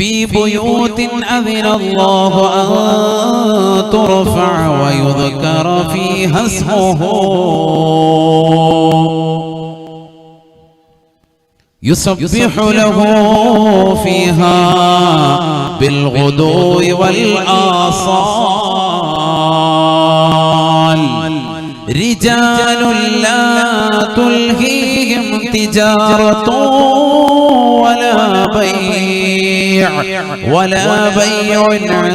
في بيوت أذن الله أن ترفع ويذكر فيها اسمه يسبح له فيها بالغدو والآصال رجال لا تلهيهم تجارة ولا بيع عن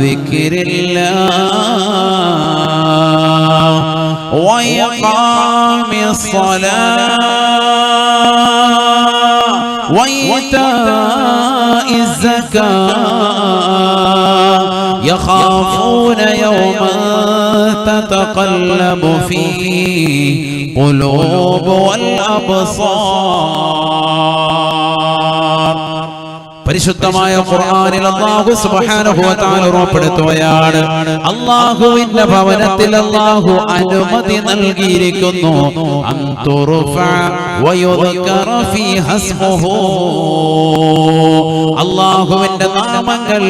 ذكر الله وإقام الصلاة وإيتاء الزكاة يخافون يوما تتقلب فيه قلوب والأبصار. പരിശുദ്ധമായ ഖുർആനിൽ അല്ലാഹു സുബ്ഹാനഹു വ തആല ഉറപ്പെടുത്തുകയാണ്, അല്ലാഹുവിന്റെ ഭവനത്തിൽ അല്ലാഹു അനുമതി നൽകിയിരിക്കുന്നു അൻ തുർഫ വയുദ്കറ ഫീഹാ ഇസ്മുഹു, അല്ലാഹുവിന്റെ നാമങ്ങൾ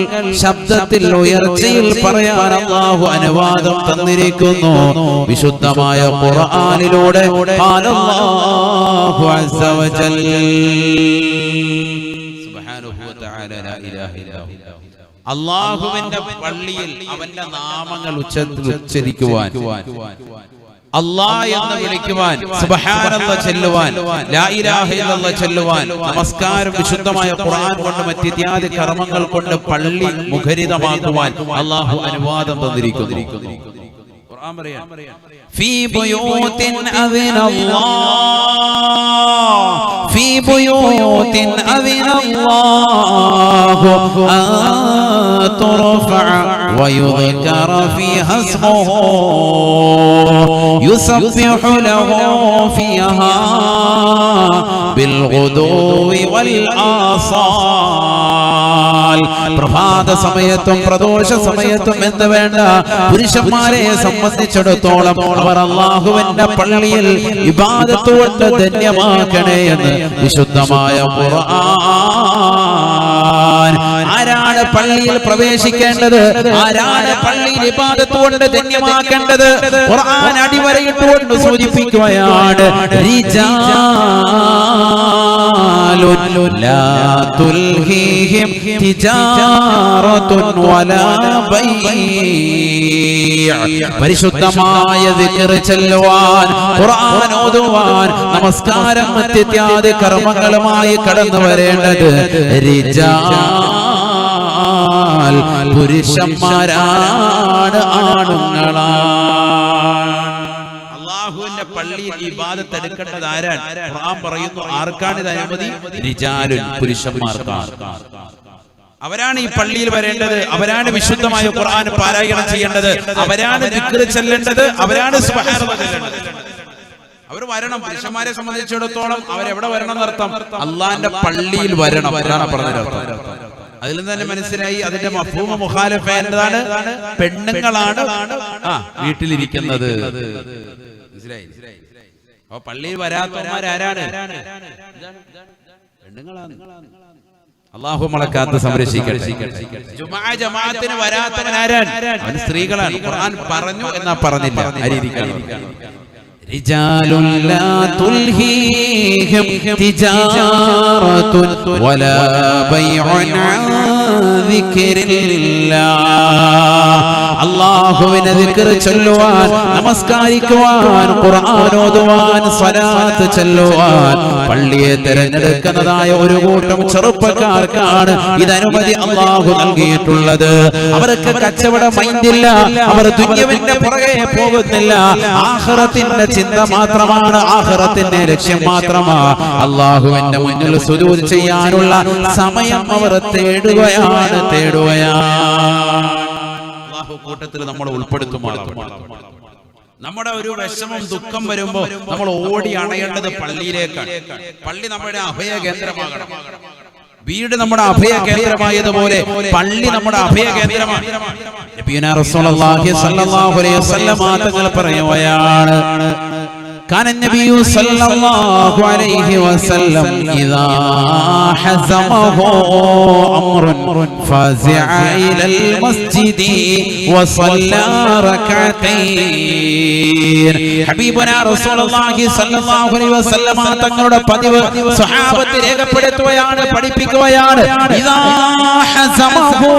ശബ്ദത്തിൽ ഉയർച്ചയിൽ പറയാൻ അല്ലാഹു അനുവാദം തന്നിരിക്കുന്നു. വിശുദ്ധമായ ഖുർആനിലൂടെ ഖാല അല്ലാഹു അസ്സ വജൽ അല്ലാഹുവിന്റെ പള്ളിയിൽ അവന്റെ നാമങ്ങൾ ഉച്ചരിക്കുവാൻ, അല്ലാഹ് എന്ന് വിളിക്കുവാൻ, സുബ്ഹാനല്ലാഹ് ചെല്ലുവാൻ, ലാ ഇലാഹ ഇല്ലല്ലാഹ് ചെല്ലുവാൻ, നമസ്കാരം വിശുദ്ധമായ ഖുർആൻ കൊണ്ട് മറ്റിത്യാദി കർമ്മങ്ങൾ കൊണ്ട് പള്ളി മുഖരിതമാക്കുവാൻ അല്ലാഹു അനുവാദം തന്നിരിക്കുന്നു. ഖുർആൻ പറയാം, ഫീ ബുയൂത്തിൻ അദിനല്ലാഹ് ഫീ ബുയൂത്തിൻ അദിനല്ലാഹു അൻ തുർഫഅ വയുദ്കറ ഫീഹാ ഇസ്മുഹു യുസബ്ബിഹു ലഹു ഫീഹാ ബിൽഗുദൂവി വൽ ആസാൽ. പ്രഭാത സമയത്തും പ്രദോഷ സമയത്തും എന്ന് വേണ്ട, പുരുഷന്മാരെ സംബന്ധിച്ചിടത്തോളം അവർ അല്ലാഹുവിന്റെ പള്ളിയിൽ ഇബാദത്ത് കൊണ്ട് ധന്യമാക്കണേ എന്ന് വിശുദ്ധമായ ഖുർആൻ. ആരാണ് പള്ളിയിൽ പ്രവേശിക്കേണ്ടത്, ആരാണ് പള്ളിയിൽ ഇബാദത്ത് കൊണ്ട് ധന്യമാക്കേണ്ടത്? ഖുർആൻ അടിവരയിട്ടുകൊണ്ട് സൂചിപ്പിക്കുകയാണ്, റിജാലുൻ ലാ തുൽഹീഹിം തിജാറത്തുൻ വലാ ബൈഅ. പരിശുദ്ധമായ ദിക്ർ ചൊല്ലുവാൻ, ഖുർആൻ ഓതുവാൻ, നമസ്കാരം മറ്റിത്യാദി കർമ്മങ്ങളുമായി കടന്നു വരേണ്ടത് റിജാൽ പുരുഷന്മാരാണ്, ആണുങ്ങളാണ്. അല്ലാഹുവിന്റെ പള്ളിയിൽ ഇബാദത്ത് എടുക്കേണ്ടത് ആരാണ്? ഖുർആൻ പറയുന്നു, ആർക്കാണ് ഇത് അനുമതി? റിജാലുൻ, പുരുഷന്മാർക്കാണ്. അവരാണ് ഈ പള്ളിയിൽ വരേണ്ടത്, അവരാണ് വിശുദ്ധമായ ഖുർആൻ പാരായണം ചെയ്യേണ്ടത്, അവരാണ് ദിക്ർ ചൊല്ലേണ്ടത്, അവരാണ് സുബ്ഹാനല്ലാഹ് ചൊല്ലേണ്ടത്. അവർ വരണം. പുരുഷന്മാരെ സംബന്ധിച്ചിടത്തോളം അവരെവിടെ വരണം എന്നർത്ഥം? അള്ളാന്റെ പള്ളിയിൽ വരണം എന്നാണ് പറഞ്ഞത്. അതിൽ നിന്ന് തന്നെ മനസ്സിലായി അതിന്റെ മഫ്ഹൂമ മുഖാലഫ എന്നതാണ്, പെണ്ണുങ്ങളാണ് വീട്ടിലിരിക്കുന്നത്. മനസ്സിലായി? അപ്പൊ പള്ളിയിൽ വരാത്തവന്മാരാരാണ്? പെണ്ണുങ്ങളാണ്. അല്ലാഹു മലക്കാത്ത് സംരക്ഷിക്കട്ടെ. ജുമാ ജമാഅത്തിന് വരാത്തവനാരാണ്? അവൻ സ്ത്രീകളാണ്. ഖുർആൻ പറഞ്ഞു എന്നാ പറഞ്ഞില്ല. റിജാലുൻ ലാ തുൽഹീഹിം തിജാറത്തുൻ വലാ ബൈഉൻ അൻ ദിക്രില്ലാഹ്. അല്ലാഹുവിനെ ദിക്ർ ചൊല്ലുവാൻ, നമസ്കരിക്കുവാൻ, ഖുർആൻ ഓതുവാൻ, സ്വലാത്ത് ചൊല്ലുവാൻ പള്ളിയെ തിരഞ്ഞെടുക്കുന്നതായ ഒരു കൂട്ടം ചെറുപ്പക്കാർക്കാണ് ഇതനുമതി അല്ലാഹു നൽകിയിട്ടുള്ളത്. അവർക്ക് കച്ചവട മൈൻഡില്ല, അവർ ദുനിയവിന്റെ പുറകെ പോകുന്നില്ല, ആഖിറത്തിന്റെ ചിന്ത മാത്രമാണ്, ആഖിറത്തിന്റെ ലക്ഷ്യം മാത്രമാണ്. അല്ലാഹുവിന്റെ മുന്നിൽ സുജൂദ് ചെയ്യാനുള്ള സമയം അവർ തേടുകയാണ്. അല്ലാഹു കൂട്ടത്തിൽ നമ്മൾ ഉൾപ്പെടുത്തുമാറാകട്ടെ. നമ്മുടെ ഒരു വിഷമം ദുഃഖം വരുമ്പോ നമ്മൾ ഓടി അണയേണ്ടത് പള്ളിയിലേക്കാണ്. പള്ളി നമ്മുടെ അഭയ കേന്ദ്രമാകണം. വീട് നമ്മുടെ അഭയ കേന്ദ്രമായതുപോലെ പള്ളി നമ്മുടെ അഭയ കേന്ദ്രമാണ്. നബിയുനാ റസൂലുള്ളാഹി സ്വല്ലല്ലാഹു അലൈഹി വസല്ലം തങ്ങൾ പറയുകയാണ്, കാന നബിയു സ്വല്ലല്ലാഹു അലൈഹി വസല്ലം ഇദാ ഹസമഹു أمر فزع إلى المسجد وصلى ركعتين. حبيبنا رسول الله صلى الله عليه وسلم തങ്ങളുടെ പതിവ് സ്വഹാബത്ത് രേഖപ്പെടുത്തുകയാണ്, പഠിപ്പിക്കുകയാണ്. ഇദാ ഹസമഹു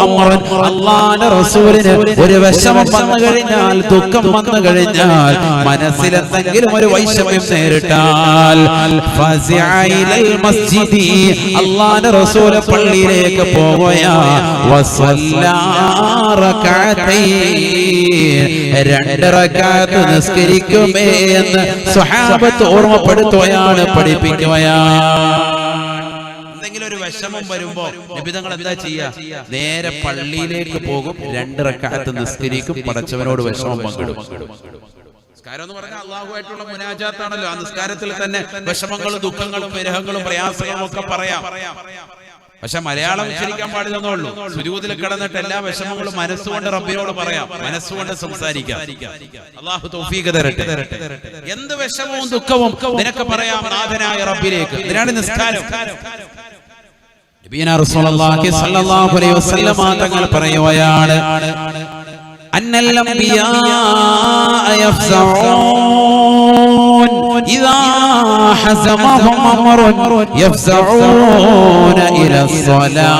അംറൻ, അല്ലാഹുവിന്റെ റസൂലിന് ഒരു വിഷമം വന്നു കഴിഞ്ഞാൽ, ദുഃഖം വന്നു കഴിഞ്ഞാൽ, മനസ്സിൽ എന്തെങ്കിലും ഒരു വൈഷമ്യം നേരിട്ടാൽ, ഫസിഅ ഇലൽ മസ്ജിദി, അല്ലാഹുവിന്റെ റസൂൽ പള്ളിയിലേക്ക് പോവുകയാ, വസല്ലാ റകഅതൈൻ, 2 റകഅത്ത് നിസ്കരിക്കുമേ എന്ന് സ്വഹാബത്ത് ഓർമ്മപ്പെടുത്തുകയാണ്, പഠിപ്പിക്കുകയാണ്. എന്തെങ്കിലും ഒരു വിഷമം വരുമ്പോ നബി തങ്ങൾ എന്താ ചെയ്യാ? നേരെ പള്ളിയിലേക്ക് പോകും, 2 റക്അത്ത് നിസ്കരിക്കും, പടച്ചവനോട് വിഷമം പങ്കിടും. നിസ്കാരം എന്ന് പറഞ്ഞാൽ അല്ലാഹുവായിട്ടുള്ള മുനാജാത്താണല്ലോ. ആ നിസ്കാരത്തിൽ തന്നെ വിഷമങ്ങളും ദുഃഖങ്ങളും വിരഹങ്ങളും പ്രയാസങ്ങളും ഒക്കെ പറയാം. പക്ഷെ മലയാളം ഉച്ചരിക്കാൻ പാടില്ലെന്നുള്ളൂ. സുജൂദിൽ കിടന്നിട്ട് എല്ലാ വിഷമങ്ങളും മനസ്സുകൊണ്ട് റബ്ബിനോട് പറയാം, മനസ്സുകൊണ്ട് സംസാരിക്കാം. അല്ലാഹു തൗഫീഖ് തരട്ടെ. എന്ത് വിഷമവും ദുഃഖവും നിനക്ക് പറയാം നാഥനായ റബ്ബിലേക്ക്. ഇതിനാണ് നിസ്കാരം. നബിയനാ റസൂലുള്ളാഹി സ്വല്ലല്ലാഹു അലൈഹി വസല്ലം തങ്ങൾ പറയുകയാണ്, അന്നൽ അംബിയാ യഫ്സഊൻ ഇദാ ഹസമഹും അംറുൻ യഫ്സഊന ഇലസ്സലാ.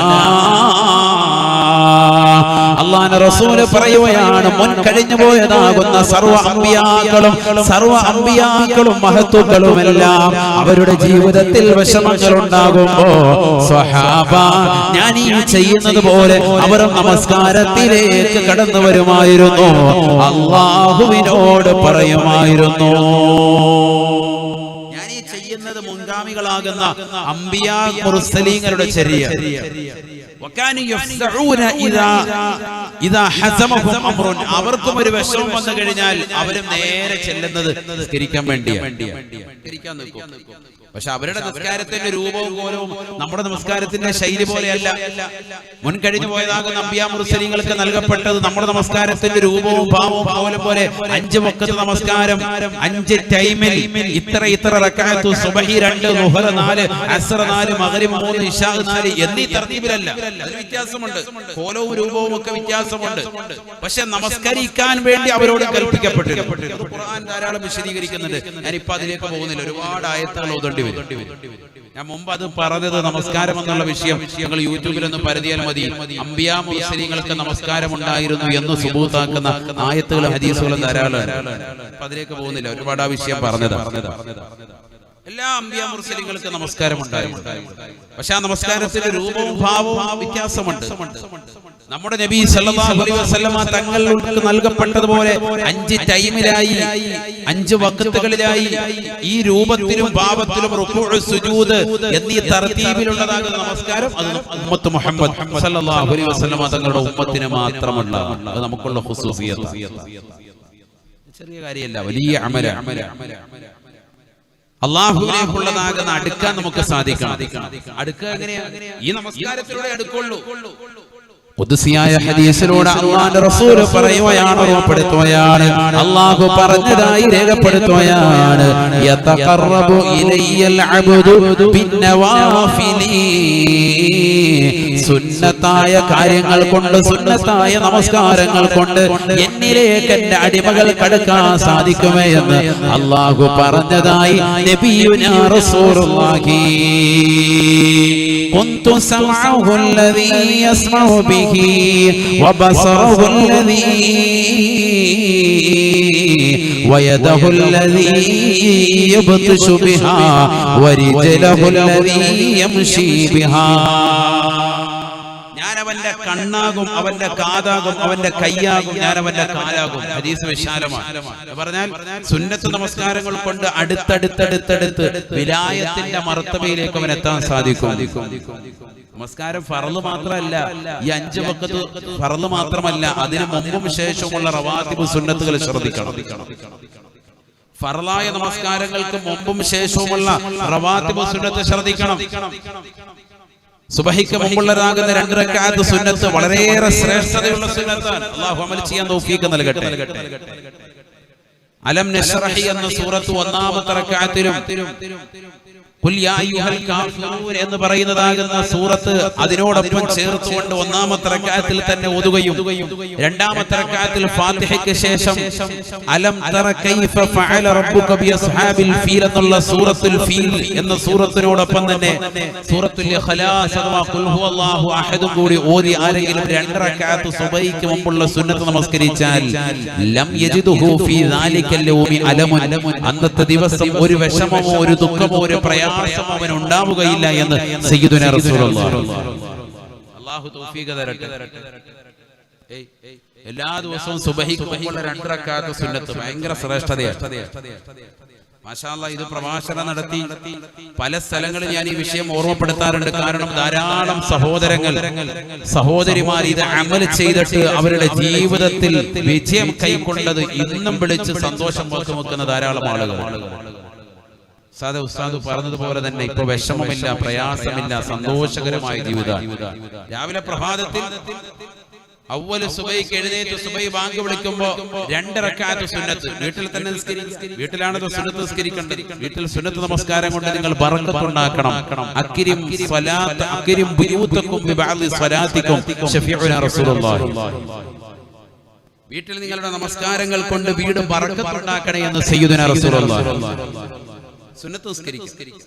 അല്ലാഹുവിന്റെ റസൂൽ പറയുകയാണ്, മുൻ കഴിഞ്ഞു പോയതാകുന്ന സർവ്വ അമ്പിയാക്കളും മഹത്തുക്കളുമെല്ലാം അവരുടെ ജീവിതത്തിൽ വിഷമങ്ങൾ ഉണ്ടാകുമ്പോ സ്വഹാബ ഞാൻ ഈ ചെയ്യുന്നത് പോലെ അവർ നമസ്കാരത്തിലേക്ക് കടന്നു വരുമായിരുന്നു, അല്ലാഹുവിനോട് പറയുമായിരുന്നു. ഞാൻ ഈ ചെയ്യുന്നത് മുൻഗാമികളാകുന്ന അംബിയാ മുർസലീങ്ങളുടെ ചര്യ. അവർക്കും ഒരു വിഷമം വന്നു കഴിഞ്ഞാൽ അവരും നേരെ ചെല്ലുന്നത് നിസ്കരിക്കാൻ വേണ്ടിയാണ്. പക്ഷെ അവരുടെ നിസ്കാരത്തിന്റെ രൂപവും കോലവും നമ്മുടെ നമസ്കാരത്തിന്റെ ശൈലി പോലെയല്ല. മുൻ കഴിഞ്ഞു പോയതാകുന്ന അംബിയാ മുർസലീങ്ങൾക്ക് നൽകപ്പെട്ടത് നമ്മുടെ നമസ്കാരത്തിന്റെ രൂപവും ഭാവവും കോലം പോലെ 5 വഖത്ത് നമസ്കാരം, 5 ടൈമിൽ ഇത്ര റക്അത്ത്, സുബ്ഹി 2, ളുഹർ 4, അസ്ർ 4, മഗ്രിബ് 3, ഇശാ 4 എന്നീ തർത്തീബിലല്ല. അതിന് വ്യത്യാസമുണ്ട്, കോലവും രൂപവും ഒക്കെ വ്യത്യാസമുണ്ട്. പക്ഷെ നമസ്കരിക്കാൻ വേണ്ടി അവരോട് കൽപ്പിക്കപ്പെട്ടിട്ടുണ്ട്. ഖുർആൻ ധാരാളം വിശദീകരിക്കുന്നുണ്ട്. ഞാനിപ്പോ അതിലേക്ക് പോകുന്നില്ല, ഒരുപാട് ആയത്തുകൾ ഓതേണ്ടി വരും. ഞാൻ മുമ്പ് അത് പറഞ്ഞത് നമസ്കാരം എന്നുള്ള വിഷയം ഞങ്ങൾ യൂട്യൂബിൽ ഒന്ന് പരതിയാൽ മതി. അംബിയാ മുർസലീങ്ങൾക്ക് നമസ്കാരം ഉണ്ടായിരുന്നു എന്ന് സുബൂത്താക്കുന്ന ആയത്തുകളും ഹദീസുകളും ധാരാളം. അപ്പൊ അതിലേക്ക് പോകുന്നില്ല, ഒരുപാട് ആ വിഷയം പറഞ്ഞത്. എല്ലാ അംബിയാ മുർസലീങ്ങൾക്ക് നമസ്കാരം ഉണ്ടായിരുന്നു. പക്ഷെ ആ നമസ്കാരത്തിന്റെ രൂപവും ഭാവവും വ്യത്യാസമുണ്ട്. നമ്മുടെ നബി സല്ലല്ലാഹു അലൈഹി വസല്ലമ തങ്ങൾക്ക് നൽകപ്പെട്ടതുപോലെ 5 ടൈമിലായി, 5 വഖത്തുകളിലായി ഈ രൂപത്തിലും ഭാവത്തിലും റുകൂഉ, സുജൂദ് എന്നീ തർതീബിലുള്ളതാകുന്ന നമസ്കാരം അത് ഉമ്മത്ത് മുഹമ്മദ് സല്ലല്ലാഹു അലൈഹി വസല്ലമ തങ്ങളുടെ ഉമ്മത്തിന് മാത്രമുള്ള, അത് നമുക്കുള്ള ഖുസൂസിയത്ത്. ചെറിയ കാര്യമല്ല, വലിയ അമലാണ്. അല്ലാഹുവിലേക്കുള്ളതാകുന്ന അടുക്കാൻ നമുക്ക് സാധിക്കണം. അടുക്കുക എങ്ങനെയാണ്? ഈ നമസ്കാരത്തിലൂടെ അടുക്കുള്ളൂ. ഖുദ്സിയായ ഹദീസിലൂടെ അല്ലാഹുവിന്റെ റസൂൽ പറയുകയാണ്, ഓർമ്മപ്പെടുത്തുകയാണ്, അല്ലാഹു പറഞ്ഞതായി രേഖപ്പെടുത്തുകയാണ്, യതഖറബു ഇലയ്യൽ അബ്ദു ബിന്നവാഫിലി. സുന്നത്തായ കാര്യങ്ങൾ കൊണ്ട്, സുന്നത്തായ നമസ്കാരങ്ങൾ കൊണ്ട് എന്നിലേക്ക് എന്റെ അടിമകൾ കടക്കാൻ സാധിക്കുമേ എന്ന് അല്ലാഹു പറഞ്ഞതായി നബിയുനാ റസൂലുള്ളാഹി. കുന്തു സമഅഹു അല്ലദീ യസ്മഉ ബിഹി وبصره الذي ويده الذي يبطش بها ورجله الذي يمشي بها. ഞാൻ അവന്റെ കണ്ണാകും, അവന്റെ കാതാകും, അവന്റെ കയ്യാകും, ഞാൻ അവന്റെ കാലാകും. ഹദീസ് വിശാലമാണ്. പറഞ്ഞാൽ സുന്നത്ത് നമസ്കാരങ്ങൾ കൊണ്ട് അടുത്തടുത്തടുത്തടുത്ത് വിലായത്തിന്റെ മർത്തബയിലേക്ക് അവൻ എത്താൻ സാധിക്കും. നമസ്കാരം ഫർള് മാത്രമല്ല, ഈ 5 വഖത്ത് ഫർള് മാത്രമല്ല, അതിനു മുമ്പും ശേഷമുള്ള റവാത്തിബ് സുന്നത്തുകൾ ശ്രദ്ധിക്കണം. ഫർളായ നമസ്കാരങ്ങൾക്ക് മുമ്പും ശേഷവുമുള്ള റവാത്തിബ് സുന്നത്ത് ശ്രദ്ധിക്കണം. സുബഹിക്ക് മുമ്പുള്ളതാകുന്ന 2 റക്അത്ത് സുന്നത്ത് വളരെയേറെ ശ്രേഷ്ഠതയുള്ള സുന്നത്താണ്. അല്ലാഹു അമൽ ചെയ്യാൻ തൗഫീഖ് നൽകട്ടെ. അലം നശ്റഹി എന്ന സൂറത്ത് 1-ാമത്തെ റക്അത്തിലും ഖുൽ യാ അയ്യുഹൽ കാഫിറൂൻ എന്ന് പറയുന്നതാകുന്ന സൂറത്ത് അതിനോടൊപ്പം ചേർത്തുകൊണ്ട് ഒന്നാമത്തെ റക്അത്തിൽ തന്നെ ഓതുകയും രണ്ടാമത്തെ റക്അത്തിൽ ഫാത്തിഹയ്ക്ക് ശേഷം അലം തറ കൈഫ ഫഅല റബ്ബുക ബി അസ്ഹാബിൽ ഫീൽ എന്നുള്ള സൂറത്തുൽ ഫീൽ എന്ന സൂറത്തിനോടൊപ്പം തന്നെ സൂറത്തുൽ ഇഖ്ലാസ് അഥവാ ഖുൽ ഹുവല്ലാഹു അഹദും കൂടി ഓതി ആരെങ്കിലും രണ്ട് റക്അത്ത് സുബഹിക്ക് മുമ്പുള്ള സുന്നത്ത് നമസ്കരിച്ചാൽ ലം യജിദുഹു ഫീ ദാലികൽ യൗമി അലമുൻ അന്നത്തെ ദിവസം ഒരു വിഷമമോ ഒരു ദുഃഖമോ ഒരു പ്രയാസമോ അവൻ ഉണ്ടാവുകയില്ല എന്ന് സയ്യിദുനാ റസൂലുള്ളാഹി അല്ലാഹു തൗഫീഖ് തരട്ടെ. എല്ലാ ദിവസവും സുബഹിക്ക് മുമ്പുള്ള രണ്ട് റക്അത്ത് സുന്നത്ത് ഭയങ്കര ശ്രേഷ്ഠതയാണ്. മാഷാ അല്ലാഹ് ഇത് പ്രഭാഷണം നടത്തി പല സ്ഥലങ്ങളിൽ ഞാൻ ഈ വിഷയം ഓർമ്മപ്പെടുത്താറുണ്ട്. കാരണം ധാരാളം സഹോദരിമാർ ഇത് അമൽ ചെയ്തിട്ട് അവരുടെ ജീവിതത്തിൽ വിജയം കൈക്കൊണ്ടത് ഇന്നും വിളിച്ച് സന്തോഷം പങ്കുവെക്കുന്ന ധാരാളം ആളുകൾ. ഉസ്താദ് പറഞ്ഞതുപോലെ തന്നെ ഇപ്പൊ വിഷമമില്ല, പ്രയാസമില്ല, സന്തോഷകരമായ ജീവിതം. രാവിലെ പ്രഭാതത്തിൽ അവ്വൽ സുബഹിക്ക് എഴുന്നേറ്റ് സുബഹി ബാങ്ക് വിളിക്കുമ്പോ രണ്ട് റക്അത്ത് സുന്നത്ത് വീട്ടിൽ തന്നെ നിസ്കരിക്കുക. വീട്ടിലാണത് സുന്നത്ത് നിസ്കരിക്കേണ്ടത്. വീട്ടിൽ സുന്നത്ത് നമസ്കാരം കൊണ്ട് നിങ്ങൾ ബറക്കത്ത് ഉണ്ടാക്കണം. അക്രിം സ്വലാത്ത് അക്രിം ബുയൂതകും ബിബഅദി സ്വലാത്തികും ശഫീഉനാ റസൂലുള്ളാഹി. വീട്ടിൽ നിങ്ങളുടെ നമസ്കാരങ്ങൾ കൊണ്ട് വീട് ബറക്കത്ത് ഉണ്ടാക്കണേ എന്ന് സയ്യിദുനാ റസൂലുള്ളാഹി. സുന്നത്ത് നിസ്കരിക്കുക.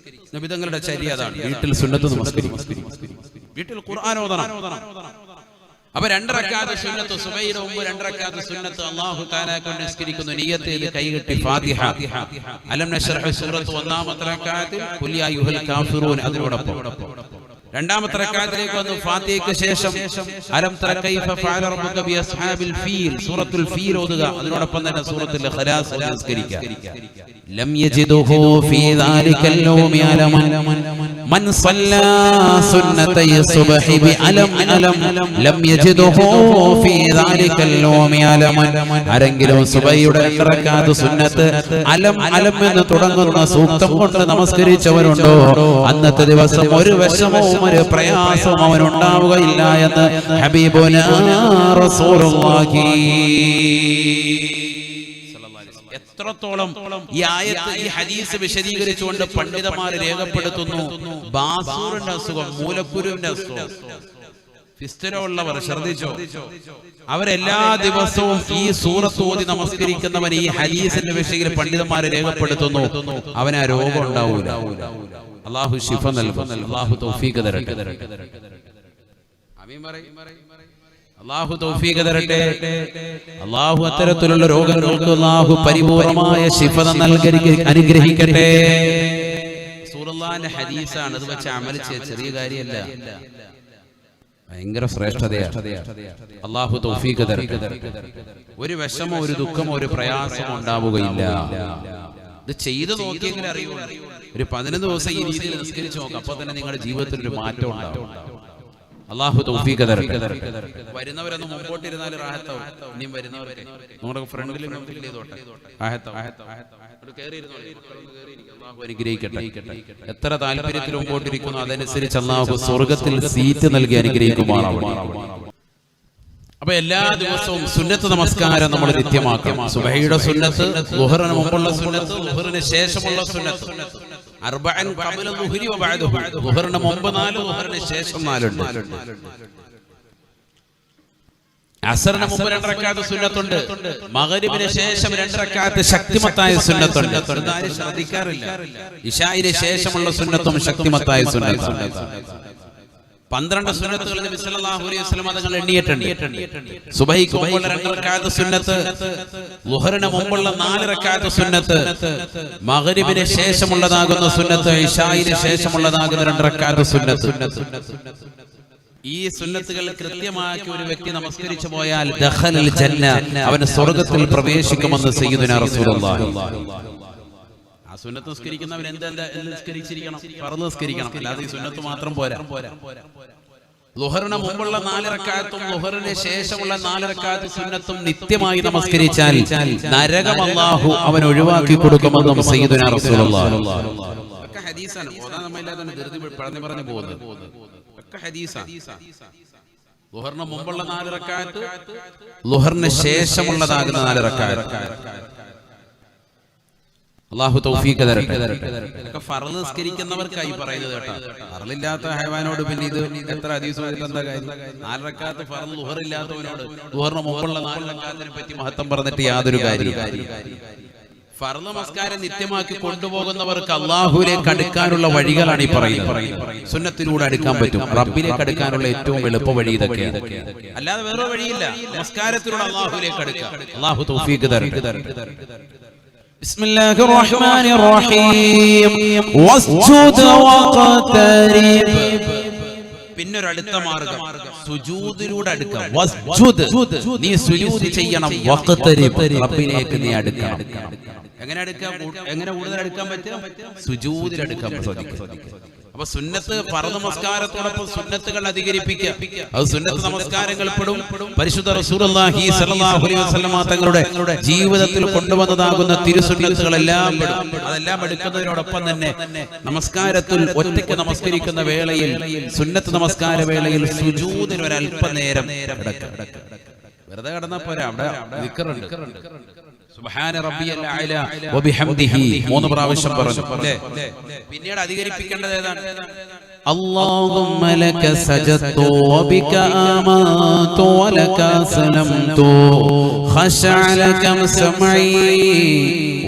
നബി തങ്ങളുടെ ചര്യ അതാണ്. വീട്ടിൽ സുന്നത്ത് നമസ്കരിക്കുക. വീട്ടിൽ ഖുർആൻ ഓതണം. അപ്പൊ രണ്ട് റക്അത്ത് സുന്നത്ത് സുബഹിയുടെ മുമ്പ് രണ്ട് റക്അത്ത് സുന്നത്ത് അല്ലാഹു തആല കൊണ്ട് നിസ്കരിക്കുന്നു. നിയ്യത്തിൽ കൈകെട്ടി ഫാത്തിഹ അലം നശ്റഹ് സൂറത്ത് ഒന്നാമത്തെ റക്അത്തിൽ ഖുൽ യാ അയ്യുഹൽ കാഫിറൂൻ അതിനോടൊപ്പം രണ്ടാമത്തെ റക്അത്തിലേക്ക് വന്നു ഫാത്തിഹയ്ക്ക് ശേഷം അലം തറ കൈഫ ഫഅല റബ്ബുക ബി അസ്ഹാബിൽ ഫീൽ സൂറത്തുൽ ഫീൽ ഓതുക. അതിനോടൊപ്പം തന്നെ സൂറത്തുൽ ഇഖ്ലാസ് നിസ്കരിക്കുക. ലം യജിദുഹു ഫീ ദാലികൽ യൗമി അലമൻ മൻ സല്ലാ സുന്നതൈ സുബ്ഹി ബി അലം ലം യജിദുഹു ഫീ ദാലികൽ യൗമി അലമൻ. ആരെങ്കിലും സുബഹിയുടെ റക്അത്ത് സുന്നത്ത് അലം എന്ന് തുടങ്ങുന്ന സൂക്തം കൊണ്ട് നമസ്കരിച്ചവരുണ്ടോ അന്നത്തെ ദിവസം ഒരു വിഷമവും ഒരു പ്രയാസവും അവനുണ്ടാവുകയില്ല എന്ന് ഹബീബുനാ റസൂലുള്ളാഹി. എത്രത്തോളം ഈ ആയത്ത് ഈ ഹദീസ് വിശദീകരിച്ചുകൊണ്ട് പണ്ഡിതന്മാർ രേഖപ്പെടുത്തുന്നു. ബാസൂറിന്റെ അസുഖം, മൂലക്കുരുവിന്റെ അസുഖം, ഫിസ്തുല ഉള്ളവർ ശ്രദ്ധിച്ചോ, അവരെല്ലാ ദിവസവും ഈ സൂറത്ത് ഓതി നമസ്കരിക്കുന്നവൻ ഈ ഹദീസിന്റെ വിഷയത്തിൽ പണ്ഡിതന്മാർ രേഖപ്പെടുത്തുന്നു അവന് ആ രോഗം ഉണ്ടാവൂല. അല്ലാഹു ശിഫ നൽകും. അല്ലാഹു തൗഫീഖ് തരട്ടെ. ആമീൻ പറയ്. അല്ലാഹു തൗഫീഖ് തരട്ടെ. അല്ലാഹു അത്തരത്തിലുള്ള രോഗങ്ങൾക്ക് അല്ലാഹു പരിപൂർണമായ ശിഫ നൽകി അനുഗ്രഹിക്കട്ടെ. റസൂലുള്ളാഹിന്റെ ഹദീസാണ്. അത് വെച്ച് അമൽ ചെയ്യുക ചെറിയ കാര്യമല്ല, ഭയങ്കര ശ്രേഷ്ഠതയാണ്. അല്ലാഹു തൗഫീഖ് തരട്ടെ. ഒരു വിഷമോ ഒരു ദുഃഖമോ ഒരു പ്രയാസമോ ഉണ്ടാവുകയില്ല. ഇത് ചെയ്തു നോക്കിയെങ്കിലും അറിയൂ. ഒരു 15 ദിവസം ഈ രീതിയിൽ നിസ്കരിച്ചു നോക്കാം. അപ്പൊ തന്നെ നിങ്ങളുടെ ജീവിതത്തിൽ ഒരു മാറ്റം ഉണ്ടാവും. അല്ലാഹു തൗഫീഖ് തരട്ടെ. വരുന്നവരൊന്നും മുമ്പോട്ടിരുന്നാൽ റാഹത്താവും. ഇനിയും വരുന്നവർക്ക് നമ്മുടെ ഫ്രണ്ടിൽ ഫിൽ ചെയ്തോട്ടെ. അല്ലാഹു അനുഗ്രഹിക്കട്ടെ. എത്ര താല്പര്യത്തിൽ മുമ്പോട്ടിരിക്കുന്നു അതനുസരിച്ച് അല്ലാഹു സ്വർഗ്ഗത്തിൽ സീറ്റ് നൽകി അനുഗ്രഹിക്കുമാറാവട്ടെ. അപ്പൊ എല്ലാ ദിവസവും സുന്നത്ത് നമസ്കാരം നമ്മൾ നിത്യമാക്കണം. സുബഹിയുടെ സുന്നത്ത്, ളുഹറിന് മുമ്പുള്ള സുന്നത്ത്, ളുഹറിന് ശേഷമുള്ള സുന്നത്ത്, അർബഅൻ ഖബല ളുഹരി വ ബഅദഹു. ളുഹറിന് മുമ്പ് 4, ളുഹറിന് ശേഷം 4 ഉണ്ട്. അസറിന് മുമ്പ് 2 റക്അത്ത് സുന്നത്തുണ്ട്. മഗ്രിബിന് ശേഷം 2 റക്അത്ത് ശക്തിമത്തായ സുന്നത്തുണ്ട്. ആരും ശ്രദ്ധിക്കാറില്ല. ഇശാഇന് ശേഷമുള്ള സുന്നത്തും ശക്തിമത്തായ സുന്നത്തുണ്ട്. 12 സുന്നത്തുകൾ നബി സല്ലല്ലാഹു അലൈഹി വസല്ലം തങ്ങൾ എണ്ണിയിട്ടുണ്ട്. സുബഹിക്ക് മുമ്പുള്ള 2 റക്അത്ത് സുന്നത്ത്, ളുഹറിന് മുമ്പുള്ള 4 റക്അത്ത് സുന്നത്ത്, മഗ്രിബിന് ശേഷമുള്ളതാകുന്ന സുന്നത്ത്, ഇശാഇന് ശേഷമുള്ളതാകുന്ന 2 റക്അത്ത് സുന്നത്ത്. ഈ സുന്നത്തുകൾ കൃത്യമാക്കി ഒരു വ്യക്തി നമസ്കരിച്ചു പോയാൽ ദഖലൽ ജന്ന, അവൻ സ്വർഗ്ഗത്തിൽ പ്രവേശിക്കുമെന്ന് സയ്യിദുനാ റസൂലുള്ളാഹി. ആ സുന്നത്ത് നിസ്കരിക്കുന്നവൻ എന്താ നിസ്കരിച്ചിരിക്കണം? ഫർള് നിസ്കരിക്കണം. അല്ലാതെ ഈ സുന്നത്ത് മാത്രം പോരാ. ളുഹറിന് മുമ്പുള്ള 4 റക്അത്തും ളുഹറിന് ശേഷമുള്ള 4 റക്അത്ത് സുന്നത്തും നിത്യമായി നമസ്കരിച്ചാൽ നരകം അല്ലാഹു അവൻ ഒഴിവാക്കി കൊടുക്കുമെന്നും സയ്യിദുനാ റസൂലുള്ളാഹി. ഒക്കെ ഹദീസാണ്. ഓതാൻ നമ്മയില്ലാതെ ധൃതി പറഞ്ഞു പോകുന്നത് ഒക്കെ ഹദീസാണ്. ളുഹറിന് മുമ്പുള്ള 4 റക്അത്ത്, ളുഹറിന് ശേഷമുള്ളതാകുന്ന 4 റക്അത്ത്. അല്ലാഹു തൗഫീഖ് തരട്ടെ. ഇതൊക്കെ ഫർള് നിസ്കരിക്കുന്നവർക്കായി പറയുന്നത് കേട്ടോ. ഫർളില്ലാത്ത ഹൈവാനോട് പിന്നെ ഇത് എത്ര ഹദീസ് പറഞ്ഞിട്ട് എന്താ കാര്യം? 4 റക്അത്ത് ഫർള് ളുഹർ ഇല്ലാത്തവനോട് ളുഹറിന് മുമ്പുള്ള 4 റക്അത്തിനെ പറ്റി മഹത്വം പറഞ്ഞിട്ട് യാതൊരു കാര്യവും. ഫർള് നമസ്കാരം നിത്യമാക്കി കൊണ്ടുപോകുന്നവർക്ക് അല്ലാഹുവിലേക്ക് അടുക്കാനുള്ള വഴികളാണ് ഈ പറയുന്നത്. സുന്നത്തിലൂടെ അടുക്കാൻ പറ്റും. റബ്ബിലേക്ക് അടുക്കാനുള്ള ഏറ്റവും എളുപ്പ വഴി ഇതൊക്കെയാണ്. അല്ലാതെ വേറെ വഴിയില്ല. നമസ്കാരത്തിലൂടെ അല്ലാഹുവിലേക്ക് അടുക്കാം. അല്ലാഹു തൗഫീഖ് തരട്ടെ. ബിസ്മില്ലാഹിർ റഹ്മാനിർ റഹീം. വസ്ജുദ് വഖതരിബ്. പിന്നൊരു അടുത്ത മാർഗ്ഗം സുജൂദിലൂടെ അടുക്കാം. വസ്ജുദ്, നീ സുജൂദ് ചെയ്യണം. വഖതരിബ്, റബ്ബിലേക്ക് നീ അടുക്കണം. എങ്ങനെ അടുക്കാം? എങ്ങനെ കൂടുതൽ അടുക്കാൻ പറ്റും? സുജൂദിൽ അടുക്കാൻ പറ്റും. അപ്പൊ സുന്നത്ത് ഫർദ് നമസ്കാരത്തോടൊപ്പം സുന്നത്തുകൾ അധികരിപ്പിക്കുക. അത് സുന്നത്ത് നമസ്കാരങ്ങൾ പെടും. പരിശുദ്ധ റസൂലുള്ളാഹി സ്വല്ലല്ലാഹു അലൈഹി വസല്ലമ തങ്ങളുടെ ജീവിതത്തിൽ കൊണ്ടുവന്നതാകുന്ന തിരുസുന്നത്തുകളെല്ലാം പെടും. അതെല്ലാം എടുക്കുന്നതിനോടൊപ്പം തന്നെ നമസ്കാരത്തിൽ ഒറ്റയ്ക്ക് നമസ്കരിക്കുന്ന വേളയിൽ, സുന്നത്ത് നമസ്കാര വേളയിൽ സുജൂദിൽ ഒരല്പനേരം കിടക്കുക. വെറുതെ കിടന്നാ പോരാ, അവിടെ ദിക്റുണ്ട്. സുബ്ഹാന റബ്ബിയൽ അഅല വബിഹംദിഹി 3 പ്രാവശ്യം പറഞ്ഞു. പിന്നീട് അധികരിപ്പിക്കേണ്ടത് ഏതാണ്? اللهم لك سجدت وبك آمنت ولك أسلمت خشع لك سمعي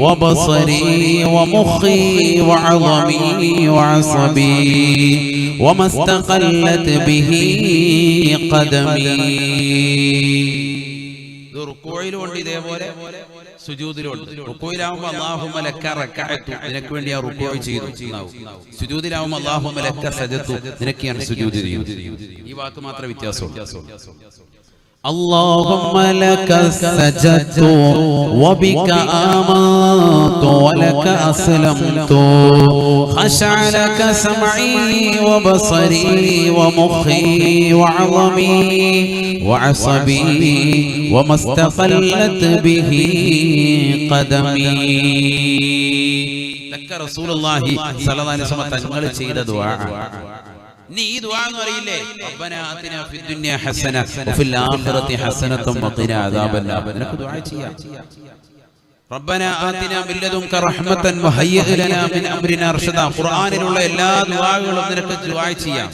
وبصري ومخي وعظمي وعصبي وما استقلت به قدمي. റുക്കോയിലുണ്ട് ഇതേപോലെ, സുജൂദിലുണ്ട്. റുക്കോയിലാവുമ്പോൾ അല്ലാഹുമ്മ ലക റകഅതു, നിനക്ക് വേണ്ടി ആ റുക്കോയ് ചെയ്തു. സുജൂദിലാവുമ്പോൾ അല്ലാഹുമ്മ ലക സജദതു, നിനക്കാണ് സുജൂദ് ചെയ്യുന്നത്. ഈ വാക്ക് മാത്രമേ വ്യത്യാസമുള്ളൂ. اللهم لك سجدت وبك آمنت ولك أسلمت خشع لك سمعي وبصري ومخي وعظمي وعصبي وما استقلت به قدمي. لك رسول الله صلى الله عليه وسلم തങ്ങൾ ചെയ്ത ദുആ. നീ ഈ ദുആ എന്ന് അറിയില്ലേ? റബ്ബനാ ആതിനാ ഫിദ് ദുനിയ ഹസന വഫിൽ ആഖിറതി ഹസനതൻ വഖിനാ അദാബന്നാർ. നിനക്ക് ദുആ ചെയ്യാം. റബ്ബനാ ആതിനാ മിൻ ലദുൻക റഹ്മതൻ വഹയ്യിഅ ലനാ മിൻ അംരിനാ റഷദാ. ഖുർആനിലുള്ള എല്ലാ ദുആകളും നിനക്ക് ദുആ ചെയ്യാം.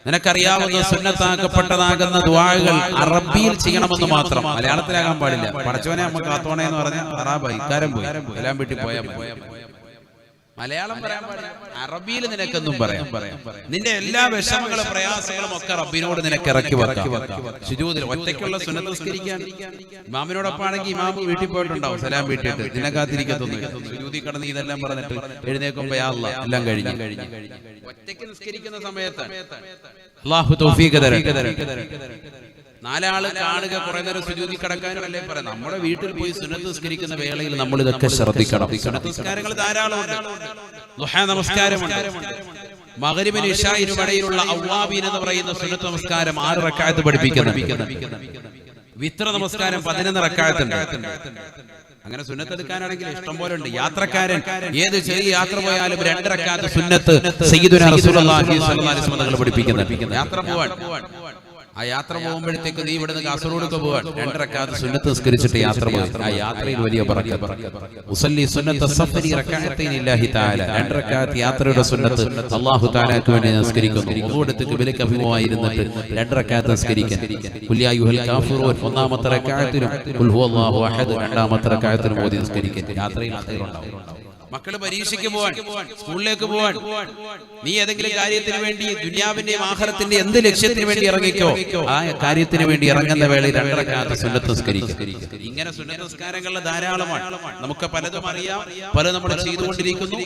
നിനക്കറിയാവുന്ന സുന്നത്താക്കപ്പെട്ടതാകുന്ന ദുആകൾ അറബിയിൽ ചെയ്യണമെന്ന് മാത്രം, മലയാളത്തിലാകാൻ പാടില്ല. പടച്ചവനെ അമ്മ കാത്തോണേ എന്ന് പറഞ്ഞ അറാബായി ഇക്കാരം പോയി എല്ലാം വീട്ടിൽ പോയാൽ മലയാളം പറയാൻ പാടില്ല. അറബിയിൽ നിനക്കെന്നും പറയാം. നിന്റെ എല്ലാ വിഷമങ്ങളും പ്രയാസങ്ങളും ഒക്കെ റബ്ബിനോട് നിനക്ക് ഇറക്കി വെക്കാം. സുജൂദിൽ ഒറ്റയ്ക്കുള്ള സുന്നത്ത് നിസ്കരിക്കാൻ ഇമാമിനോടൊപ്പം ആണെങ്കിൽ ഇമാമ് വീട്ടിൽ പോയിട്ടുണ്ടാവും, സലാം വീട്ടിട്ട് നിന്നെ കാത്തിരിക്കത്തൊന്നും. സുജൂദിൽ കിടന്ന് ഇതെല്ലാം പറഞ്ഞിട്ട് എഴുന്നേക്കുമ്പോ യാ അല്ലാഹ് എല്ലാം കഴിഞ്ഞു. ഒറ്റയ്ക്ക് നിസ്കരിക്കുന്ന സമയത്ത് അല്ലാഹു തൗഫീഖ് തരട്ടെ. 4 ആള് കാണുക, കുറെ നേരം സുജൂദിൽ കിടക്കാനും അല്ലേ പറയാം. നമ്മുടെ വീട്ടിൽ പോയി സുന്നത്ത് നിസ്കരിക്കുന്ന വേളയിൽ നമ്മൾ ഇതൊക്കെ ശ്രദ്ധിക്കണം. സുന്നത്ത് നിസ്കാരങ്ങൾ ധാരാളമുണ്ട്. ദുഹാ നമസ്കാരമുണ്ട്. മഗ്രിബിനും ഇശാഇനും ഇടയിലുള്ള അവ്വാബീൻ എന്ന് പറയുന്ന സുന്നത്ത് നമസ്കാരം 6 റക്അത്ത് പഠിപ്പിക്കുന്നു. വിത്ര നമസ്കാരം 11 റക്അത്ത് ഉണ്ട്. അങ്ങനെ സുന്നത്ത് എടുക്കാനാണെങ്കിൽ ഇഷ്ടം പോലെ ഉണ്ട്. യാത്രക്കാരൻ ഏത് ചെറിയ യാത്ര പോയാലും 2 റക്അത്ത് സുന്നത്ത് സയ്യിദുനാ റസൂലുള്ളാഹി സ്വല്ലല്ലാഹു അലൈഹി വസല്ലം തങ്ങൾ പഠിപ്പിക്കുന്നു. യാത്ര പോവാൻ, ആ യാത്ര പോകുമ്പോഴത്തേക്ക് നീ ഇവിടുന്ന് കാസർഗോഡ് പോവാൻ 2 റക്അത്ത് സുന്നത്ത് നിസ്കരിച്ചിട്ട് യാത്ര പോയി. ആ യാത്രയിൽ വലിയ ബറക്കത്ത്. ഉസല്ലി സുന്നത്ത സഫരി റക്അത്തൈൻ ലില്ലാഹി തആല. 2 റക്അത്ത് യാത്രയുടെ സുന്നത്ത് അല്ലാഹു തആലക്ക് വേണ്ടി നിസ്കരിക്കുന്നു. വുദൂഅത്ത് ഖിബലക്ക് അഭിമുഖമായി ഇരുന്നിട്ട് 2 റക്അത്ത് നിസ്കരിക്കാൻ. ഖുൽ യാ അയ്യുഹൽ കാഫിറൂൻ ഒന്നാമത്തെ റക്അത്തിലും ഖുൽ ഹുവല്ലാഹു അഹദ് രണ്ടാമത്തെ റക്അത്തിലും ഓതി നിസ്കരിക്കാൻ. യാത്രയിൽ ഖൈറുണ്ടാവും. മക്കള് പരീക്ഷയ്ക്ക് പോവാൻ, സ്കൂളിലേക്ക് പോവാൻ, നീ ഏതെങ്കിലും കാര്യത്തിന് വേണ്ടി ദുനിയാവിന്റെയും ആഖിറത്തിന്റെ എന്ത് ലക്ഷ്യത്തിന് വേണ്ടി ഇറങ്ങിക്കോ, ആ കാര്യത്തിന് വേണ്ടി ഇറങ്ങുന്ന വേളയിൽ 2 റക്അത്ത് സുന്നത്ത് നിസ്കരിക്കുക. ഇങ്ങനെ സുന്നത്ത് നിസ്കാരങ്ങളിൽ ധാരാളമാണ്. നമുക്ക് പലതും അറിയാം, പലതും നമ്മൾ ചെയ്തുകൊണ്ടിരിക്കുന്നു.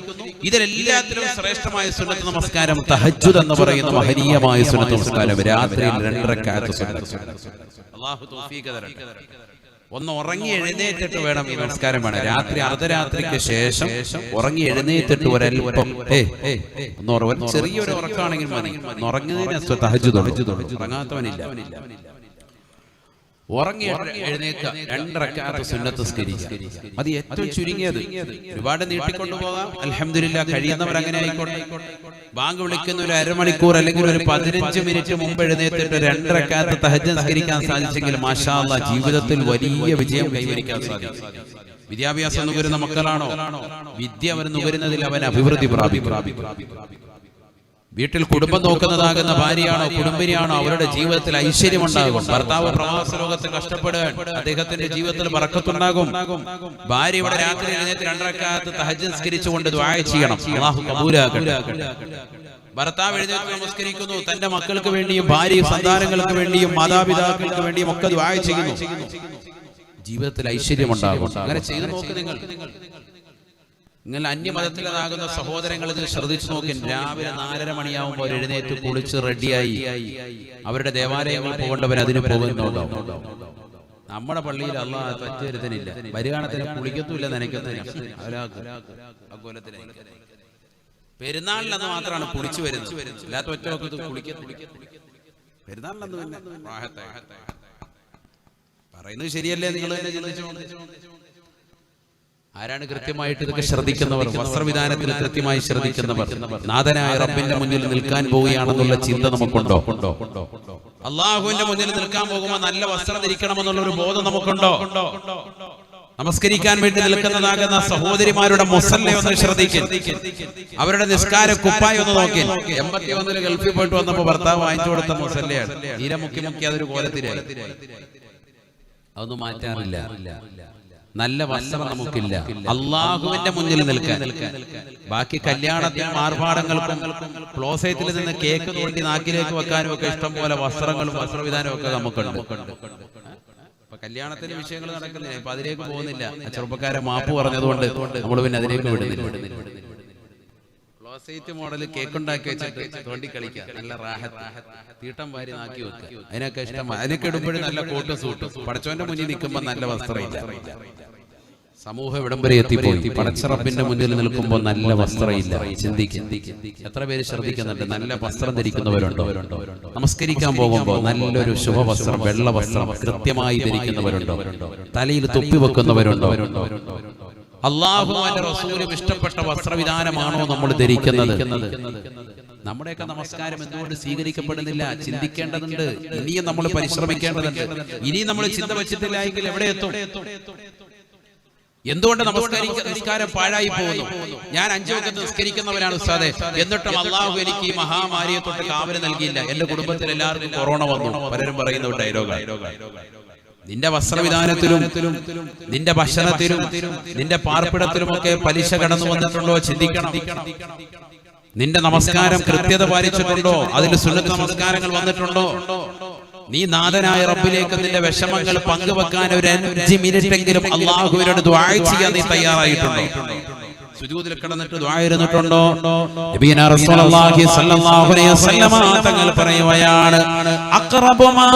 ഇതിലെല്ലാത്തിലും ശ്രേഷ്ഠമായ സുന്നത്ത് നമസ്കാരം തഹജ്ജുദ് എന്ന് പറയുന്ന മഹനീയമായ സുന്നത്ത് നമസ്കാരം. രാത്രിയിൽ 2 റക്അത്ത് സുന്നത്ത്. അല്ലാഹു തൗഫീഖ് തരട്ടെ. ഒന്ന് ഉറങ്ങി എഴുന്നേറ്റിട്ട് വേണം ഈ നമസ്കാരം വേണം. രാത്രി അർദ്ധരാത്രിക്ക് ശേഷം ഉറങ്ങി എഴുന്നേറ്റിട്ട് ഒരൽപ്പം ചെറിയൊരു ഉറക്കമാണെങ്കിൽ മതി. ഉറങ്ങുന്നതിന് തഹജ്ജുദ് ഉറങ്ങാത്തവനില്ല. ഉറങ്ങി എഴുന്നേൽക്കുക, 2 റക്അത്ത് സുന്നത്ത് നിസ്കരിക്കുക. അത് ഏറ്റവും ചുരുങ്ങിയത്. ഒരുപാട് നീട്ടിക്കൊണ്ടുപോകാം, അൽഹംദുലില്ലാ. കഴിയുന്നവർ അങ്ങനെ ആയിക്കോട്ടെ. ബാങ്ക് വിളിക്കുന്ന ഒരു അരമണിക്കൂർ അല്ലെങ്കിൽ ഒരു 15 മിനിറ്റ് മുമ്പ് എഴുന്നേറ്റിട്ട് 2 റക്അത്ത് തഹജ്ജുദ് നിസ്കരിക്കാൻ സാധിച്ചെങ്കിൽ മാഷാ അല്ലാഹ് ജീവിതത്തിൽ വലിയ വിജയം കൈവരിക്കാൻ സാധിക്കും. വിദ്യാഭ്യാസം നുകരുന്ന മക്കളാണോ? വിദ്യ അവർ നുകരുന്നതിൽ അവൻ അഭിവൃദ്ധി പ്രാപിക്കും. വീട്ടിൽ കുടുംബം നോക്കുന്നതാകുന്ന ഭാര്യയാണോ കുടുംബിനിയാണോ അവരുടെ ജീവിതത്തിൽ ഐശ്വര്യമുണ്ടാകും. ഭർത്താവ് പ്രവാസ ലോകത്ത് കഷ്ടപ്പെടുകയാണ്, അദ്ദേഹത്തിന്റെ ജീവിതത്തിൽ ബറക്കത്തുണ്ടാകും. ഭാര്യ ഇവിടെ രാത്രി എഴുന്നേറ്റ് 2 റക്അത്ത് തഹജ്ജുദ് നിസ്കരിച്ചുകൊണ്ട് ദുആ ചെയ്യണം, അല്ലാഹു കബൂലാക്കട്ടെ. ഭർത്താവ് എഴുന്നേറ്റ് നമസ്കരിക്കുന്നു, തന്റെ മക്കൾക്ക് വേണ്ടിയും ഭാര്യ സന്താനങ്ങൾക്ക് വേണ്ടിയും മാതാപിതാക്കൾക്ക് വേണ്ടിയും ഒക്കെ ദുആ ചെയ്യുന്നു, ജീവിതത്തിൽ ഐശ്വര്യമുണ്ടാകും. അങ്ങനെ ചെയ്തു നോക്ക്. നിങ്ങൾ അന്യമതത്തിലാകുന്ന സഹോദരങ്ങൾ ഇത് ശ്രദ്ധിച്ചു നോക്കി. രാവിലെ 4:30 മണിയാവുമ്പോൾ എഴുന്നേറ്റ് കുളിച്ച് റെഡിയായി അവരുടെ ദേവാലയങ്ങൾ പോകേണ്ടവർ അതിന് പോകുന്നുണ്ടോ? നമ്മുടെ പള്ളിയിൽ അല്ലാഹ് തെറ്റുവരുത്തനില്ല. വരികാണത്തിന് കുളിക്കത്തുമില്ല, നനയ്ക്കത്തില്ല. പെരുന്നാളിലന്ന് മാത്രമാണ് കുളിച്ചു വരുന്നത്, അല്ലാത്ത ഒറ്റ പെരുന്നാളിലന്ന് പിന്നെ പറയുന്നത് ശരിയല്ലേ? നിങ്ങൾ തന്നെ ചിന്തിച്ചു. ആരാണ് കൃത്യമായിട്ട് ഇതൊക്കെ ശ്രദ്ധിക്കുന്നവർ? വസ്ത്രവിധാനത്തിൽ കൃത്യമായി ശ്രദ്ധിക്കുന്നവർ. നാഥനായ റബ്ബിന്റെ മുന്നിൽ നിൽക്കാൻ പോവുകയാണെന്നുള്ള ചിന്ത നമുക്കുണ്ടോ? അള്ളാഹുവിന്റെ മുന്നിൽ നിൽക്കാൻ പോകുമ്പോൾ നല്ല വസ്ത്രം ധരിക്കണമെന്നുള്ള ഒരു ബോധം നമുക്കുണ്ടോ? നമസ്കരിക്കാൻ വേണ്ടി നിൽക്കുന്നതാകുന്ന സഹോദരിമാരുടെ മുസല്ല ഒന്ന് ശ്രദ്ധിക്കും, അവരുടെ നിസ്കാര കുപ്പായി ഒന്ന് നോക്കി. 81-ൽ ഗൾഫിൽ പോയിട്ട് വന്നപ്പോ ഭർത്താവ് വാങ്ങിച്ചു കൊടുത്ത മുസല്ലയാണ്. തീരെ മുക്കി അതൊരു കോലത്തിലായി. അതൊന്നും മാറ്റാറില്ല. നല്ല വസ്ത്രം നമുക്കില്ല അള്ളാഹുവിന്റെ മുന്നിൽ നിൽക്കാൻ. ബാക്കി കല്യാണത്തിനും ആർഭാടങ്ങൾക്കും ക്ലോസേറ്റിൽ നിന്ന് കേക്ക് തോണ്ടി നാക്കിലേക്ക് വെക്കാനും ഒക്കെ ഇഷ്ടം പോലെ വസ്ത്രങ്ങളും വസ്ത്രവിധാനവും ഒക്കെ നമുക്കുണ്ട്. അപ്പൊ കല്യാണത്തിന്റെ വിഷയങ്ങൾ നടക്കുന്നില്ല, അപ്പൊ അതിലേക്ക് പോകുന്നില്ല. ചെറുപ്പക്കാരെ മാപ്പ് പറഞ്ഞതുകൊണ്ട് നമ്മൾ പിന്നെ അതിലേക്ക് വിടുന്നില്ല. ക്ലോസേറ്റ് മോഡൽ കേക്ക് ഉണ്ടാക്കി വെച്ചിട്ട് തോണ്ടി കളിക്കുക, നല്ല റാഹത്ത്, തീട്ടം വാരി നാക്കി വെക്കുക, അതിനൊക്കെ ഇഷ്ടം. അതിനൊക്കെ ഇടുമ്പോഴും നല്ല കോട്ട് സൂട്ടും. പടച്ചവന്റെ മുന്നിൽ നിൽക്കുമ്പോൾ നല്ല വസ്ത്രമില്ല. സമൂഹം ഇവിടം വരെ എത്തിപ്പോയി. പടച്ച റബ്ബിന്റെ മുന്നിൽ നിൽക്കുമ്പോൾ നല്ല വസ്ത്രമില്ല. ചിന്തിക്കും. എത്ര പേര് ശ്രദ്ധിക്കുന്നുണ്ട്? നല്ല വസ്ത്രം ധരിക്കുന്നവരുണ്ടോ? നമസ്കരിക്കാൻ പോകുമ്പോൾ നല്ലൊരു ശുഭവസ്ത്രം, വെള്ള വസ്ത്രം കൃത്യമായി ധരിക്കുന്നവരുണ്ടോ? തലയിൽ തൊപ്പി വെക്കുന്നവരുണ്ടോ? അല്ലാഹുവിന്റെ റസൂലും ഇഷ്ടപ്പെട്ട വസ്ത്രവിധാനമാണോ നമ്മൾ ധരിക്കുന്നത്? നമ്മുടെയൊക്കെ നമസ്കാരം എന്തുകൊണ്ട് സ്വീകരിക്കപ്പെടുന്നില്ല? ചിന്തിക്കേണ്ടതുണ്ട്. ഇനിയും നമ്മൾ പരിശ്രമിക്കേണ്ടതുണ്ട്. ഇനിയും നമ്മൾ ചിന്ത വെച്ചിട്ടില്ല എങ്കിൽ എവിടെ എത്തും? എന്തുകൊണ്ട് നമസ്കാരം പാഴായി പോകുന്നു? ഞാൻ 5 വഖത്ത് നിസ്കരിക്കുന്നവരാണ് ഉസ്താദേ, എന്നിട്ടും അള്ളാഹു എനിക്ക് ഈ മഹാമാരിയെ തൊട്ട് കാവല് നൽകിയില്ല. എന്റെ കുടുംബത്തിൽ എല്ലാവർക്കും കൊറോണ വന്നു. പലരും പറയുന്ന ഒരു ഡയലോഗാണ്. നിന്റെ വസ്ത്രവിധാനത്തിലും നിന്റെ ഭക്ഷണത്തിലും നിന്റെ പാർപ്പിടത്തിലുമൊക്കെ പലിശ കടന്നു വന്നിട്ടുണ്ടോ? ചിന്തിക്കണം. നിന്റെ നമസ്കാരം കൃത്യത പാലിച്ചിട്ടുണ്ടോ? അതിൽ സുന്നത്ത് നമസ്കാരങ്ങൾ വന്നിട്ടുണ്ടോ? നീ നാഥനായ റബ്ബിലേക്ക് നിന്റെ വിഷമങ്ങൾ പങ്കുവെക്കാൻ ഒരു 5 മിനിറ്റെങ്കിലും അള്ളാഹുവിനോട് ദുആ ചെയ്യാൻ നീ തയ്യാറായിട്ടുണ്ടോ? സുജൂദിൽ കിടന്നിട്ട് ദുആ ഇരുന്നിട്ടുണ്ടോ? നബിയനാ റസൂലുള്ളാഹി സ്വല്ലല്ലാഹു അലൈഹി വസല്ലമ തങ്ങൾ പറയുകയാണ്, അഖറബു മാ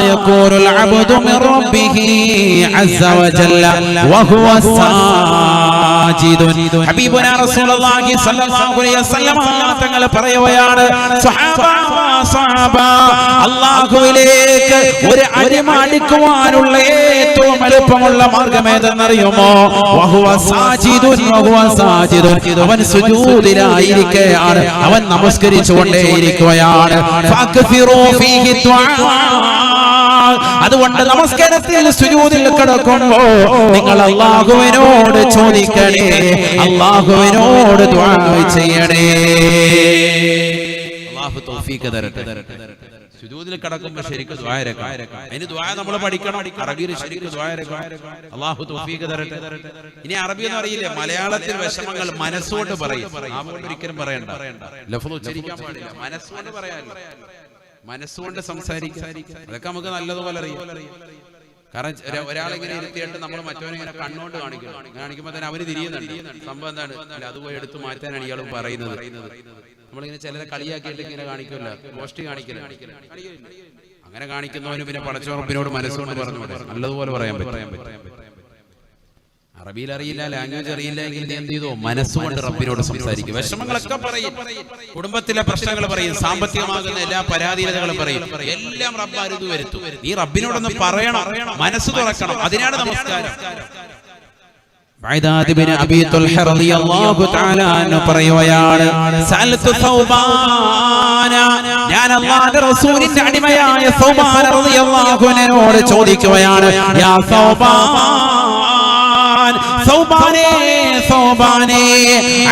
യഖൂലുൽ അബ്ദു മിൻ റബ്ബിഹി അസ്സ വജല്ല വഹുവ സാജിദുൻ. ഹബീബുനാ റസൂലുള്ളാഹി സ്വല്ലല്ലാഹു അലൈഹി വസല്ലമ തങ്ങൾ പറയുകയാണ്, സ്വഹാബ, അല്ലാഹുവിലേക്ക് ഒരു അടിമ അടുക്കുവാനുള്ള ഏറ്റവും എളുപ്പമുള്ള മാർഗ്ഗം ഏതെന്നറിയുമോ? വഹുവ സാജിദുൻ, വഹുവ സാജിദുൻ. അവൻ സുജൂദിലായിരിക്കുകയാണ്, അവൻ നമസ്കരിച്ചുകൊണ്ടേയിരിക്കുകയാണ്. ഫക്ഫിറൂ ഫീഹി ദുആ. അതുകൊണ്ട് നമസ്കാരത്തിൽ സുജൂദിൽ കിടക്കുമ്പോ നിങ്ങൾ അല്ലാഹുവിനോട് ചോദിക്കണേ, അല്ലാഹുവിനോട് ദുആ ചെയ്യണേ. അല്ലാഹു തൗഫീഖ് തരട്ടെ. സുജൂദിൽ കിടക്കുമ്പോൾ ശരിക്കും ദുആ ഇറക്കാം. അതിന് ദുആ നമ്മൾ പഠിക്കണം. അറബിയിൽ ശരിക്കും ദുആ ഇറക്കാം. അല്ലാഹു തൗഫീഖ് തരട്ടെ. ഇനി അറബി ഒന്നും അറിയില്ല, മലയാളത്തിൽ വിഷമങ്ങൾ മനസ്സുകൊണ്ട് പറയും. ആമോട് ഒരിക്കലും പറയണ്ട, ലഫ്ള് ഉച്ചരിക്കാൻ പാടില്ല. മനസ്സുകൊണ്ട് പറയാനില്ല, മനസ്സുകൊണ്ട് സംസാരിക്കാം. അതൊക്കെ നമുക്ക് നല്ലതുപോലെ അറിയാം. കാരണം ഒരാളിങ്ങനെ ഇരുത്തിയിട്ട് നമ്മൾ മറ്റവനിങ്ങനെ കണ്ണുകൊണ്ട് കാണിക്കുമ്പോൾ തന്നെ അവന് തിരിയുന്നുണ്ട്. സംഭവം എന്താണ്? അല്ല, അത് പോയി എടുത്തു മാറ്റാനാണ് ഇയാൾ പറയുന്നത്. നമ്മളിങ്ങനെ ചിലരെ കളിയാക്കിയിട്ട് ഇങ്ങനെ കാണിക്കില്ല, ഗോഷ്ടി കാണിക്കില്ല. അങ്ങനെ കാണിക്കുന്നവന് പിന്നെ പടച്ചോറപ്പിനോട് മനസ്സുകൊണ്ട് പറഞ്ഞു നല്ലതുപോലെ പറയാൻ പറ്റും. അറബിയിൽ അറിയില്ല, ലാംഗ്വേജ് അറിയില്ല എങ്കിൽ നീ എന്ത് ചെയ്തോ? മനസ്സുകൊണ്ട് റബ്ബിനോട് സംസാരിക്കും. വിഷമങ്ങളൊക്കെ പറയും, കുടുംബത്തിലെ പ്രശ്നങ്ങൾ പറയും, സാമ്പത്തികമാകുന്ന എല്ലാ പരാധീനതകളും പറയും. എല്ലാം റബ്ബ് അരുത് വരുത്തും. നീ റബ്ബിനോടൊന്ന് പറയണം, മനസ്സ് തുറക്കണം. അതിനാണ് നമസ്കാരം. ബഅദാദ് ബിൻ അബീ തുൽഹ റളിയല്ലാഹു തആല അൻഹു പറയുകയാണ്, സഅൽതു സൗബാന, ഞാൻ അല്ലാഹുവിന്റെ റസൂലിന്റെ അടിമയായ സൗബാന റളിയല്ലാഹു അൻഹുവിനോട് ചോദിക്കുകയാണ്, യാ സൗബാൻ, സൗബാനേ സൗബാനേ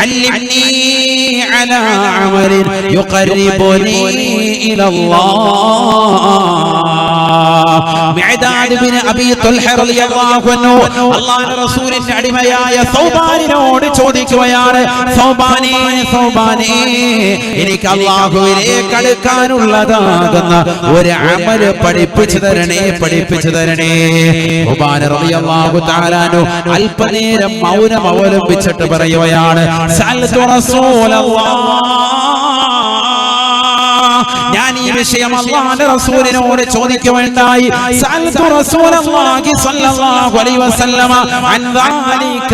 അല്ലിംനി അലാ അമലിൻ യുഖർരിബുനി ഇലല്ലാഹ്. മിഅദാദ് ഇബ്നു അബീ തുൽഹ റളിയല്ലാഹു അൻഹു അല്ലാഹുവിന്റെ റസൂലിന്റെ അടിമയായ സൗബാനിനോട് ചോദിക്കുകയാണ്, സൗബാനേ സൗബാനേ, എനിക്ക് അല്ലാഹുവിലേക്ക് അടുക്കാനുള്ളതാകുന്ന ഒരു അമല് പഠിപ്പിച്ചു തരണേ, പഠിപ്പിച്ചു തരണേ. സൗബാൻ റളിയല്ലാഹു തആല അൻഹു അല്പനേരം മൗനം അവലംബിച്ചിട്ട് പറയുകയാണ്, സഅൽതു റസൂലല്ലാഹ്, ഞാൻ ഈ വിഷയം അല്ലാഹുവിന്റെ റസൂലിനോട് ചോദിക്കുകയുണ്ടായി. സഅൽതു റസൂലല്ലാഹി സ്വല്ലല്ലാഹു അലൈഹി വസല്ലമ അൻ ദാലിക,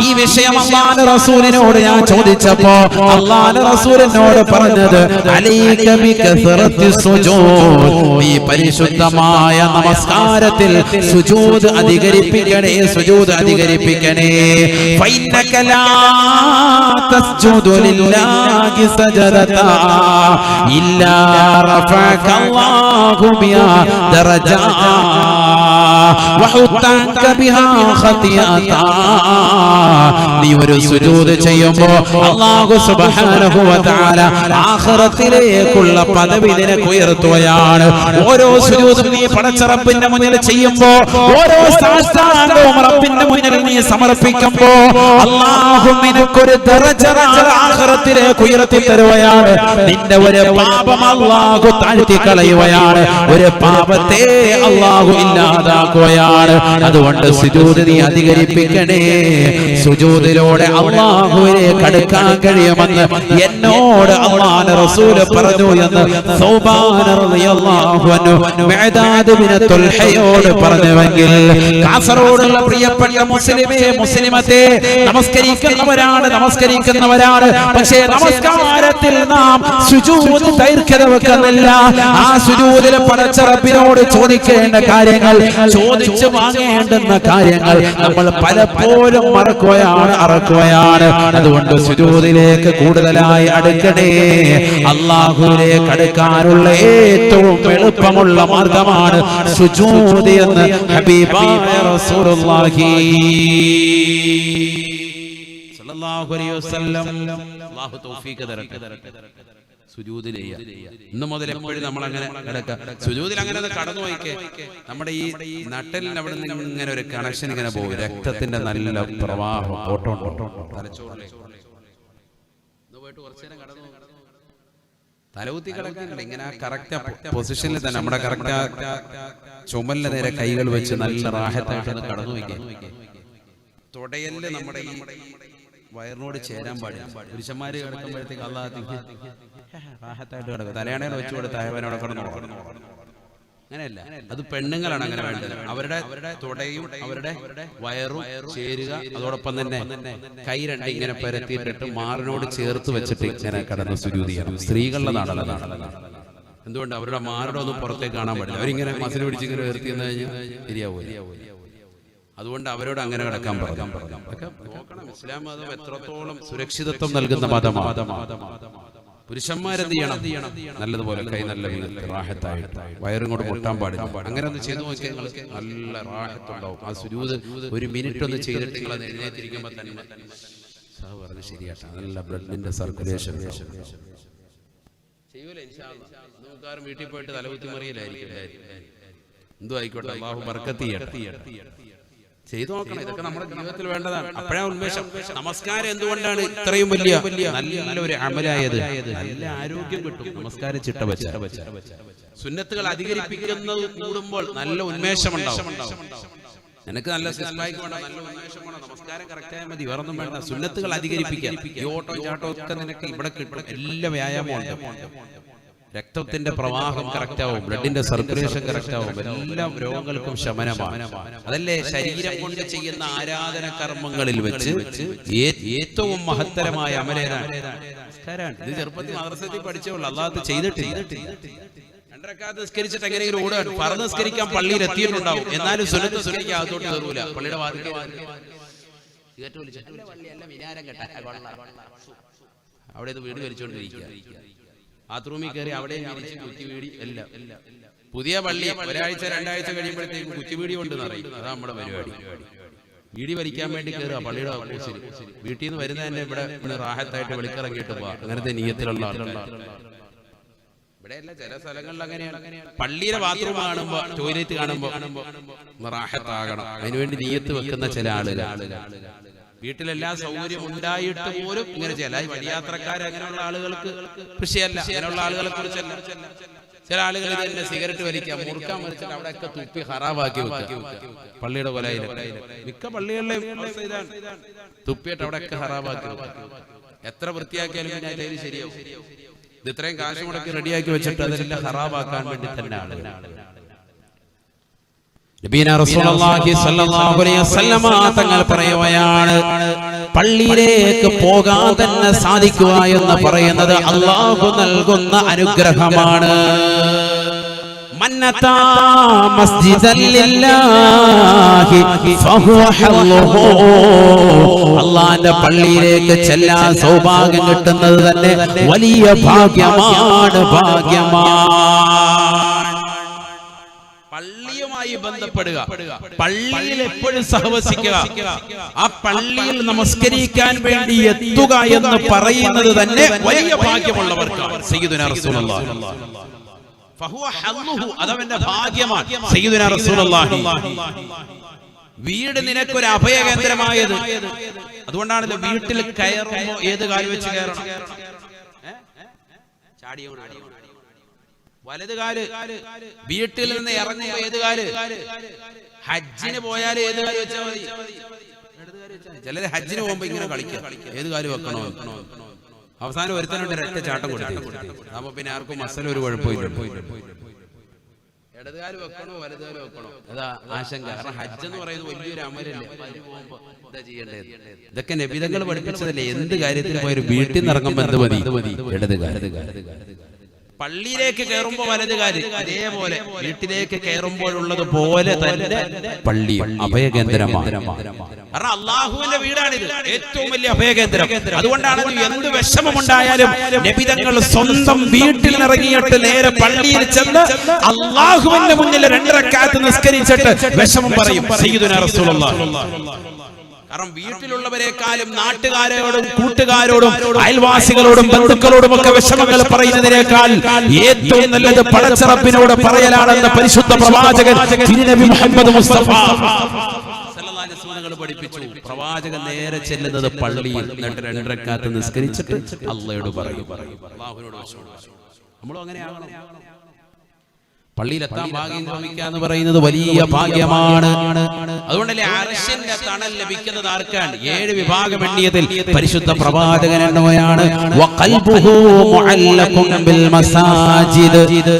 ഈ വിഷയം അല്ലാഹുവിന്റെ റസൂലിനോട് ഞാൻ ചോദിച്ചപ്പോൾ അല്ലാഹുവിന്റെ റസൂലിനോട് പറഞ്ഞത്, അലൈക ബികസറത്തി സുജൂദ്, ഈ പരിശുദ്ധമായ നമസ്കാരത്തിൽ സുജൂദ് അധികരിപ്പിക്കണേ, സുജൂദ് അധികരിപ്പിക്കണേ. ഫൈനക ലാ തസ്ജുദു ലില്ലാഹി സജദത ഇല്ലാ റഫഅക അല്ലാഹു ബിഹാ ദറജാ വഹുത്തക ബിഹാ ഖതിയതാ. നീ ഒരു സുജൂദ് ചെയ്യുമ്പോൾ അല്ലാഹു സുബ്ഹാനഹു വ തആല ആഖിറത്തിലേക്കുള്ള പദവി നിനക്ക് ഉയർത്തുകയാണ്. ഓരോ സുജൂദും നീ പടച്ച റബ്ബിന്റെ മുന്നിൽ ചെയ്യുമ്പോൾ, ഓരോ സാഷ്ടാംഗവും റബ്ബിന്റെ മുന്നിൽ നീ സമർപ്പിക്കുമ്പോൾ അല്ലാഹു നിനക്കൊരു ദറജ ആഖിറത്തിലേക്ക് ഉയർത്തി തരുകയാണ്. നിന്റെ ഒരു പാപം അല്ലാഹു താഴ്ത്തി കളയുകയാണ്, ഒരു പാപത്തെ അല്ലാഹു ഇല്ലാതാക്കുകയാണ്. അതുകൊണ്ട് സുജൂദ് നീ അധികരിപ്പിക്കണേ. സുജൂദിലൂടെ അല്ലാഹുവിലേക്ക് അടുക്കാൻ കഴിയുമെന്ന് എന്നോട് അല്ലാഹുവിന്റെ റസൂൽ പറഞ്ഞു എന്ന് സൗബാൻ റളിയല്ലാഹു അൻഹു മിഅദാദ് ഇബ്നു തുൽഹയോട് പറഞ്ഞുവെങ്കിൽ, കാസർഗോഡുള്ള പ്രിയപ്പെട്ട മുസ്ലിമേ മുസ്ലിമത്തെ, നമസ്കരിക്കുന്നവരാണ്, നമസ്കരിക്കുന്നവരാണ്. പക്ഷേ നമസ്കാരത്തിൽ നാം സുജൂദ് ദൈർഘ്യത വെക്കുന്നില്ല. ആ സുജൂദിൽ പടച്ച റബ്ബിനോട് ചോദിക്കേണ്ട കാര്യങ്ങൾ, ചോദിച്ചു വാങ്ങേണ്ടുന്ന കാര്യങ്ങൾ നമ്മൾ പലപ്പോഴും മറക്കുകയാണ്, അറക്കുകയാണ്. അതുകൊണ്ട് സുജൂദിലേക്ക് കൂടുതലായി അടുക്കണേ. അല്ലാഹുവിലേക്ക് അടുക്കാനുള്ള ഏറ്റവും എളുപ്പമുള്ള മാർഗമാണ് സുജൂദ് എന്ന് ഹബീബായ റസൂലുള്ളാഹി സ്വല്ലല്ലാഹു അലൈഹി വസല്ലം. അല്ലാഹു തൗഫീഖ് തരട്ടെ. സുജൂദിൽ ഇന്ന് മുതൽ എപ്പോഴും നമ്മൾ അങ്ങനെ കിടക്കുക. സുജൂദിൽ അങ്ങനെ കടന്നു പോയിക്കേ, നമ്മുടെ ഈ നട്ടലിന് അവിടെ നിന്ന് ഇങ്ങനെ ഒരു കണക്ഷൻ ഇങ്ങനെ പോകും, രക്തത്തിന്റെ നല്ല പ്രവാഹം ഓട്ടം തലച്ചോറിലേക്ക് പോയിട്ട് കുറച്ചു നേരം കടന്നു തലകുത്തി കിടക്കാനില്ല, ഇങ്ങനെ ആ കറക്റ്റ് പൊസിഷനിൽ തന്നെ നമ്മുടെ കറക്റ്റ് ചുമലിന് നേരെ കൈകൾ വെച്ച് നല്ല റാഹത്തായിട്ട് കടന്നു വയ്ക്കുക. തുടയല് നമ്മുടെ ഈ വയറിനോട് ചേരാൻ പാടില്ല. പുരുഷന്മാര് കിടക്കുമ്പോഴത്തേക്ക് റാഹത്തായിട്ട് കിടക്കും, തലയാണയിൽ വെച്ചു കൊടുത്ത് അയവനോടെ കിടന്നു. അങ്ങനെയല്ല, അത് പെണ്ണുങ്ങളാണ് അങ്ങനെ വേണ്ടത്. അവരുടെ തുടയും അവരുടെ വയറും ചേരുക, അതോടൊപ്പം തന്നെ കൈ രണ്ട് ഇങ്ങനെ പരത്തിയിട്ടിട്ട് മാറിനോട് ചേർത്ത് വെച്ചിട്ട് ഇങ്ങനെ കടന്ന് സുജൂദ് ചെയ്യണം. സ്ത്രീകളുടെ നാടല്ല. എന്തുകൊണ്ട്? അവരുടെ മാരുടെ ഒന്നും പുറത്തേക്ക് കാണാൻ പാടില്ല. അവരിങ്ങനെ മസിൽ പിടിച്ച് ഇങ്ങനെ ഉയർത്തി എന്ന് കഴിഞ്ഞാൽ ശരിയാവൂല. അതുകൊണ്ട് അവരോട് അങ്ങനെ കിടക്കാൻ പറഞ്ഞു. ഇസ്ലാം മതം എത്രത്തോളം സുരക്ഷിതത്വം നൽകുന്ന മതമാണ്. പുരുഷന്മാരെന്ത് ചെയ്യണം? നല്ലതുപോലെ കൈ നല്ല റാഹത്തായിട്ട്, വയറും കൊണ്ട് പൊട്ടാൻ പാടില്ല. അങ്ങനെ ഒന്ന് ചെയ്തു നോക്കിയാൽ നിങ്ങൾക്ക് നല്ല റാഹത്തുണ്ടാവും. ആ സുജൂദ് ഒരു മിനിറ്റ് ഒന്ന് ചെയ്തിട്ട് നിങ്ങൾ അത് എഴുന്നേറ്റിരിക്കുമ്പോൾ തന്നെ പറഞ്ഞ് ശരിയാട്ടാ, നല്ല ബ്ലഡിന്റെ സർക്കുലേഷൻ ചെയ്യൂലേ. നമുക്കാരും വീട്ടിൽ പോയിട്ട് തലകുത്തി മറിയില്ലായിരിക്കും. എന്തോ ആയിക്കോട്ടെ, അല്ലാഹു ബർക്കത്ത് ചെയ്യട്ടെ. ചെയ്തു നോക്കണം. ഇതൊക്കെ നമ്മുടെ ജീവിതത്തിൽ വേണ്ടതാണ്. അപ്പോഴാ ഉന്മേഷം. നമസ്കാരം എന്തുകൊണ്ടാണ് ഇത്രയും വലിയ നല്ലൊരു അമലായത്? നല്ല ആരോഗ്യം കിട്ടും നമസ്കാരം ചിട്ട വെച്ച. സുന്നത്തുകൾ അധികരിപ്പിക്കുന്നത് കൂടുമ്പോൾ നല്ല ഉന്മേഷം ഉണ്ടാവും. നിനക്ക് നല്ല സിസ്ലായിക്ക് വേണം, നല്ല ഉന്മേഷം വേണം, നമസ്കാരം കറക്റ്റായാൽ മതി, വേറൊന്നും വേണ്ട. സുന്നത്തുകൾ അധികരിപ്പിക്കുക. ഈ ഓട്ടോ ചാട്ടോ ഒക്കെ നിനക്ക് ഇവിടെ കിട്ടും. എല്ലാ വ്യായാമവും ഉണ്ട്. രക്തത്തിന്റെ പ്രവാഹം കറക്റ്റ് ആവും, ബ്ലഡിന്റെ സർക്കുലേഷൻ കറക്റ്റ് ആവും, എല്ലാ രോഗങ്ങൾക്കും ശമനമാണ്. അതല്ലേ ശരീരം കൊണ്ട് ചെയ്യുന്ന ആരാധന കർമ്മങ്ങളിൽ വെച്ച് ഏറ്റവും മഹത്തരമായ അമലേതാണ്. ഇത് ചെറുപ്പത്തിൽ മദ്രസത്തിൽ പഠിച്ചോളൂ, അല്ലാതെ ചെയ്തിട്ടില്ല. രണ്ടരക്കാലത്ത് നിസ്കരിച്ചിട്ട് എങ്ങനെയെങ്കിലും ഓടുകയാണ്. പറന്ന് നിസ്കരിക്കാൻ പള്ളിയിൽ എത്തിയിട്ടുണ്ടാവും, എന്നാലും സുന്നത്ത് സുന്നയ്ക്ക് അകത്തോട്ട് കയറൂല. പള്ളിയുടെ വാതിൽ അവിടെ വീട് വലിച്ചുകൊണ്ടിരിക്കുക. ബാത്റൂമിൽ കയറി അവിടെ കുറ്റിവീടി എല്ലാം. പുതിയ പള്ളി ഒരാഴ്ച രണ്ടാഴ്ച കഴിയുമ്പോഴത്തേക്കും കുറ്റിവീടി കൊണ്ട് നിറയും. അതാ നമ്മുടെ പരിപാടി. വീടി വലിക്കാൻ വേണ്ടി കയറുക പള്ളിയുടെ ഓപ്പോസിറ്റ്. വീട്ടിൽ നിന്ന് വരുന്ന തന്നെ ഇവിടെ റാഹത്തായിട്ട് വെളിക്കിറങ്ങിയിട്ട് പോവാ. അങ്ങനത്തെ നീയത്തിലുള്ള ആളുകൾ ഇവിടെയല്ല, ചില സ്ഥലങ്ങളിൽ അങ്ങനെയാണ്. പള്ളിയിലെ ബാത്റൂം കാണുമ്പോ, ടോയ്ലറ്റ് കാണുമ്പോ റാഹത്താകണം, അതിനുവേണ്ടി നീയത്ത് വെക്കുന്ന ചില ആളുകൾ. വീട്ടിലെല്ലാ സൗകര്യം ഉണ്ടായിട്ട് പോലും ഇങ്ങനെ ചില വഴിയാത്രക്കാർ, അങ്ങനെയുള്ള ആളുകൾക്ക് കൃഷിയല്ല, അങ്ങനെയുള്ള ആളുകളെ കുറിച്ചല്ല. ചില ആളുകൾ തന്നെ സിഗരറ്റ് വലിക്കാം, മുറുക്കാൻ വലിച്ചാൽ അവിടെയൊക്കെ തുപ്പി ഹറാബാക്കി വെക്കുക. പള്ളിയുടെ കൊലയിലൊക്കെ മിക്ക പള്ളികളിലെ തുപ്പിയിട്ട് അവിടെയൊക്കെ ഹറാബാക്കി വെക്കുക. എത്ര വൃത്തിയാക്കിയാലും പിന്നെ അതിൽ ശരിയാവും. ഇത് ഇത്രയും കാശ് മുടക്കി റെഡിയാക്കി വെച്ചിട്ട് അതെല്ലാം ഹറാബാക്കാൻ വേണ്ടി തന്നെ ആളുകൾ. നബിയനാ റസൂലുള്ളാഹി സ്വല്ലല്ലാഹു അലൈഹി വസല്ലമ തങ്ങൾ പറയുകയാണ്, പള്ളിയിലേക്ക് പോകാൻ തന്നെ സാധിക്കുക എന്ന് പറയുന്നത് അല്ലാഹു നൽകുന്ന അനുഗ്രഹമാണ്. മന്നതാ മസ്ജിദൻ ലില്ലാഹി ഫഹുവ ഹല്ലുഹു. അല്ലാഹുവിന്റെ പള്ളിയിലേക്ക് ചെല്ലാൻ സൗഭാഗ്യം കിട്ടുന്നത് തന്നെ വലിയ ഭാഗ്യമാണ്, പള്ളിയുമായി ബന്ധപ്പെടുക, പള്ളിയിൽ എപ്പോഴും സഹവസിക്കുക, ആ പള്ളിയിൽ നമസ്കരിക്കാൻ വേണ്ടി എത്തുക എന്ന് പറയുന്നത് തന്നെ വലിയ ഭാഗ്യമുള്ളവർക്കാണ്. സയ്യിദുനാ റസൂലുള്ളാഹി ഫഹുവ ഹല്ലുഹു, അതവന്റെ ഭാഗ്യമാണ്. സയ്യിദുനാ റസൂലുള്ളാഹി വീട് നിനക്കൊരു അഭയകേന്ദ്രമായത്. അതുകൊണ്ടാണല്ലോ വീട്ടിൽ കയറുമ്പോ ഏത് കാല് വെച്ച് കയറണം? വലത് കാല്. വീട്ടിൽ നിന്ന് ഇറങ്ങുമ്പോ ഏത് കാല്? ഹജ്ജിന് പോയാൽ ഏത് കാല് വെച്ചാൽ മതി? ചിലര് ഹജ്ജിന് പോകുമ്പോ ഇങ്ങനെ കളിക്കുക, ഏത് കാല് വെക്കണോ? അവസാനം ഒരുത്തനുണ്ട് ഒരൊറ്റ ചാട്ടം കൊടുത്തു. അപ്പൊ പിന്നെ ആർക്കും മസല ഒരു കുഴപ്പമില്ല. ഇടതുകാല് വെക്കണോ വലതുകാല് വെക്കണോ അതാ ആശങ്ക. കാരണം ഹജ്ജ് എന്ന് പറയുന്നത് വലിയൊരു അമലല്ലേ, അതിന് പോകുമ്പോ എന്താ ചെയ്യേണ്ടത്? ഇതൊക്കെ നബിതങ്ങൾ പഠിപ്പിച്ചതല്ലേ. എന്ത് കാര്യത്തിന് പോയൊരു വീട്ടിൽ നിന്ന് ഇറങ്ങുമ്പോ എന്ത് മതി? ഇടതുകാല്. പള്ളിയിലേക്ക് കയറുമ്പോ വലതുകാല്, അതേപോലെ വീട്ടിലേക്ക് കയറുമ്പോഴുള്ളത് പോലെ തന്നെ പള്ളി അഭയകേന്ദ്രമാണ്. കാരണം അള്ളാഹുവിന്റെ വീടാണിത്, ഏറ്റവും വലിയ അഭയകേന്ദ്രം. അതുകൊണ്ടാണ് എന്ത് വിഷമമുണ്ടായാലും നബിതങ്ങൾ സ്വന്തം വീട്ടിൽ ഇറങ്ങിയിട്ട് നേരെ പള്ളിയിൽ ചെന്ന് അള്ളാഹുവിന്റെ മുന്നിൽ 2 റക്അത്ത് നിസ്കരിച്ചിട്ട് വിഷമം പറയും സയ്യിദുനാ റസൂലുള്ളാഹി. കാരണം വീട്ടിലുള്ളവരെക്കാളും നാട്ടുകാരോടും കൂട്ടുകാരോടും അയൽവാസികളോടും ബന്ധുക്കളോടും ഒക്കെ വിഷമങ്ങൾ പറയുന്നതിനേക്കാൾ ഏറ്റവും നല്ലത് പടച്ചറപ്പിനോട് പറയലാണെന്ന് പരിശുദ്ധ പ്രവാചകൻ തിരുനബി മുഹമ്മദ് മുസ്തഫ സല്ലല്ലാഹു അലൈഹി വസല്ലം പഠിപ്പിച്ചു. പ്രവാചകൻ നേരെ ചെല്ലുന്നത് പള്ളിയിൽ, എന്നിട്ട് 2 റക്അത്ത് നിസ്കരിച്ചിട്ട് അല്ലാഹുവോട് പറയും. അല്ലാഹുവിനോട് നമ്മളും അങ്ങനെ ആകണം. പള്ളിയിലെത്താൻ ഭാഗ്യം ലഭിക്കുക എന്ന് പറയുന്നത് വലിയ ഭാഗ്യമാണ്. അതുകൊണ്ടല്ലേ അർശിന്റെ തണൽ ലഭിക്കുന്നത് ആർക്കാണ്? 7 വിഭാഗം എണ്ണിയതിൽ പരിശുദ്ധ പ്രവാചകൻ എണ്ണുകയാണ്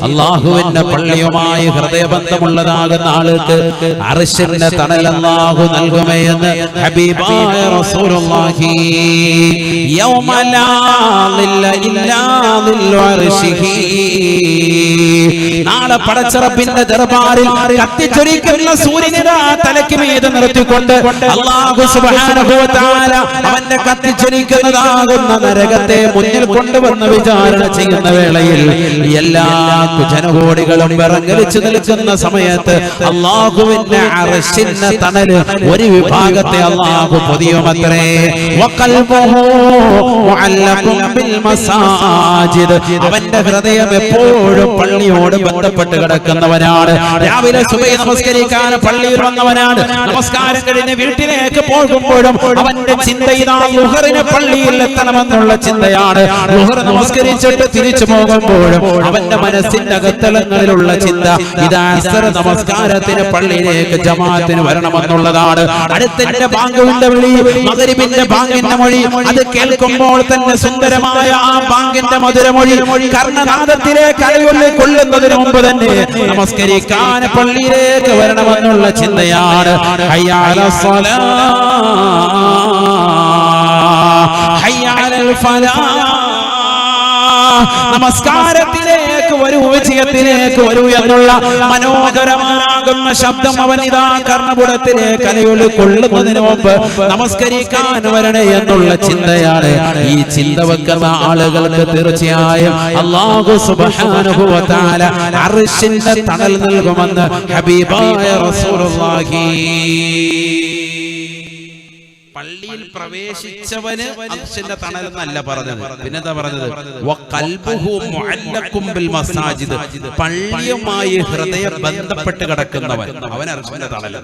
അല്ലാഹുവിന്റെ പള്ളിയുമായി ഹൃദയബന്ധമുള്ളതാകുന്ന ആൾക്ക് അർശിന്റെ തണൽ അല്ലാഹു നൽകുമെന്ന് ഹബീബായ റസൂലുള്ളാഹി. യൗമ ലാ ളില്ല ഇല്ലാ ളില്ലു അർശിഹി. നാളെ പടച്ചറപ്പിന്റെ ദർബാറിൽ കത്തിച്ചൊരിക്കുന്ന സൂര്യനെ തലയ്ക്ക് മീതെ നിർത്തിക്കൊണ്ട് അല്ലാഹു സുബ്ഹാനഹു വ തആല അവന്റെ കത്തിച്ചൊരിക്കുന്നതാകുന്ന നരകത്തെ മുന്നിൽ കൊണ്ടുവന്ന് വിചാരണ ചെയ്യുന്ന വേളയിൽ എല്ലാ ജനകോടികളും വിറങ്ങലിച്ചു നിൽക്കുന്ന സമയത്ത് അല്ലാഹുവിന്റെ അർശിന്റെ തണല് ഒരു വിഭാഗത്തെ അല്ലാഹു പൊതിയുമത്രേ. വഖൽബുഹു മുഅല്ലഖുൻ ബിൽ മസാജിദ്. അവന്റെ ഹൃദയം എപ്പോഴും പള്ളിയോട് ബന്ധപ്പെട്ട് കിടക്കുന്നവനാണ്. രാവിലെ സുബഹി നമസ്കരിക്കാൻ പള്ളിയിൽ വന്നവനാണ്. നമസ്കാരം കഴിഞ്ഞ് വീട്ടിലേക്ക് പോകുമ്പോഴും അവന്റെ ചിന്ത ഇതാ ളുഹറിന് പള്ളിയിൽ എത്തണമെന്നുള്ള ചിന്തയാണ്. ളുഹർ നമസ്കരിച്ചിട്ട് തിരിച്ചു പോകുമ്പോഴും അവന്റെ മനസ്സിന്റെ അകത്തളങ്ങളിലുള്ള ചിന്ത ഇതാ അസ്ർ നമസ്കാരത്തിന് പള്ളിയിലേക്ക് ജമാഅത്തിന് വരണമെന്നുള്ളതാണ്. അടുത്തിന്റെ ബാങ്കിന്റെ വിളി, മഗ്രിബിന്റെ ബാങ്കിന്റെ മൊഴി, അത് കേൾക്കുമ്പോൾ തന്നെ സുന്ദരമായ ആ ബാങ്കിന്റെ മധുരമൊഴി കർണനാദത്തിലേക്ക് അലയൊല്ലി കൊള്ളുന്നതിന് മുമ്പ് തന്നെ നമസ്കരിക്കാൻ പള്ളിയിലേക്ക് വരണമെന്നുള്ള ചിന്തയാണ്. ഹയ്യ അലസ് സ്വലാഹ്, ഹയ്യ അലൽ ഫലാഹ്. നമസ്കാരത്തിലേക്ക് വരൂ, വിജയത്തിലേക്ക് വരൂ എന്നുള്ള മനോഹരമാകുന്ന ശബ്ദം അവൻ ഇതാ കർണപുടത്തിലേക്ക് അലയൊലി കൊള്ളുന്നതിന് മുമ്പ് നമസ്കരിക്കാൻ വരണേ എന്നുള്ള ചിന്തയാണ്. ഈ ചിന്ത വെക്കുന്ന ആളുകൾക്ക് തീർച്ചയായും അല്ലാഹു സുബ്ഹാനഹു വ തആല അർശിന്റെ തണൽ നൽകുമെന്ന് ഹബീബായ റസൂലുള്ളാഹി. പള്ളിയിൽ പ്രവേശിച്ചവന് അർശിന്റെ തണലെന്നല്ല പറഞ്ഞത്. പിന്നെന്താ പറഞ്ഞത്? വഖൽബുഹു മുഅല്ലഖും ബിൽ മസാജിദ്, പള്ളിയുമായി ഹൃദയം ബന്ധപ്പെട്ട് കിടക്കുന്നവൻ അവൻ അർശിന്റെ തണൽ.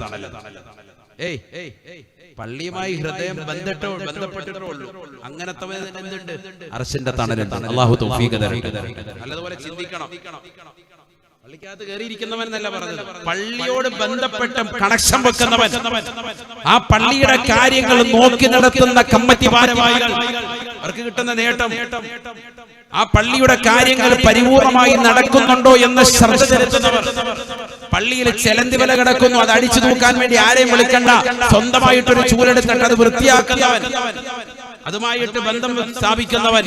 പള്ളിയുമായി ഹൃദയം ബന്ധപ്പെട്ടിട്ടുള്ളൂ അങ്ങനത്തെ എന്തുണ്ട്? അർശിന്റെ തണലുണ്ട്. അല്ലാഹു തൗഫീഖ് തരട്ടെ. നല്ലതുപോലെ ചിന്തിക്കണം. പള്ളിക്കകത്ത് കയറിയിരിക്കുന്നവൻ എന്നല്ല പറഞ്ഞത്, പള്ളിയോട് ബന്ധപ്പെട്ട കണക്ഷൻ വെക്കുന്നവൻ, ആ പള്ളിയുടെ കാര്യങ്ങൾ നോക്കി നടത്തുന്ന കമ്മിറ്റി ഭാരവാഹികൾ, അവർക്ക് കിട്ടുന്ന നേട്ടം ആ പള്ളിയുടെ കാര്യങ്ങൾ പരിപൂർണമായി നടക്കുന്നുണ്ടോ എന്ന് ശ്രദ്ധ ചെലുത്തുന്നവർ, പള്ളിയിൽ ചെലന്തി വില കിടക്കുന്നു അത് അടിച്ചു തൂക്കാൻ വേണ്ടി ആരെയും വിളിക്കണ്ട, സ്വന്തമായിട്ടൊരു ചൂലെടുത്തിട്ട് അത് വൃത്തിയാക്കുന്നവൻ, അതുമായിട്ട് ബന്ധം സ്ഥാപിക്കുന്നവൻ,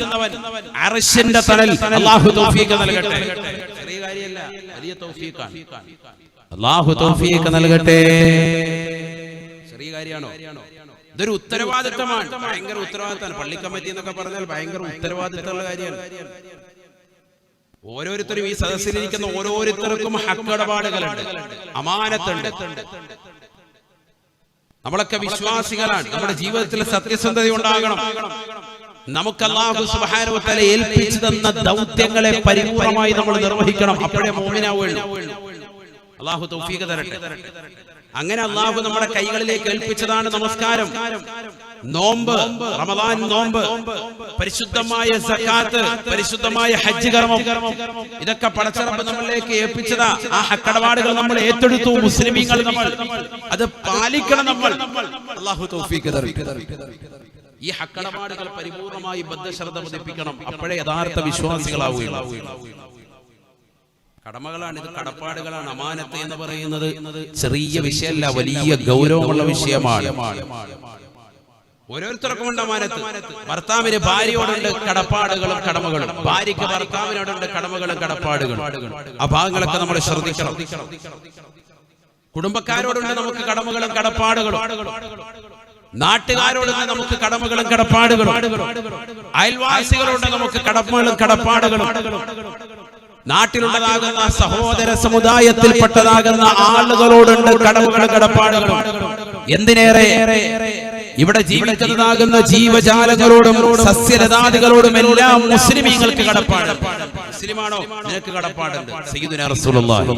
അർശിന്റെ തണൽ അല്ലാഹു തൗഫീഖ് നൽകട്ടെ. ചെറിയ കാര്യമല്ല, വലിയ തൗഫീഖാണ്. അല്ലാഹു തൗഫീഖ് നൽകട്ടെ. ചെറിയ കാര്യമാണോ? ഇതൊരു ഉത്തരവാദിത്തമാണ്, ഭയങ്കര ഉത്തരവാദിത്തമാണ്. പള്ളി കമ്മിറ്റി എന്നൊക്കെ പറഞ്ഞാൽ ഭയങ്കര ഉത്തരവാദിത്തമുള്ള കാര്യമാണ്. ഓരോരുത്തരും ഈ സദസ്സിലിരിക്കുന്ന ഓരോരുത്തർക്കും ഹക്കിടപാടുകളുണ്ട്, അമാനത്തുണ്ട്. നമ്മളൊക്കെ വിശ്വാസികളാണ്. നമ്മുടെ ജീവിതത്തിൽ സത്യസന്ധത ഉണ്ടാകണം. നമുക്ക് അല്ലാഹു സുബ്ഹാനഹു വ തആല ഏൽപ്പിച്ചു തന്ന ദൗത്യങ്ങളെ പരിപൂർണമായി നമ്മൾ നിർവഹിക്കണം. അപ്പോഴേ മുഅ്മിനാവുള്ളൂ. അല്ലാഹു തൗഫീഖ് തരട്ടെ. അങ്ങനെ അല്ലാഹു നമ്മുടെ കൈകളിലേക്ക് ഏൽപ്പിച്ചതാണ് നമസ്കാരം, നോമ്പ്, റമദാൻ നോമ്പ്, പരിശുദ്ധമായ സകാത്ത്, പരിശുദ്ധമായ ഹജ്ജ് കർമ്മം. ഇതൊക്കെ പടച്ചറബ് നമ്മളിലേക്ക് ഏൽപ്പിച്ചതാ. ആ ഹക്കടപാടുകൾ നമ്മൾ ഏറ്റെടുത്തു. മുസ്ലിമീങ്ങൾ നമ്മൾ അത് പാലിക്കണം. നമ്മൾ അല്ലാഹു തൗഫീഖ് തരട്ടെ. ഈ ഹക്കടപാടുകൾ പരിപൂർണമായി ബദ്ധശ്രദ്ധ പതിപ്പിക്കണം. അപ്പോഴേ യഥാർത്ഥ വിശ്വാസികളാവുകയുള്ളൂ. കടമകളാണ് ഇത്, കടപ്പാടുകളാണ്. അമാനത്ത് എന്ന് പറയുന്നത് ചെറിയ വിഷയമല്ല, വലിയ ഗൗരവമുള്ള വിഷയമാണ്. ഓരോരുത്തർക്കും ഉണ്ട് അമാനത്ത്. ഭർത്താവിന് ഭാര്യയോടുണ്ട് കടപ്പാടുകളും കടമകളും, ഭാര്യയ്ക്ക് ഭർത്താവിനോടുണ്ട് കടമകളും കടപ്പാടുകളും. ആ ഭാഗങ്ങളൊക്കെ നമ്മൾ ശ്രദ്ധിക്കണം. കുടുംബക്കാരോടുണ്ട് നമുക്ക് കടമകളും കടപ്പാടുകളും, നാട്ടുകാരോട് നമുക്ക് കടമകളും കടപ്പാടുകളും, അയൽവാസികളോട് നമുക്ക് കടമകളും കടപ്പാടുകളും, നാട്ടിലുള്ളതാകുന്ന സഹോദര സമുദായത്തിൽപ്പെട്ടതാകുന്ന ആളുകളോടുണ്ട് കടമകളും കടപ്പാടുകളും. എന്തിനേറെ ഇവിടെ ജീവിക്കുന്നതാകുന്ന ജീവജാലങ്ങളോടും സസ്യലതാദികളോടും എല്ലാം മുസ്ലിമീങ്ങൾക്ക് കടപ്പാട്. മുസ്ലിമാണോ? നിനക്ക് കടപ്പാടുണ്ട്. സയ്യിദുനാ റസൂലുള്ളാഹി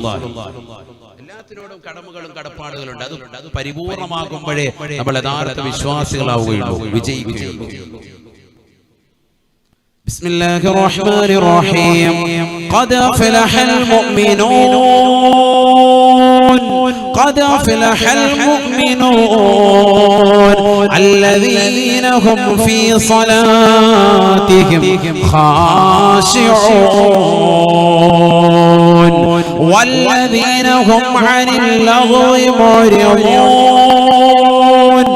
എല്ലാത്തിനോടും കടമകളും കടപ്പാടുകളുണ്ട്. അത് പരിപൂർണമാകുമ്പോഴേ നമ്മൾ യഥാർത്ഥ വിശ്വാസികളാവുകയുള്ളൂ, വിജയിക്കുകയുള്ളൂ. بسم الله الرحمن الرحيم قد أفلح المؤمنون قد أفلح المؤمنون الذين هم في صلاتهم خاشعون والذين هم عن اللغو معرضون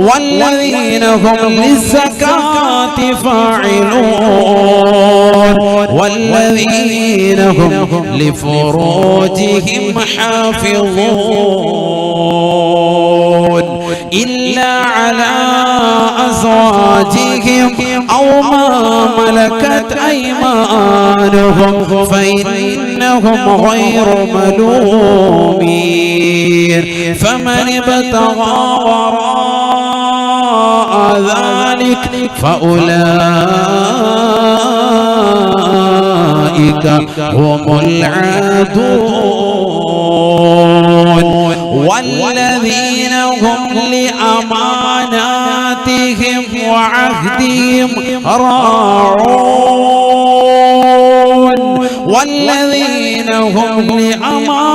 والذين هم للزكاة فاعلون والذين هم لفروجهم حافظون إلا على أزواجهم أو ما ملكت أيمانهم فإنهم غير ملومين فمن ابتغى وراء ذلك فأولئك هم العادون والذين هم لأماناتهم وعهدهم راعون والذين هم لأماناتهم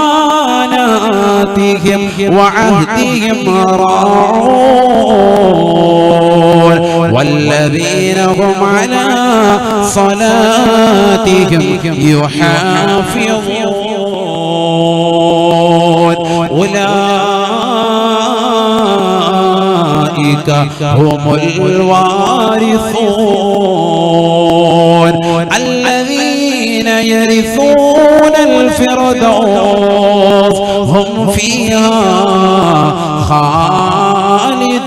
وعهدهم راعون والذين هم على صلاتهم يحافظون أولئك هم الوارثون الذين يرثون الفردوس هم فيها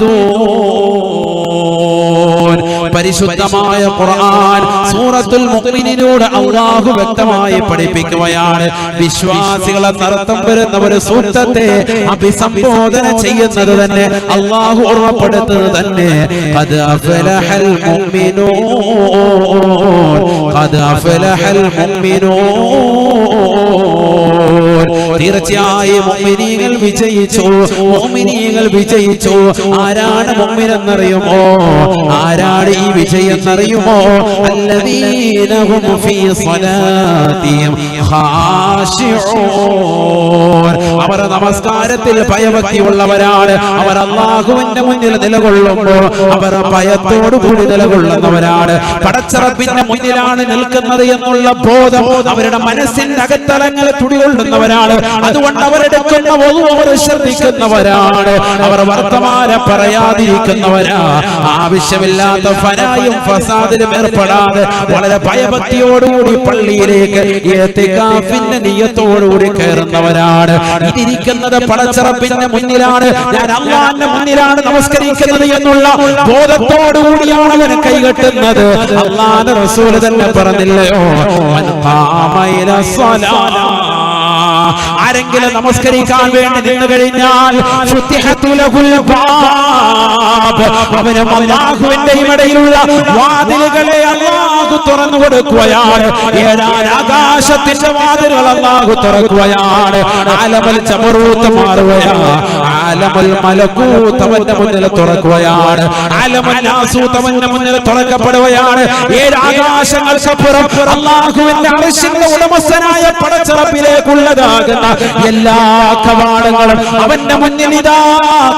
خالدون പരിശുദ്ധമായ ഖുർആൻ സൂറത്തുൽ മുഅ്മിനൂനിലൂടെ അല്ലാഹു വ്യക്തമായി പഠിപ്പിക്കുകയാണ്. വിശ്വാസികളെ നടത്തം വരുന്ന ഒരു സൂക്തത്തെ അഭിസംബോധന ചെയ്യുന്നത് തന്നെ അല്ലാഹു ഉറപ്പെടുത്തുന്നത് തന്നെ ഖദ് അഫ്ലഹൽ മുഅ്മിനൂൻ ഖദ് അഫ്ലഹൽ മുഅ്മിനൂൻ. തീർച്ചയായും മുഅ്മിനീങ്ങൾ വിജയിച്ചു, മുഅ്മിനീങ്ങൾ വിജയിച്ചു. ആരാണ് മുഅ്മിൻ എന്നറിയുമോ? ആരാണ് ഈ വിജയം എന്നറിയുമോ? അല്ലദീന ഹും ഫീ സ്വലാത്തിഹിം ഖാശിഊൻ. അവർ നമസ്കാരത്തിൽ ഭയഭക്തിയുള്ളവരാണ്. അവർ അല്ലാഹുവിന്റെ മുന്നിൽ നിലകൊള്ളുമ്പോൾ അവർ ഭയത്തോടു കൂടി നിലകൊള്ളുന്നവരാണ്. പടച്ചറപ്പിന്റെ മുന്നിലാണ് നിൽക്കുന്നത് എന്നുള്ള ബോധം അവരുടെ മനസ്സിന്റെ അകത്തളങ്ങൾ തുടികൊള്ളുന്നവരാണ്. അതുകൊണ്ട് അവരെടുക്കുന്ന അവർ ശ്രദ്ധിക്കുന്നവരാണ്. അവർ വർത്തമാനം പറയാതിരിക്കുന്നവരാ. ആവശ്യമില്ലാത്ത ഫനായും ഫസാദിലും ഏർപ്പെടാതെ വളരെ ഭയഭക്തിയോടുകൂടി പള്ളിയിലേക്ക് ഇഅ്തികാഫിന്റെ നിയ്യത്തോടുകൂടി കയറുന്നവരാണ്. ഇതിരിക്കുന്നത് പടച്ചറപ്പിന്റെ മുന്നിലാണ്, ഞാൻ അല്ലാഹുവിന്റെ മുന്നിലാണ് നമസ്കരിക്കുന്നത് എന്നുള്ള ബോധത്തോടുകൂടിയാണ് അവൻ കൈകെട്ടുന്നത്. അല്ലാഹുവിന്റെ റസൂൽ തന്നെ പറഞ്ഞില്ലയോ, മൻ ഖാമ ഇലാ സ്വലാ, ആരെങ്കിലും നമസ്കരിക്കാൻ വേണ്ടി നിന്ന് കഴിഞ്ഞാൽ അവനും അല്ലാഹുവിന്റെ ഇടയിലുള്ള വാതിലുകളെ അല്ലാഹു തുറന്നു കൊടുക്കുകയാണ്. ഏഴാൻ ആകാശത്തിന്റെ വാതിലുകൾ അല്ലാഹു തുറക്കുകയാണ്. ആലമൽ ജബറൂത്ത് മാറുകയാണ്, ആലമൽ മലകൂത്ത് അവന്റെ മുന്നിൽ തുറക്കുകയാണ്, ആലമൽ നാസൂത്ത് അവന്റെ മുന്നിൽ തുറക്കപ്പെടുകയാണ്. ഏഴ് ആകാശങ്ങൾക്കപ്പുറം അല്ലാഹുവിന്റെ അർശിന്റെ ഉടമസ്ഥനായ പടച്ചറപ്പിലേക്കുള്ളതാകുന്ന എല്ലാ കവാടങ്ങളും അവന്റെ മുന്നിൽ ഇതാ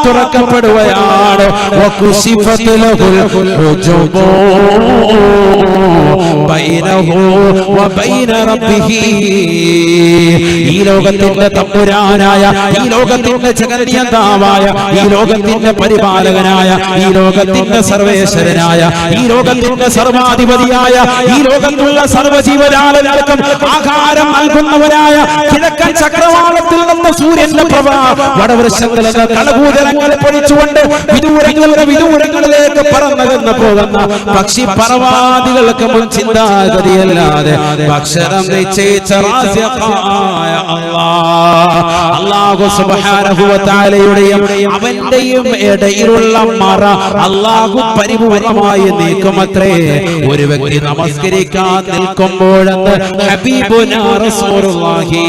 തുറക്കപ്പെടുകയാണ്. ഈ ലോകത്തിന്റെ തമ്പുരാനായ, ഈ ലോകത്തിന്റെ ജഗന്നിയന്താവായ, ഈ ലോകത്തിന്റെ പരിപാലകനായ, ഈ ലോകത്തിന്റെ സർവേശ്വരനായ, ഈ ലോകത്തിന്റെ സർവാധിപതിയായ, ഈ ലോകത്തുള്ള സർവ്വജീവജാലങ്ങൾക്കും ആഹാരം നൽകുന്നവനായ കിഴക്കൻ ചക്രവാളത്തിൽ നിന്ന് സൂര്യന്റെ പ്രഭ വടവൃക്ഷങ്ങളിൽ നിന്ന് കളകൂജലങ്ങൾ പൊഴിച്ചുകൊണ്ട് വിദൂരങ്ങളുടെ വിദൂരങ്ങളിലേക്ക് പറന്നകന്ന് പോകുന്ന പക്ഷി പറവാദികൾക്ക് മുൻ ചിന്താഗതിയല്ലാതെ ഭക്ഷണം നിശ്ചയിച്ച റാസിഖായ അല്ലാഹു സുബ്ഹാനഹു വ തആലയുടെയും അവന്റെയും ഇടയിലുള്ള മറ അല്ലാഹു പരിപൂർണമായി നീക്കുമത്രേ. ഒരു വ്യക്തി നമസ്കരിക്കാൻ നിൽക്കുമ്പോഴെന്ന് ഹബീബുനാ റസൂലുള്ളാഹി,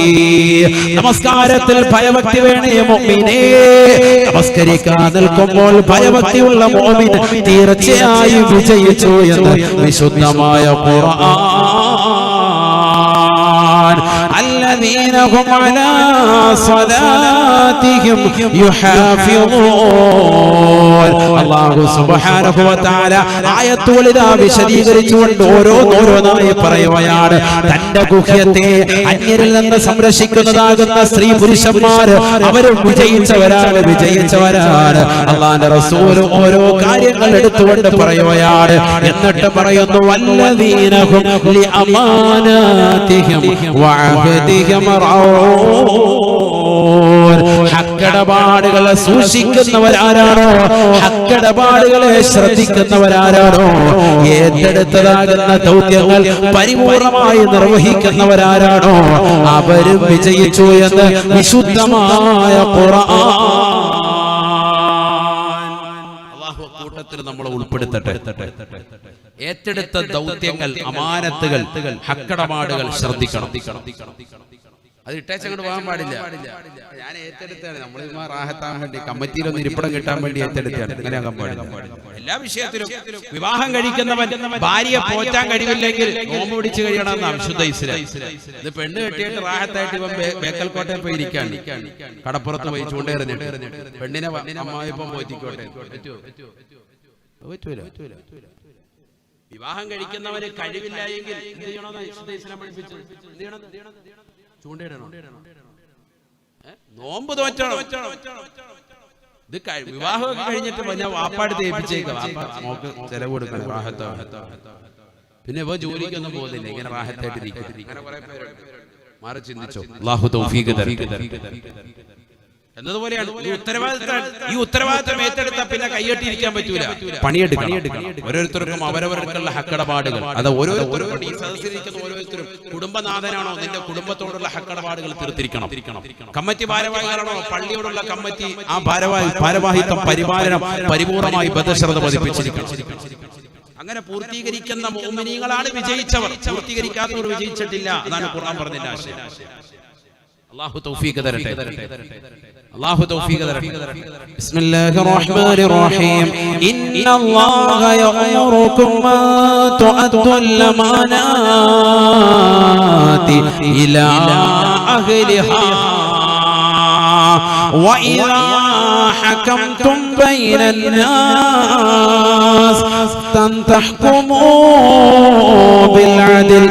നമസ്കാരത്തിൽ ഭയഭക്തി വേണേ മുഅ്മിനേ. നമസ്കരിക്കാൻ നിൽക്കുമ്പോൾ ഭയഭക്തിയുള്ള മുഅ്മിൻ തീർച്ചയായും വിജയിച്ചു എന്ന് വിശുദ്ധമായ ഖുർആൻ. الذين هم على صلاتهم يحافظون. അല്ലാഹു സുബ്ഹാനഹു വ തആല ആയത്തുകൾ ഇതാ വിശദീകരിച്ചുകൊണ്ട് ഓരോന്നായി പറയുകയാണ്. തന്റെ ഗുഹ്യത്തെ അന്യരിൽ നിന്ന് സംരക്ഷിക്കുന്നതാകുന്ന സ്ത്രീ പുരുഷന്മാർ അവരും വിജയിച്ചവരാണ്, വിജയിച്ചവരാണ്. അല്ലാഹുവിന്റെ റസൂൽ ഓരോ കാര്യങ്ങൾ എടുത്തുകൊണ്ട് പറയുകയാണ്. എന്നിട്ട് പറയുന്നു, വല്ലദീന ഹും ലിഅമാനാതിഹിം വഅഹദിഹിം റഊൻ. ഹക്കിടപാടുകളെ സൂക്ഷിക്കുന്നവരാരാണോ, ഹക്കിടപാടുകളെ ശ്രദ്ധിക്കുന്നവരാരാണോ, ഏറ്റെടുത്തതാകുന്ന ദൗത്യങ്ങൾ പരിപൂർണമായി നിർവഹിക്കുന്നവരാരാണോ അവരും വിജയിച്ചു എന്ന് വിശുദ്ധമായ ഖുർആൻ. അല്ലാഹു കൂട്ടത്തിൽ നമ്മളെ ഉൾപ്പെടുത്തട്ടെ. ഏറ്റെടുത്ത ദൗത്യങ്ങൾ, അമാനത്തുകൾ, ഹക്കിടപാടുകൾ ശ്രദ്ധിക്കണം. അത് ഇട്ടേച്ചങ്ങോട്ട് പോകാൻ പാടില്ല. ഞാൻ ഏറ്റെടുത്താണ്, നമ്മൾ റാഹത്താൻ വേണ്ടി കമ്മിറ്റിയിലൊന്ന് ഇരിപ്പിടം കിട്ടാൻ വേണ്ടി ഏറ്റെടുത്താണ്. അങ്ങനെ ആകാൻ പാടില്ല. എല്ലാ വിഷയത്തിലും വിവാഹം കഴിക്കുന്നവൻ ഭാര്യയെ പോറ്റാൻ കഴിവില്ലെങ്കിൽ നോമ്പ് പിടിച്ചു കഴിയണമെന്ന് വിശുദ്ധ ഇസ്ലാം. ഇത് പെണ്ണ് കെട്ടിയിട്ട് റാഹത്തായിട്ട് ഇവൻ ബേക്കൽ കോട്ടയിൽ പോയി ഇരിക്കാണ്, കടപ്പുറത്ത് പോയി ചൂണ്ടേറിഞ്ഞിട്ട് പെണ്ണിനെ അമ്മായിപ്പം പോറ്റിക്കോട്ടെ. പറ്റൂല. വിവാഹം കഴിക്കുന്നവന് കഴിവില്ല എങ്കിൽ എന്ത് ചെയ്യണമെന്ന് വിശുദ്ധ ഇസ്ലാം പഠിപ്പിച്ചത്? എന്ത് ചെയ്യണം? ചൂണ്ടയിടണം, നോമ്പ് തോറ്റണം. ഇത് വിവാഹമൊക്കെ കഴിഞ്ഞിട്ട് ഞാൻ വാപ്പാടുത്ത് ഏൽപ്പിച്ചേക്കാം, മോക്ക് ചെലവ് കൊടുക്കണം, റാഹത്താണ്. പിന്നെ ഇവ ജോലിക്കൊന്നും പോകുന്നില്ല, ഇങ്ങനെ റാഹത്തായിട്ടിരിക്കും. മാറി ചിന്തിച്ചോ. അല്ലാഹു തൗഫീഖ് തരട്ടെ. എന്നതുപോലെയാണ് ഈ ഉത്തരവാദിത്തം ഏറ്റെടുത്താൽ പിന്നെ കൈയ്യട്ടിയിരിക്കാൻ പറ്റൂല, പണിയെടുക്കണം. ഓരോരുത്തർക്കും അവരവർക്കുള്ള ഹക്കടപാടുകൾ, അത് ഓരോരുത്തരും ഈ സദസ്സിലിരിക്കുന്ന ഓരോരുത്തരും കുടുംബനാഥനാണോ നിന്റെ കുടുംബത്തോടുള്ള ഹക്കടപാടുകൾ തീർത്തിരിക്കണം. കമ്മിറ്റി ഭാരവാഹികളാണോ പള്ളിയോടുള്ള കമ്മിറ്റി ആ ഭാരവാഹിത്വം പരിപാലനം പരിപൂർണമായി ബദ്ധശ്രദ്ധ പതിപ്പിച്ചിരിക്കണം. അങ്ങനെ പൂർത്തീകരിക്കുന്ന മുഅ്മിനീങ്ങളാണ് വിജയിച്ചവർ. പൂർത്തീകരിക്കാത്തവർ വിജയിച്ചിട്ടില്ല. അതാണ് ഖുർആൻ പറഞ്ഞതിന്റെ ആശയം. അല്ലാഹു തൗഫീഖ് തരട്ടെ. അല്ലാഹു തൗഫീഖ് തരട്ടെ. ബിസ്മില്ലാഹിർ റഹ്മാനിർ റഹീം. ഇന്നല്ലാഹ യഅമുറുകും അൻ തുഅദ്ദുൽ അമാനാതി ഇലാ അഹ്ലിഹാ وإذا حكمتم بين الناس أن تحكموا بالعدل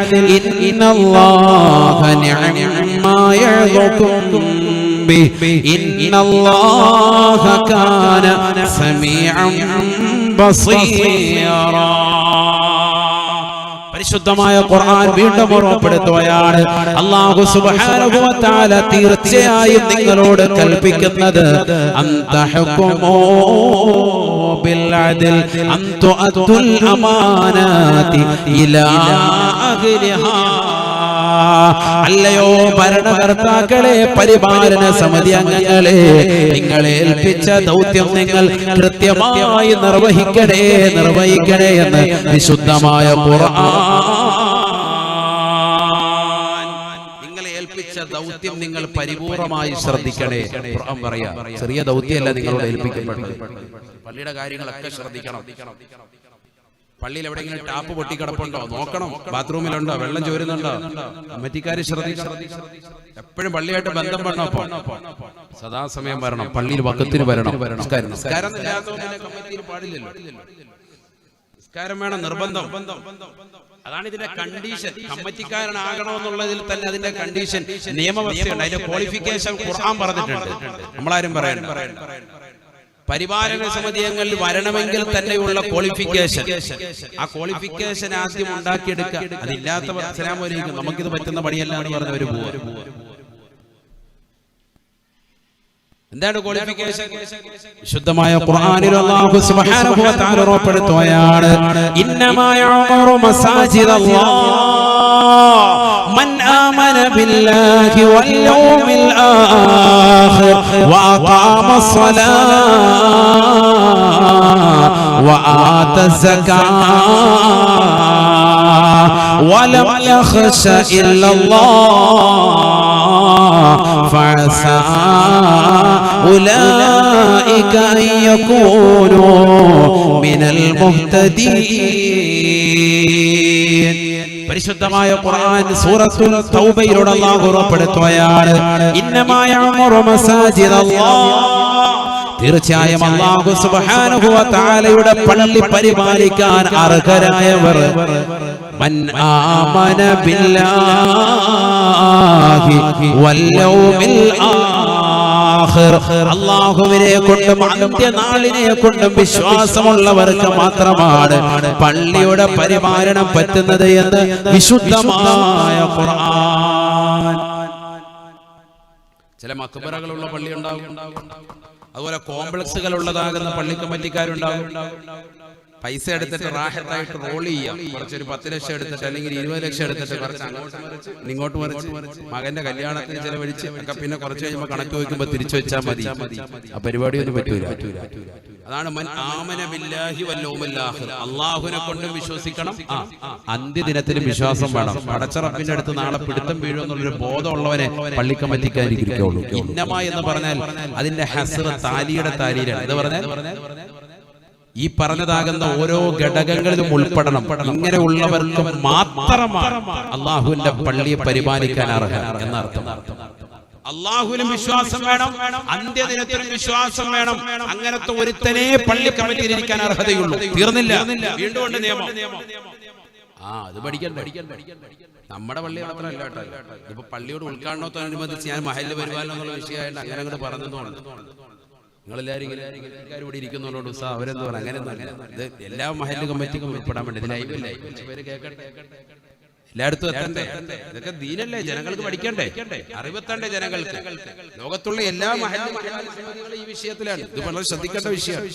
إن الله نعم ما يعظكم به إن الله كان سميعا بصيرا. പരിശുദ്ധമായ ഖുർആൻ വീണ്ടും ഓർമ്മപ്പെടുത്തുകയാണ്. അല്ലാഹു സുബ്ഹാനഹു വ തആല തീർച്ചയായും നിങ്ങളോട് കൽപ്പിക്കുന്നത് അന്തഹകുമൂ ബിൽ അദ്ൽ അൻ തുഅദ്ദുൽ അമാനാതി ഇലാ അഹ്ലിഹാ. അല്ലയോ ഭരണകർത്താക്കളെ, പരിപാലന സമിതി അംഗങ്ങളെ, നിങ്ങളെ ഏൽപ്പിച്ച ദൗത്യം നിങ്ങൾ കൃത്യമായി നിർവഹിക്കണേ എന്ന് വിശുദ്ധമായ ഖുർആൻ. നിങ്ങളെ ഏൽപ്പിച്ച ദൗത്യം നിങ്ങൾ പരിപൂർണമായി ശ്രദ്ധിക്കണേ. ഖുർആൻ പറയാ, ചെറിയ ദൗത്യമല്ല നിങ്ങളോട് ഏൽപ്പിക്കപ്പെട്ടത്. പള്ളിയുടെ കാര്യങ്ങളൊക്കെ ശ്രദ്ധിക്കണം. പള്ളിയിൽ എവിടെയെങ്കിലും ടാപ്പ് പൊട്ടിക്കിടപ്പുണ്ടോ നോക്കണം. ബാത്റൂമിലുണ്ടോ, വെള്ളം ചോരുന്നുണ്ടോ, കമ്മിറ്റിക്കാര് ശ്രദ്ധിക്കണം. എപ്പോഴും പള്ളിയായിട്ട് ബന്ധം വേണം. സദാസമയം വരണം, പള്ളിയിൽ വക്കത്തിന് വരണം. നിസ്കാരം കമ്മിറ്റിയിൽ പാടില്ലല്ലോ. നിസ്കാരം വേണം, നിർബന്ധം. അതാണ് ഇതിന്റെ കണ്ടീഷൻ. കമ്മിറ്റിക്കാരനാകണമെന്നുള്ളതിൽ തന്നെ അതിന്റെ കണ്ടീഷൻ, നിയമവ്യവസ്ഥയുണ്ട്. അതിന്റെ ക്വാളിഫിക്കേഷൻ ഖുർആൻ പറഞ്ഞിട്ടുണ്ട്. നമ്മളാരും പറയാൻ പരിപാലന സമിതിയങ്ങളിൽ വരണമെങ്കിൽ തന്നെയുള്ള ക്വാളിഫിക്കേഷൻ, ആ ക്വാളിഫിക്കേഷൻ ആദ്യം ഉണ്ടാക്കിയെടുക്കുക. അതില്ലാത്തവർ അസ്സലാമു അലൈക്കും നമുക്കിത് പറ്റുന്ന പണിയല്ല എന്ന് പറഞ്ഞവര് പോവുക. എന്താണ് ക്വാളിഫിക്കേഷൻ? വിശുദ്ധമായ ഖുർആനിൽ അല്ലാഹു സുബ്ഹാനഹു വ തആല ഉറപ്പെടുത്തുകയാണ്, ഇന്നമാ യഅമുറു മസാജിദല്ലാഹ് മൻ ആമന ബില്ലാഹി വൽ യൗമിൽ ആഖിർ വഅഖാമ الصلاة وآتى الزكاة ولم يخش إلا الله فعسى أولئك أن يكونوا من المهتدين. പരിശുദ്ധമായ ഖുർആൻ സൂറത്തുൽ തൗബയിലൂടെ അല്ലാഹു ഉറപ്പെടുത്തുകയാണ്, ഇന്നമാ യഅമുറു മസാജിദല്ലാഹ്. തീർച്ചയായും അല്ലാഹു സുബ്ഹാനഹു വ തആലയുടെ പള്ളി പരിപാലിക്കാൻ അർഹരായവർ മൻ ആമന ബില്ലാഹി വൽ യൗമിൽ ആഖിർ. അല്ലാഹുവിനെ കൊണ്ടും അന്ത്യനാളിനെ കൊണ്ടും വിശ്വാസമുള്ളവർക്ക് മാത്രമാണ് പള്ളിയുടെ പരിപാലനം പറ്റുന്നത് എന്ന് വിശുദ്ധമായ ഖുർആൻ. ചില മക്ബറകളുള്ള പള്ളി ഉണ്ടാകും, അതുപോലെ കോംപ്ലക്സുകൾ ഉള്ളതാകുന്ന പള്ളി കമ്മിറ്റിക്കാരുണ്ടാകും. പൈസ എടുത്തിട്ട് റാഹത്തായിട്ട് റോൾ ചെയ്യാം. കുറച്ചൊരു 10 ലക്ഷം എടുത്തിട്ട് അല്ലെങ്കിൽ 20 ലക്ഷം എടുത്തിട്ട് കുറച്ച് അങ്ങോട്ട് മറിച്ച് ഇങ്ങോട്ട് മറിച്ച് മകന്റെ കല്യാണത്തിന് ചെലവഴിച്ച് ഒക്കെ പിന്നെ കുറച്ച് കഴിയുമ്പോൾ കണക്ക് വയ്ക്കുമ്പോൾ തിരിച്ചു വെച്ചാൽ മതി. ആ പരിപാടിയൊന്നും പറ്റൂല. അതാണ് മൻ ആമന ബില്ലാഹി വൽ യൗമിൽ ആഖിർ. അല്ലാഹുവിനെ കൊണ്ടും വിശ്വസിക്കണം, അന്ത്യദിനത്തിലും വിശ്വാസം വേണം. പടച്ച റബ്ബിന്റെ അടുത്ത് നാളെ പിടുത്തം വീഴുമെന്നുള്ളൊരു ബോധമുള്ളവനെ പള്ളി കമ്മിറ്റിക്കാരിക്കുള്ളൂ. ഇന്നമ എന്ന് പറഞ്ഞാൽ അതിന്റെ ഹസ്ർ താലിയുടെ താലിയിലാണ്. എന്ന് പറഞ്ഞാൽ ഈ പറഞ്ഞതാകുന്ന ഓരോ ഘടകങ്ങളിലും ഉൾപ്പെടണം. ഇങ്ങനെയുള്ളവർക്ക് മാത്രമാണ് അള്ളാഹുവിന്റെ പള്ളിയെ പരിപാലിക്കാൻ അർഹത എന്നർത്ഥം. അള്ളാഹുവിനും വിശ്വാസം വേണം, അന്ത്യദിനത്തിനും വിശ്വാസം വേണം. അങ്ങനത്തെ ഒരുത്തനെ പള്ളി കമ്മിറ്റിയിൽ ഇരിക്കാൻ അർഹതയുള്ളൂ. തീർന്നില്ല, വീണ്ടും ഉണ്ട് നിയമം. അത് പഠിക്കണ്ട. നമ്മുടെ പള്ളി മാത്രമല്ല കേട്ടോ. ഇപ്പൊ പള്ളിയോട് ഉദ്ഘാടനത്തോടനുബന്ധിച്ച് ഞാൻ മഹല്ല് പരിപാലനം എന്നുള്ള വിഷയമായിട്ട് അങ്ങനെ അങ്ങോട്ട് പറഞ്ഞതുകൊണ്ട് നിങ്ങളെല്ലാവരും ഇവിടെ ഇരിക്കുന്നവരോട് ഉത്സാഹം അവരെന്ന് പറയാം. അങ്ങനെ ഇത് എല്ലാ മഹല്ല് കമ്മിറ്റിക്കും ഉൾപ്പെടാൻ വേണ്ടി ഇതിലായില്ലേ പേര് കേൾക്കട്ടെ. എല്ലായിടത്തും എത്തണ്ടേ? ഇതൊക്കെ ദീനല്ലേ, ജനങ്ങൾക്ക് പഠിക്കണ്ടേ, അറിവെത്തണ്ടേ ജനങ്ങൾക്ക്. ലോകത്തുള്ള എല്ലാ ഈ വിഷയത്തിലാണ്. ഇത് വളരെ ശ്രദ്ധിക്കേണ്ട വിഷയമാണ്,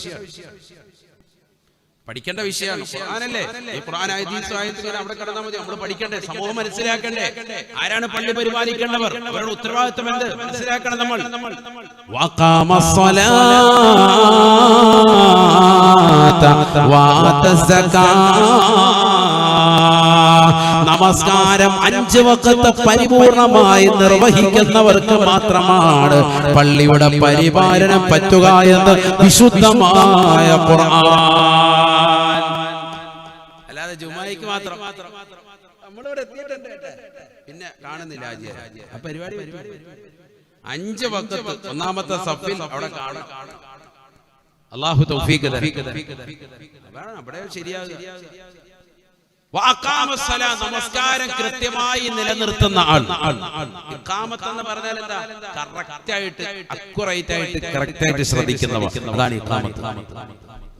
പഠിക്കേണ്ട വിഷയമാണ്. ഖുർആനല്ലേ, ഈ ഖുർആൻ ആയത്തുകൾ അവിടെ കടന്നാൽ മതി. നമ്മൾ പഠിക്കണ്ടേ, സമൂഹം മനസ്സിലാക്കണ്ടേ, ആരാണ് പള്ളി പരിപാലിക്കേണ്ടവർ, അവരുടെ ഉത്തരവാദിത്വം എന്ത് മനസ്സിലാക്കണം നമ്മൾ. നമസ്കാരം 5 വഖത്ത് പരിപൂർണമായി നിർവഹിക്കുന്നവർക്ക് മാത്രമാണ് പള്ളിയുടെ പരിപാലനം പറ്റുക എന്ന് വിശുദ്ധമായ ഖുർആൻ. അല്ലാതെ ജുമായിക്ക് മാത്രം നമ്മളിവിടെ എത്തിയിട്ടുണ്ട്, പിന്നെ കാണുന്നില്ല ആ പരിപാടി. 5 വഖത്ത് ഒന്നാമത്തെ സഫിൽ അവിടെ കാണും. അല്ലാഹു തൗഫീഖ് തരട്ടെ. അവിടെ ശരിയാകുക. നമസ്കാരം കൃത്യമായി നിലനിർത്തുന്ന ആൾ. ഇഖാമത്ത് എന്ന് പറഞ്ഞാൽ എന്താ? കറക്റ്റ് ആയിട്ട്, അക്യുറേറ്റ് ആയിട്ട്, കറക്റ്റ് ആയിട്ട് ശ്രദ്ധിക്കുന്നവർ, അതാണ് ഇഖാമത്ത്.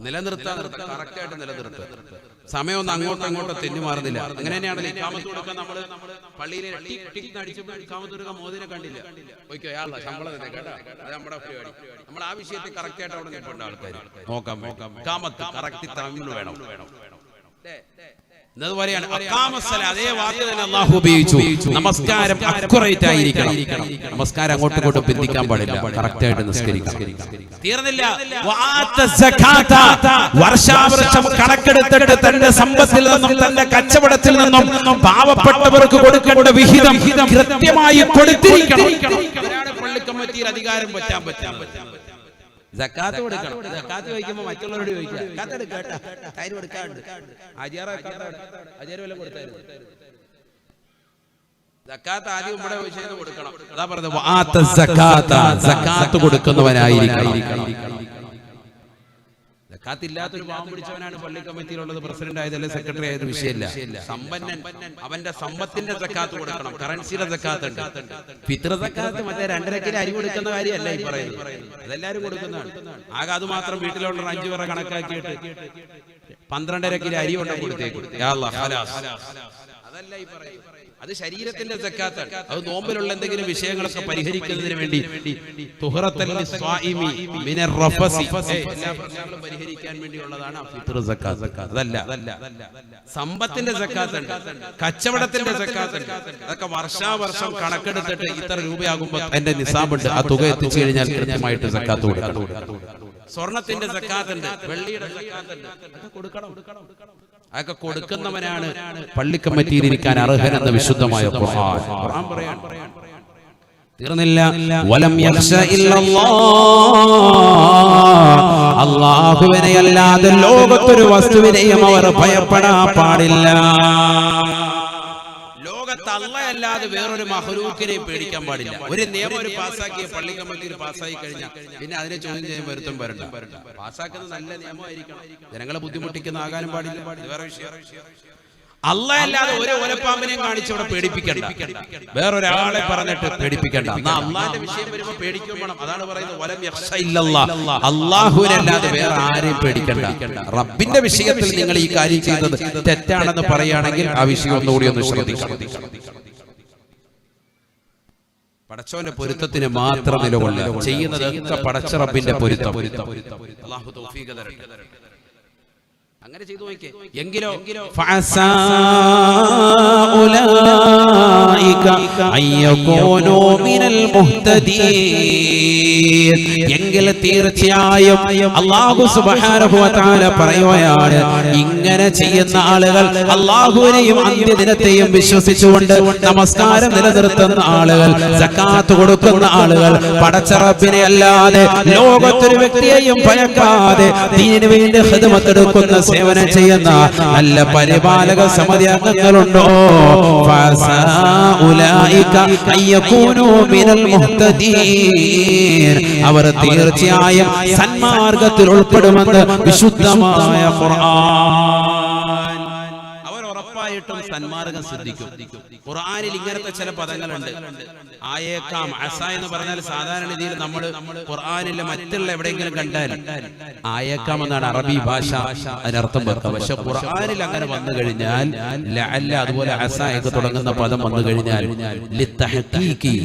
നിലനിർത്താൻ കറക്റ്റ് ആയിട്ട് നിലനിർത്തുക. സമയം ഒന്നും അങ്ങോട്ടും അങ്ങോട്ടും തെന്നുമാറുന്നില്ല. അങ്ങനെ തന്നെയാണല്ലോ ഇഖാമത്ത് കൊടുക്കാൻ. നമ്മള് പള്ളിയിലെ ഇഖാമത്ത് കൊടുക്കാൻ മോദിനെ കണ്ടില്ല, ശമ്പളം തന്നെ കേട്ടോ, അത് നമ്മുടെ പരിപാടി. നമ്മൾ ആ വിഷയത്തിൽ കറക്റ്റ് ആയിട്ട് അവിടെ നിൽക്കേണ്ട ആൾക്കാർ നോക്കാം. ഇഖാമത്ത് കറക്റ്റ് തമിഴ് വേണം. അതേ വാക്ക് തന്നെ അല്ലാഹു ഉപയോഗിച്ചു. നമസ്കാരം അക്യുറേറ്റ് ആയിരിക്കണം. നമസ്കാരം അങ്ങോട്ടും ഇങ്ങോട്ടും ബന്ധിക്കാൻ പാടില്ല, കറക്റ്റ് ആയിട്ട് നിസ്കരിക്കണം. തീർന്നില്ല, വർഷാവർഷം കണക്കെടുത്തിട്ട് തന്റെ സമ്പത്തിൽ നിന്നും തന്റെ കച്ചവടത്തിൽ നിന്നും പാവപ്പെട്ടവർക്ക് കൊടുക്കേണ്ട വിഹിതം കൃത്യമായി കൊടുത്തിരിക്കണം. പള്ളി കമ്മിറ്റിയിൽ അധികാരം പറ്റാൻ സക്കാത്ത് കൊടുക്കണം. സക്കാത്ത് ചോദിക്കുമ്പോൾ മറ്റുള്ളവരോട് ചോദിക്കുക, സക്കാത്ത് എടുക്കട്ടെ, അതിന് കൊടുക്കാറുണ്ട്. അജാര് വല്ലതും കൊടുത്തായിരുന്നു. സക്കാത്ത് ആദ്യം നമ്മുടെ വിഷയത്തിൽ കൊടുക്കണം. അതാ പറഞ്ഞത്, സക്കാത്ത് കൊടുക്കുന്നവനായിരിക്കണം. സക്കാത്തില്ലാത്തൊരു പാവം പിടിച്ചവനാണ് പള്ളി കമ്മിറ്റിയിലുള്ളത്, പ്രസിഡന്റ് ആയതല്ലേ, സെക്രട്ടറി ആയത് വിഷയമില്ല. സമ്പന്നൻ അവന്റെ സമ്പത്തിന്റെ സക്കാത്ത് കൊടുക്കണം. കറൻസിയുടെ സക്കാത്ത് ഉണ്ട്. ഫിത്ർ സക്കാത്ത് മറ്റേ 2.5 കിലോ അരി കൊടുക്കുന്ന കാര്യമല്ല ഈ പറയുന്നത്, അതെല്ലാരും കൊടുക്കുന്നതാണ്. ആകെ അത് മാത്രം വീട്ടിലുള്ള 5 പേരെ കണക്കാക്കിയിട്ട് 12.5 കിലോ അരി കൊണ്ട് കൊടുത്തേക്കും. അതല്ല ഈ പറയുന്നത്, അത് ശരീരത്തിന്റെ സക്കാത്താണ്. അത് നോമ്പിലുള്ള എന്തെങ്കിലും വിഷയങ്ങളൊക്കെ പരിഹരിക്കുന്നതിന് വേണ്ടി പരിഹരിക്കാൻ വേണ്ടിയുള്ളതാണ് ഫിത്ർ സക്കാത്ത്. അതല്ല, സമ്പത്തിന്റെ സക്കാത്ത് ഉണ്ട്, കച്ചവടത്തിന്റെ സക്കാത്ത് ഉണ്ട്. അതൊക്കെ വർഷാവർഷം കണക്കെടുത്തിട്ട് ഇത്ര രൂപയാകുമ്പോൾ എന്റെ നിസാബുണ്ട്, ആ തുക എത്തിച്ചു കഴിഞ്ഞാൽ കൃത്യമായിട്ട് സക്കാത്ത് കൊടുക്കണം. സ്വർണത്തിന്റെ സക്കാത്ത് ഉണ്ട്, വെള്ളിയുടെ സക്കാത്ത് ഉണ്ട്, കൊടുക്കണം. അതൊക്കെ കൊടുക്കുന്നവനാണ് പള്ളി കമ്മിറ്റിയിൽ ഇരിക്കാൻ അർഹനെന്ന് വിശുദ്ധമായ ഖുർആൻ പറയാൻ. തീർന്നില്ല, വലം യഖ്ശ ഇല്ലല്ലാഹ്, അല്ലാഹുവിനെ അല്ലാതെ ലോകത്തൊരു വസ്തുവിനെയും അവർ ഭയപ്പെടാൻ പാടില്ല. അല്ലാതെ വേറൊരു മഹ്ലൂക്കിനെയും പേടിക്കാൻ പാടില്ല. ഒരു നിയമം ഒരു പാസ്സാക്കിയ പള്ളി കമ്മിറ്റിയിൽ പാസ്സായി കഴിഞ്ഞാൽ പിന്നെ അതിനെ ചോദ്യം ചെയ്യാൻ വരുത്തും വരണ്ട. പാസ്സാക്കുന്നത് നല്ല നിയമമായിരിക്കണം, ജനങ്ങളെ ബുദ്ധിമുട്ടിക്കുന്ന ആകാനും പാടില്ല. വേറെ വിഷയം. അല്ലാഹ് അല്ലാതെ ഒരു ഒലപ്പാമ്പിനെയും കാണിച്ചവിടെ പേടിപ്പിക്കണ്ട, വേറൊരാളെ പറഞ്ഞിട്ട് പേടിപ്പിക്കണ്ട. അള്ളാന്റെ വിഷയം വരുമ്പോൾ പേടിക്കും വേണം. അതാണ് പറയുന്നത്, വലം യഖ്ശ ഇല്ലല്ലാഹ്, അല്ലാഹുവിനല്ലാതെ വേറെ ആരെയും പേടിക്കണ്ട. റബ്ബിന്റെ വിഷയത്തിൽ നിങ്ങൾ ഈ കാര്യം ചെയ്തത് തെറ്റാണെന്ന് പറയുകയാണെങ്കിൽ ആ വിഷയം ഒന്നുകൂടി ഒന്ന് ശ്രദ്ധിക്കണം. പടച്ചവന്റെ പൊരുത്തത്തിന് മാത്രം നിലകൊള്ളുക. ചെയ്യുന്നതൊക്കെ പടച്ച റബ്ബിന്റെ പൊരുത്തം. അല്ലാഹു തൗഫീഖ് തരട്ടെ. അങ്ങനെ ചെയ്തു നോക്കിയേ. എങ്കിലോ ഫഅസാ ഉലൈക അയ്യകൂനു മിനൽ മുഹ്തദീൻ, എങ്കിൽ തീർച്ചയായും അല്ലാഹു സുബ്ഹാനഹു വ തആല പറയുകയാണ്, ഇങ്ങനെ ചെയ്യുന്ന ആളുകൾ, അല്ലാഹുവിനെയും അന്ത്യദിനത്തെയും വിശ്വസിച്ചുകൊണ്ട് നമസ്കാരം നിലനിർത്തുന്ന ആളുകൾ, സക്കാത്ത് കൊടുക്കുന്ന ആളുകൾ, പടച്ച റബ്ബിനെ അല്ലാതെ ലോകത്തൊരു വ്യക്തിയെയും ഭയക്കാതെ ദീനിനു വേണ്ടി ഖിദ്മത്ത് എടുക്കുന്ന സേവനം ചെയ്യുന്ന നല്ല പരിപാലക സമിതി അംഗങ്ങളുണ്ടോ, അവർ തീർച്ചയായും സന്മാർഗത്തിൽ ഉൾപ്പെടുമെന്ന് വിശുദ്ധമായ ഖുർആൻ. അവർ ഉറപ്പായിട്ടും ഉറപ്പായിട്ടും സന്മാർഗം സിദ്ധിക്കും. ഖുർആനിൽ ഇങ്ങനത്തെ ചില പദങ്ങളുണ്ട്. ആയേക്കാം, അസ എന്ന് പറഞ്ഞാൽ സാധാരണ രീതിയിൽ നമ്മൾ ഖുർആനിലെ മറ്റുള്ള എവിടെയെങ്കിലും കണ്ടാൽ ആയേക്കാം എന്നാണ് അറബി ഭാഷ അതിനർത്ഥം വെക്കുക. പക്ഷെ ഖുർആനിൽ അങ്ങനെ വന്നു കഴിഞ്ഞാൽ ലഅല്ല അതുപോലെ അസ ഒക്കെ തുടങ്ങുന്ന പദം വന്നു കഴിഞ്ഞാൽ ലിത്തഹഖീഖി,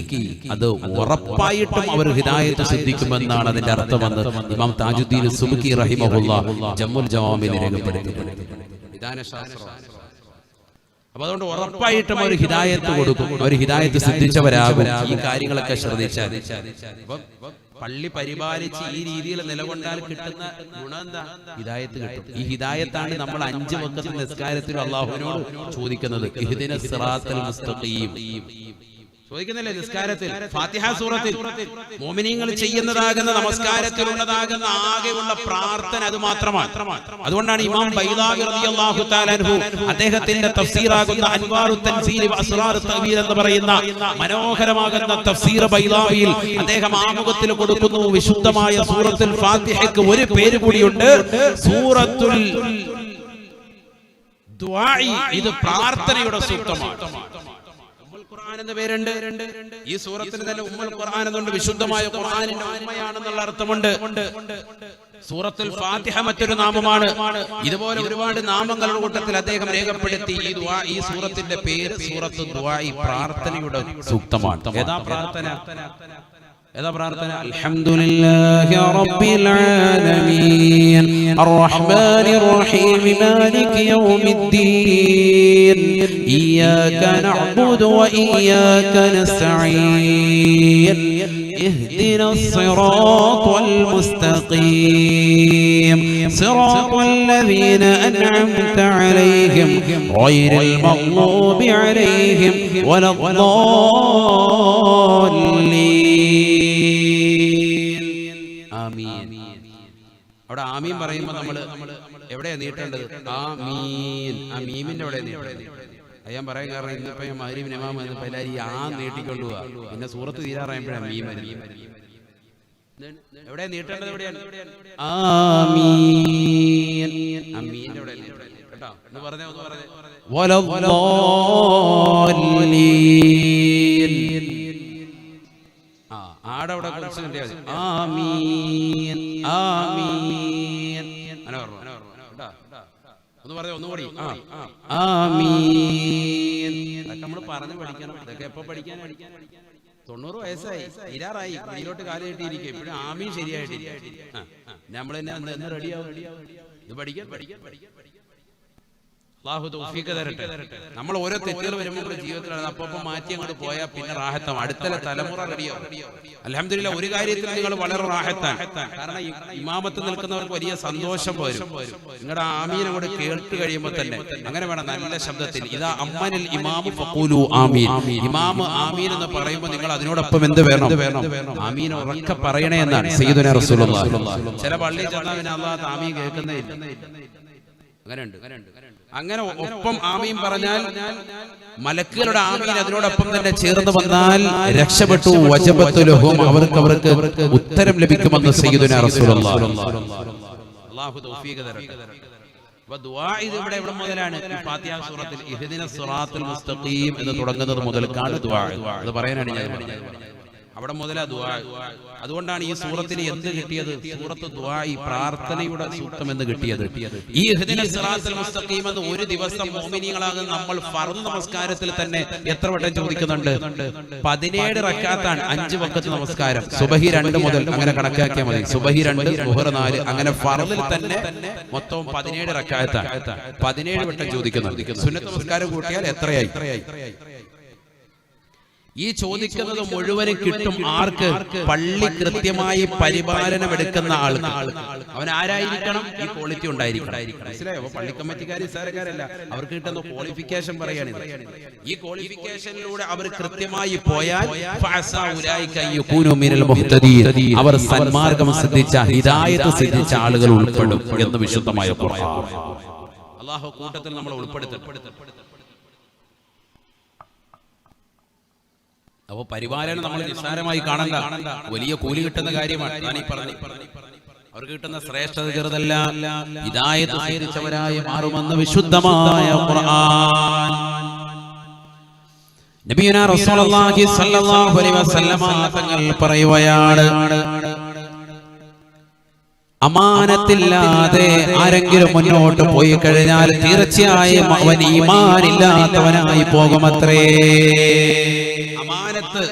അത് ഉറപ്പായിട്ടും അവർ ഹിദായത്ത് സിദ്ധിക്കുമെന്നാണ് അതിന്റെ അർത്ഥമെന്ന് ഇമാം താജുദ്ദീൻ സുബ്കി റഹിമഹുല്ലാഹ് ജമ്മുൽ ജവാമിൽ രേഖപ്പെടുത്തിയിട്ടുണ്ട്. അപ്പൊ അതുകൊണ്ട് ഉറപ്പായിട്ടും അവർ ഹിദായത്ത് കൊടുക്കും, അവർ ഹിദായത്ത് സിദ്ധിച്ചവരാകും. ഈ കാര്യങ്ങളൊക്കെ ശ്രദ്ധിച്ചാൽ പള്ളി പരിപാലിച്ച് ഈ രീതിയിൽ നിലകൊണ്ടാൽ കിട്ടുന്ന ഗുണം എന്താ? ഹിദായത്ത് കിട്ടും. ഈ ഹിദായത്താണ് നമ്മൾ 5 വഖത്ത് നിസ്കാരത്തിൽ അല്ലാഹുവിനോട് ചോദിക്കുന്നത്. ഇഹ്ദിന സിറാത്തൽ മുസ്തഖീം ചോദിക്കുന്നില്ലേ നിസ്കാരത്തിൽ? ഫാത്തിഹ സൂറത്തിൽ മുഅ്മിനീങ്ങൾ ചെയ്യുന്നതാകുന്ന നമസ്കാരത്തിലുള്ളതാകുന്ന ആകെയുള്ള പ്രാർത്ഥന അത് മാത്രമാണ്. അതുകൊണ്ടാണ് ഇമാം ബൈദാവി റളിയല്ലാഹു തആല അൻഹു അദ്ദേഹത്തിന്റെ തഫ്സീറാകുന്ന അൻവാറുൽ തൻസീൽ വ അസ്റാറുൽ തഅ്വീൽ എന്ന് പറയുന്ന മനോഹരമാകുന്ന തഫ്സീർ ബൈദാവിയിൽ അദ്ദേഹം ആമുഖത്തിൽ കൊടുക്കുന്നു, വിശുദ്ധമായ സൂറത്തുൽ ഫാത്തിഹയ്ക്ക് ഒരു പേര് കൂടിയുണ്ട്, സൂറത്തുൽ ദുആഇ. ഇത് പ്രാർത്ഥനയുടെ സൂക്തമാണ്. ഖുർആൻ എന്ന പേരുണ്ട്. ഈ സൂറത്തിന് തന്നെ ഉമ്മുൽ ഖുർആൻ എന്നുണ്ട്. വിശുദ്ധമായ ഖുർആനിന്റെ ഉമ്മയാണെന്നുള്ള അർത്ഥമുണ്ട്. സൂറത്തുൽ ഫാത്തിഹ മറ്റൊരു നാമമാണ്. ഇതുപോലെ ഒരുപാട് നാമങ്ങളുടെ കൂട്ടത്തിൽ അദ്ദേഹം രേഖപ്പെടുത്തി ഈ സൂറത്തിന്റെ പേര് സൂറത്തു ദുആഇ, പ്രാർത്ഥനയുടെ സൂക്തമാണ്. ഏതാ പ്രാർത്ഥന? അൽഹംദുലില്ലാഹി റബ്ബിൽ ആലമീൻ അർറഹ്മാനിർ റഹീം മാലികി യൗമിദ്ദീൻ ഇയ്യാക നഅ്ബുദു വ ഇയ്യാക നസ്തഈൻ ഇഹ്ദിനസ് സിറാത്തൽ മുസ്തഖീം സിറാത്തൽ ലദീന അൻഅംത അലൈഹിം ഗൈറിൽ മഗ്ദൂബി അലൈഹിം വലദ്ദാല്ലീൻ. ആമീൻ. അവിടെ ആമീൻ പറയുമ്പോൾ നമ്മൾ എവിടെയാ നീട്ടേണ്ടത്? ആമീൻ. ആ മീമിന്റെ എവിടെ നീട്ടേണ്ടത്? ഞാൻ പറയാൻ കാരണം ഇന്നിപ്പോ ഞാൻ മഗ്‌രിബ് ഇമാം എന്നപ്പോ എല്ലാവരും ഈ ആ നീട്ടിക്കൊണ്ടുപോവാ. പിന്നെ സൂറത്ത് തീരാറായപ്പോഴാണ് മീം. എവിടെ നീട്ടേണ്ടത്? എവിടെയാണ്? ആമീൻ. അമീന്റെ എവിടെ കേട്ടോ? ഒന്ന് പറഞ്ഞേ. വലദ്ദാല്ലീൻ. ആടവിടെ കുറച്ച് കിട്ടിയാൽ മതി. ആമീൻ ആമീൻ. അങ്ങനെ പറഞ്ഞു. ഒന്ന് പറഞ്ഞേ, ഒന്നുകൂടി. ആമീൻ. നമ്മൾ പറഞ്ഞു പഠിക്കണം. ഇതൊക്കെ എപ്പോ പഠിക്കാൻ? 90 വയസ്സായി, തീരാറായി, കയ്യിലോട്ട് കാല് കെട്ടിയിരിക്കും. ഇപ്പോഴും ആമീൻ ശരിയായിട്ടില്ല. നമ്മൾ തന്നെ എന്ന് റെഡിയാവും. ഇത് പഠിക്കാൻ അല്ലാഹു തൗഫീഖ് തരട്ടെ. നമ്മൾ ഓരോ തെറ്റുകൾ വരുമ്പോൾ ജീവിതത്തിൽ അപ്പോൾ മാറ്റി അങ്ങോട്ട് പോയാൽ പിന്നെ റാഹത്താവും. അടുത്ത തലമുറ റെഡിയാവും. അൽഹംദുലില്ലാ, ഒരു കാര്യത്തിൽ നിങ്ങൾ വളരെ റാഹത്താണ്. കാരണം ഇമാമത്ത് നിൽക്കുന്നവർക്ക് വലിയ സന്തോഷം വരും. നിങ്ങളുടെ ആമീൻ അങ്ങോട്ട് കേട്ട് കഴിയുമ്പോൾ തന്നെ അങ്ങനെ വേണം, നല്ല ശബ്ദത്തിൽ. ഇതാ അമ്മനിൽ ഇമാമു ഫഖൂലു ആമീൻ. ഇമാം ആമീൻ എന്ന് പറയുമ്പോൾ നിങ്ങൾ അതിനോടൊപ്പം എന്ത് വേണം? ആമീൻ ഉറക്കെ പറയണേ എന്നാണ് സയ്യിദുനാ റസൂലുള്ളാഹി. ചില പള്ളിയിൽ ചെന്നാൽ പിന്നെ അല്ലാഹു ആമീൻ കേൾക്കുന്നേ ഇല്ല. അങ്ങനെ ഒപ്പം ആമീൻ പറഞ്ഞാൽ മലക്കുകളുടെ ആമീൻ അതിനോടൊപ്പം തന്നെ ചേർന്ന് വന്നാൽ രക്ഷപ്പെട്ടു. വജബത്തു ലഹും, അവർക്ക് ഉത്തരം ലഭിക്കുമെന്ന് സയ്യിദുനാ റസൂലുള്ളാഹി. അല്ലാഹു തൗഫീഖ് തരട്ടെ. അപ്പോൾ ദുആ ഇവിടെ എവിടെ മുതലാണ്? ഈ ഫാത്തിഹ സൂറത്തിൽ ഇഹ്ദിനസ് സിറാത്തൽ മുസ്തഖീം എന്ന് തുടങ്ങുന്നത് മുതൽക്കാണ് ദുആ. അത് പറയാനാണ് ഞാൻ പറഞ്ഞത്. അവിടെ മുതലാ ദുആ. അതുകൊണ്ടാണ് ഈ സൂറത്തിന് എന്ത് കിട്ടിയത്? സൂറത്ത് ദുആഇ, പ്രാർത്ഥനയുടെ സൂക്തം എന്ന് കിട്ടിയത്. ഈ ഇഹ്ദിനസ് സിറാത്തൽ മുസ്തഖീം എന്ന് ഒരു ദിവസം മുഅ്മിനീങ്ങളാകുന്ന നമ്മൾ ഫർദ് നമസ്കാരത്തിൽ തന്നെ എത്ര വട്ടം ചോദിക്കുന്നുണ്ട്? 17 റക്അത്താണ് 5 വഖത്ത് നമസ്കാരം. സുബഹി 2 മുതൽ അങ്ങനെ കണക്കാക്കിയാൽ മതി. സുബഹി 2, ളുഹർ 4, അങ്ങനെ ഫർദിൽ തന്നെ മൊത്തം 17 റക്അത്താണ്. 17 വട്ടം ചോദിക്കുന്നുണ്ട്. സുന്നത്ത് നമസ്കാരം കൂട്ടിയാൽ എത്രയായി? ഈ ചോദിക്കുന്നത് മുഴുവനും കിട്ടും. ആർക്ക്? പള്ളി കൃത്യമായി പരിപാലനം എടുക്കുന്ന ആൾക്ക്. അവൻ ആരായിരിക്കണം? ഈ ക്വാളിറ്റി ഉണ്ടായിരിക്കണം. മനസ്സിലായോ? പള്ളി കമ്മിറ്റിക്കാർ നിസ്സാരക്കാരല്ല, അവർക്ക് കിട്ടുന്ന ക്വാളിഫിക്കേഷൻ പറയാണ്. ഈ ക്വാളിഫിക്കേഷനിലൂടെ അവർ കൃത്യമായി പോയാൽ അവർ സന്മാർഗം സിദ്ധിച്ച, ഹിദായത്ത് സിദ്ധിച്ച ആളുകൾ ഉൾപ്പെടും എന്ന് വിശുദ്ധമായ ഖുർആൻ. അല്ലാഹു കൂട്ടത്തിൽ നമ്മൾ ഉൾപ്പെടുത്തട്ടെ. അപ്പൊ പരിപാലനം നമ്മൾ നിസ്സാരമായി കാണണ്ട, വലിയ കൂലി കിട്ടുന്ന കാര്യമാണ്. അവർക്ക് കിട്ടുന്ന ശ്രേഷ്ഠത ചെറുതല്ല. ഹിദായത്ത് സ്വീകരിച്ചവരായി മാറുമെന്ന് വിശുദ്ധമായ ഖുർആൻ. നബിയുനാ റസൂലുള്ളാഹി സ്വല്ലല്ലാഹു അലൈഹി വസല്ലമ തങ്ങൾ പറയുകയാണ്, അമാനത്തില്ലാതെ ആരെങ്കിലും മുന്നോട്ട് പോയി കഴിഞ്ഞാൽ തീർച്ചയായും അവൻ ഈമാനില്ലാത്തവനായി പോകുമത്രേ. അമാനത്ത്,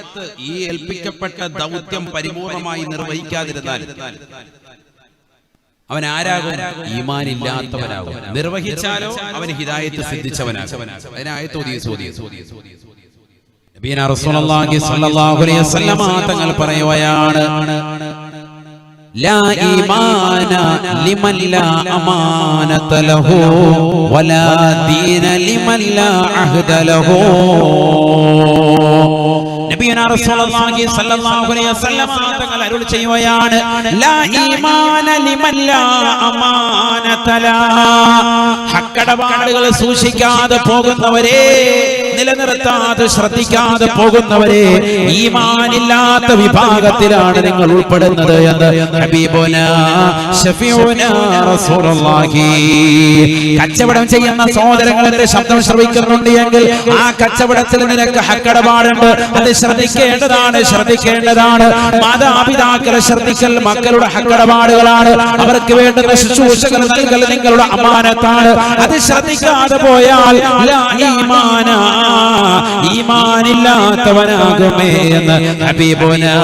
ഈ ഏൽപ്പിക്കപ്പെട്ട ദൗത്യം പരിപൂർണമായി നിർവഹിക്കാതിരുന്നാൽ അവൻ ആരാകും? ഈമാനില്ലാത്തവനാകും. നിർവഹിച്ചാലോ അവൻ ഹിദായത്ത് സിദ്ധിച്ചവനാകും. അതിനായത്ത് നബിയുനാ റസൂലുള്ളാഹി സ്വല്ലല്ലാഹു അലൈഹി വസല്ലമ തങ്ങൾ പറയുകയാണ്, ലാ ഈമാന ലിമൻ ലാ അമാനത ലഹു വലാ ദീന ലിമൻ ലാ അഹ്ദ ലഹു. നബിയുനാ റസൂലുള്ളാഹി സ്വല്ലല്ലാഹു അലൈഹി വസല്ലമ തങ്ങൾ അരുൾ ചെയ്യുകയാണ്, ലാ ഈമാന ലിമൻ ലാ അമാനത ലഹു. ഹക്കടപാടുകൾ സൂക്ഷിക്കാതെ പോകുന്നവരെ, നിലനിർത്താതെ ശ്രദ്ധിക്കാതെ പോകുന്നവരെ, ഈമാനില്ലാത്ത വിഭാഗത്തിലാണ് നിങ്ങൾ ഉൾപ്പെടുന്നത് എന്ന് ഹബീബുനാ ശഫീഉനാ റസൂലുള്ളാഹി. കച്ചവടം ചെയ്യുന്ന സഹോദരങ്ങളുടെ ശബ്ദം ശ്രവിക്കുന്നുണ്ട് എങ്കിൽ ആ കച്ചവടത്തിൽ നിനക്ക് ഹക്കടപാടുണ്ട്. അത് ശ്രദ്ധിക്കേണ്ടതാണ്. മാതാപിതാക്കളെ ശ്രദ്ധിക്കൽ മക്കളുടെ ഹക്കടപാടുകളാണ്. അവർക്ക് വേണ്ടുന്ന ശുശ്രൂഷകൾ നൽകൽ നിങ്ങളുടെ അമാനത്താണ്. അത് ശ്രദ്ധിക്കാതെ പോയാൽ ഈമാനില്ലാത്തവനാകുമേ എന്ന് ഹബീബുനാ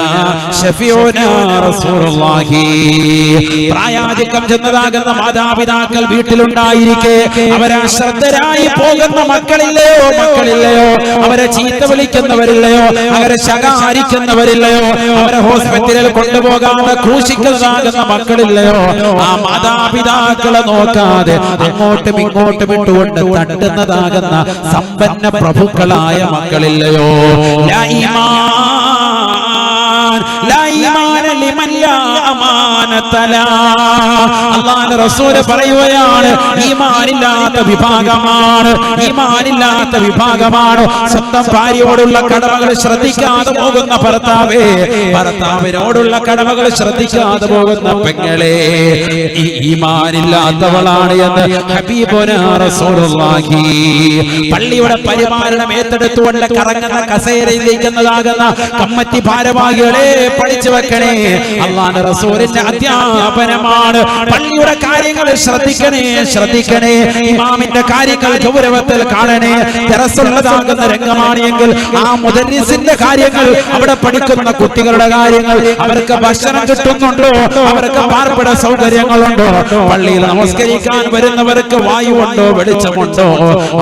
ശഫീഉനാ റസൂലുള്ളാഹി. പ്രായാധിക്യം ചെന്നതാകുന്ന മാതാപിതാക്കൾ വീട്ടിലുണ്ടായിരിക്കെ അവരെ ശ്രദ്ധരായി പോകുന്ന മക്കളില്ലയോ? അവരെ ചീത്ത വിളിക്കുന്നവരില്ലയോ? അവരെ ശകാരിക്കുന്നവരില്ലയോ? അവരെ ഹോസ്പിറ്റലിൽ കൊണ്ടുപോകാതെ ക്രൂശിക്കുന്നതാകുന്ന മക്കളില്ലയോ? ആ മാതാപിതാക്കളെ നോക്കാതെ അങ്ങോട്ടും ഇങ്ങോട്ടും ഇട്ടുകൊണ്ട് തട്ടുന്നതാകുന്ന സമ്പന്ന പ്രഭുക്കളായ മക്കളില്ലയോ? ലാ ഈമാന ലിമൻ ലാ അമാനത ലഹു. അല്ലാഹുവിന്റെ റസൂൽ പറയുകയാണ്, ഈമാനില്ലാത്ത വിഭാഗമാണ് സ്വന്തം ഭാര്യയോടുള്ള കടമകൾ ശ്രദ്ധിക്കാതെ പോകുന്ന ഭർത്താവിനോടുള്ള കടമകൾ ശ്രദ്ധിക്കാതെ പോകുന്ന പെങ്ങളെ, ഈമാനില്ലാത്തവളാണ് എന്ന് ഹബീബുനാ റസൂലുള്ളാഹി. പള്ളിയുടെ പരിപാലനം ഏറ്റെടുത്തുകൊണ്ട് കറങ്ങുന്ന കസേരയിലേക്കുന്നതാകുന്ന കമ്മിറ്റി ഭാരവാഹികളെ പഠിച്ചു വെക്കണേ. അല്ലാഹുവിന്റെ റസൂലിന്റെ അധ്യാപനമാണ്. പള്ളിയുടെ കാര്യങ്ങൾ ശ്രദ്ധിക്കണേ. ഇമാമിന്റെ കാര്യങ്ങൾ ഗൗരവത്തിൽ കാണണേ. തെറസുള്ളതാകുന്ന രംഗമാണ് എങ്കിൽ ആ മുദരിസിന്റെ കാര്യങ്ങൾ, അവിടെ പഠിക്കുന്ന കുട്ടികളുടെ കാര്യങ്ങൾ, അവർക്ക് ഭക്ഷണം കിട്ടുന്നുണ്ടോ? അവർക്ക് പാർപ്പിട സൗകര്യങ്ങളുണ്ടോ? പള്ളിയിൽ നമസ്കരിക്കാൻ വരുന്നവർക്ക് വായുവുണ്ടോ? വെളിച്ചമുണ്ടോ?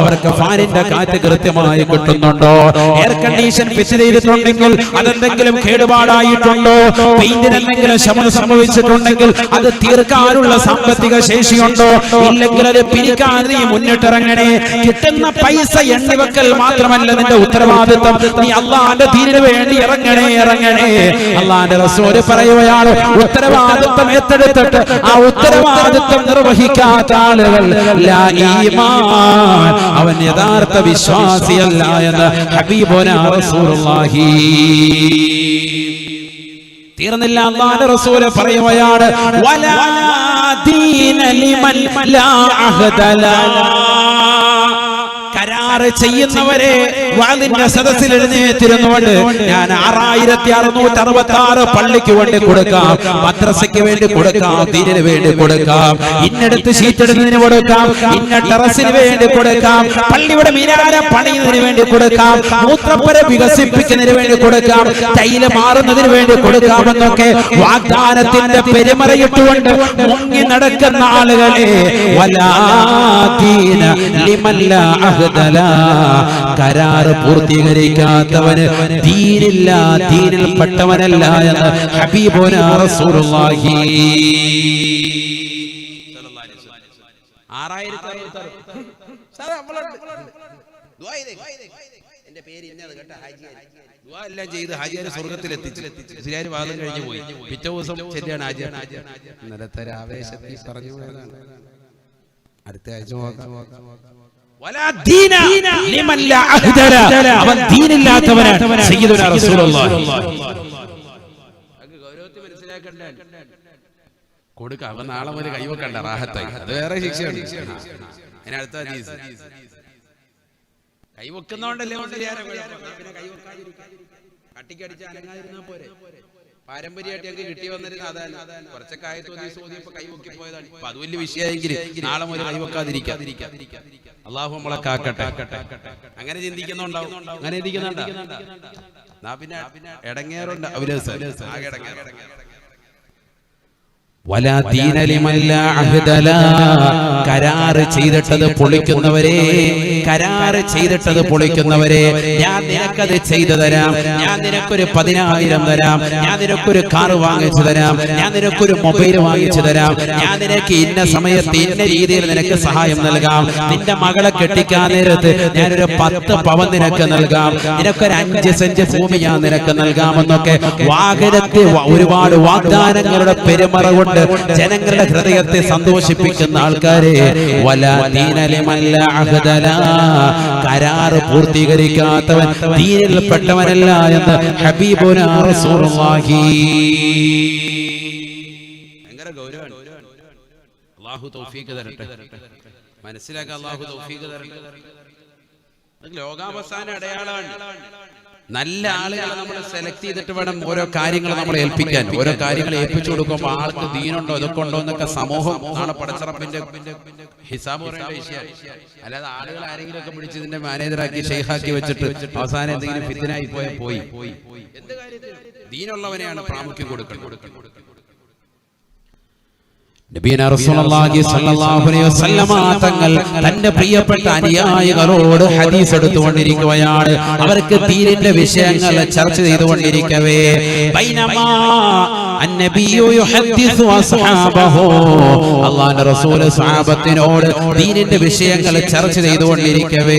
അവർക്ക് ഫാനിന്റെ കാറ്റ് കൃത്യമായി കിട്ടുന്നുണ്ടോ? എയർ കണ്ടീഷൻ ഫിറ്റ് ചെയ്തിട്ടുണ്ടെങ്കിൽ അതെന്തെങ്കിലും കേടുപാടായിട്ടുണ്ടോ? പെയിന്റിന് എന്തെങ്കിലും ശമനം സംഭവിച്ചിട്ടുണ്ടെങ്കിൽ അത് തീർക്കാനുള്ള സാമ്പത്തിക ശേഷിയുണ്ടോ? ഇല്ലെങ്കിൽ അത് പിരിക്കാൻ നീ മുന്നിട്ടിറങ്ങണേ. കിട്ടുന്ന പൈസ എണ്ണിവെക്കൽ മാത്രമല്ല നിന്റെ ഉത്തരവാദിത്വം. നീ അള്ളാന്റെ ദീനിന് വേണ്ടി ഇറങ്ങണേ. അള്ളാന്റെ റസൂല് പറയുകയാണ്, ഉത്തരവാദിത്വം ഏറ്റെടുത്തിട്ട് ആ ഉത്തരവാദിത്വം നിർവഹിക്കാത്ത ആളുകൾ ലാ ഈമാൻ, അവൻ യഥാർത്ഥ വിശ്വാസിയല്ല എന്ന് ഹബീബുനാ റസൂലുള്ളാഹി. തീർന്നില്ല, അല്ലാഹുവിന്റെ റസൂൽ പറയുകയാണ്, വലാ ദീന ലിമൻ ലാ അഹ്ദ ലഹു. കരാറ് ചെയ്യുന്നവരെ വാളിന്റെ സദസ്സിൽ എഴുന്നേറ്റിരുന്നുകൊണ്ട് ഞാൻ 6666 പള്ളിക്ക് വേണ്ടി കൊടുക്കാം, മദ്രസയ്ക്ക് വേണ്ടി കൊടുക്കാം, ദീനിന് വേണ്ടി കൊടുക്കാം, ഇന്നടത്ത് ഷീറ്റിടുന്നതിന് കൊടുക്കാം, ഇന്ന ടെറസിന് വേണ്ടി കൊടുക്കാം, പള്ളിയുടെ മിനാരം പണിയുന്നതിന് വേണ്ടി കൊടുക്കാം, മൂത്രപ്പുര വികസിപ്പിക്കുന്നതിന് വേണ്ടി കൊടുക്കാം, തൈല് മാറുന്നതിന് വേണ്ടി കൊടുക്കാമെന്നൊക്കെ വാഗ്ദാനത്തിന്റെ പെരുമറയിട്ടുകൊണ്ട് മുങ്ങി നടക്കുന്ന ആളുകളെ വലാ ദീന ലിമൻ ലാ അഹ്ദ ലഹു. കരാറ് പൂർത്തീകരിക്കാത്തവന് ദീനില്ല, ദീനിൽപ്പെട്ടവനല്ല എന്ന് ഹബീബുനാ റസൂലുള്ളാഹി. 6000 ഹാജിയാരെ സ്വർഗത്തിലെത്തിച്ചു. വാദം കഴിഞ്ഞു പോയി. പിറ്റേ ദിവസം ശരിയാണ് ഹാജിയാർ ഇന്നലത്തെ ആവേശത്തിൽ പറഞ്ഞു. അടുത്ത ആഴ്ച അവൻ ദീനില്ലാത്തവനാണ്. സയ്യിദുനാ റസൂലുള്ളാഹി. കൊടുക്ക. അപ്പൊ നാളെ മുതൽ കൈവക്കണ്ട, റാഹത്തായി. അത് വേറെ ശിക്ഷയാണ്. അതിനടുത്ത ഹദീസ് കൈവെക്കുന്നോണ്ടല്ലേ കട്ടിക്കടിച്ച് അനങ്ങാതിരുന്നാ പോരെ. പാരമ്പര്യമായിട്ട് ഞങ്ങൾക്ക് കിട്ടി വന്നിരുന്ന അതാണ്. കുറച്ചൊക്കെ ആയത്തോന്നിയപ്പോ കൈവക്കി പോയതാണ്. അപ്പൊ അത് വലിയ വിഷയമെങ്കിൽ നാളെ മുതൽ കൈവെക്കാതിരിക്കാം. അള്ളാഹു നമ്മളെ കാക്കട്ടെ. അങ്ങനെ ചിന്തിക്കുന്നുണ്ടാവും, അങ്ങനെ ചിന്തിക്കുന്നുണ്ടാ. പിന്നെ ഇടങ്ങേറുണ്ട് അവര് ആകെ ഇടങ്ങേറ്. വലാ ദീന ലിമൻ ലാ അഹ്ദ ലാ. കരാറ് ചെയ്തിട്ടത് പൊളിക്കുന്നവരെ, കരാറ് ചെയ്തിട്ടത് പൊളിക്കുന്നവരെ, ഞാൻ നിനക്കത് ചെയ്തു തരാം, ഞാൻ നിനക്കൊരു 10,000 തരാം, ഞാൻ നിനക്കൊരു കാറ് വാങ്ങിച്ചു തരാം, ഞാൻ നിനക്കൊരു മൊബൈൽ വാങ്ങിച്ചു തരാം, ഞാൻ നിനക്ക് ഇന്ന സമയത്ത് ഇന്ന രീതിയിൽ നിനക്ക് സഹായം നൽകാം, നിന്റെ മകളെ കെട്ടിക്കാൻ നേരത്ത് ഞാനൊരു 10 പവൻ നിനക്ക് നൽകാം, നിനക്കൊരു 5 സെന്റ് ഭൂമി ഞാൻ നിനക്ക് നൽകാമെന്നൊക്കെ വാഗ്ദാനത്തിൽ ഒരുപാട് വാഗ്ദാനങ്ങളുടെ പെരുമറ കൊണ്ട് ജനങ്ങളുടെ ഹൃദയത്തെ സന്തോഷിപ്പിക്കുന്ന ആൾക്കാരെ വലാ ദീന ലിമൻ ലാ അഹ്ദ ലാ. കരാറ് പൂർത്തീകരിക്കാത്തവൻ ദീനിൽപ്പെട്ടവനല്ല എന്ന് ഹബീബുനാ റസൂലുള്ളാഹി. ഭയങ്കര ഗൗരവമാണ്. അല്ലാഹു തൗഫീഖ് തരട്ടെ, മനസ്സിലാക്കാൻ അല്ലാഹു തൗഫീഖ് തരട്ടെ. ലോകാവസാന അടയാളാണ്. നല്ല ആളുകളെ നമ്മൾ സെലക്ട് ചെയ്തിട്ട് വേണം ഓരോ കാര്യങ്ങൾ നമ്മൾ ഏൽപ്പിക്കാൻ. ഓരോ കാര്യങ്ങൾ ഏൽപ്പിച്ചു കൊടുക്കുമ്പോൾ ആൾക്ക് ദീനുണ്ടോ ഇതൊക്കെ ഉണ്ടോ എന്നൊക്കെ സമൂഹം നാളെ പടച്ചറപ്പിന്റെ ഹിസാബ് പറയേണ്ട വിഷയമാണ്. അല്ലാതെ ആളുകൾ ആരെങ്കിലും ഒക്കെ പിടിച്ച് ഇതിന്റെ മാനേജറാക്കി ഷെയ്ഖാക്കി വെച്ചിട്ട് അവസാനം എന്തെങ്കിലും ഫിത്നായി പോയി എന്ത് കാര്യത്തിൽ ദീനുള്ളവനെയാണ് പ്രാമുഖ്യം കൊടുക്കുന്നത്. നബിയന റസൂലുള്ളാഹി സ്വല്ലല്ലാഹു അലൈഹി വസല്ലമ തങ്ങൾ തന്റെ പ്രിയപ്പെട്ട അനുയായികളോട് ഹദീസ് എടുത്തുകൊണ്ടിരിക്കുകയാണ്. അവർക്ക് ദീനിന്റെ വിഷയങ്ങൾ ചർച്ച ചെയ്തുകൊണ്ടിരിക്കവേ ബൈനമാ അന്നബിയു യുഹദ്ദിസു അസ്ഹാബഹു. അല്ലാഹുവിന്റെ റസൂൽ സ്വഹാബത്തിനോട് ദീനിന്റെ വിഷയങ്ങൾ ചർച്ച ചെയ്തുകൊണ്ടിരിക്കവേ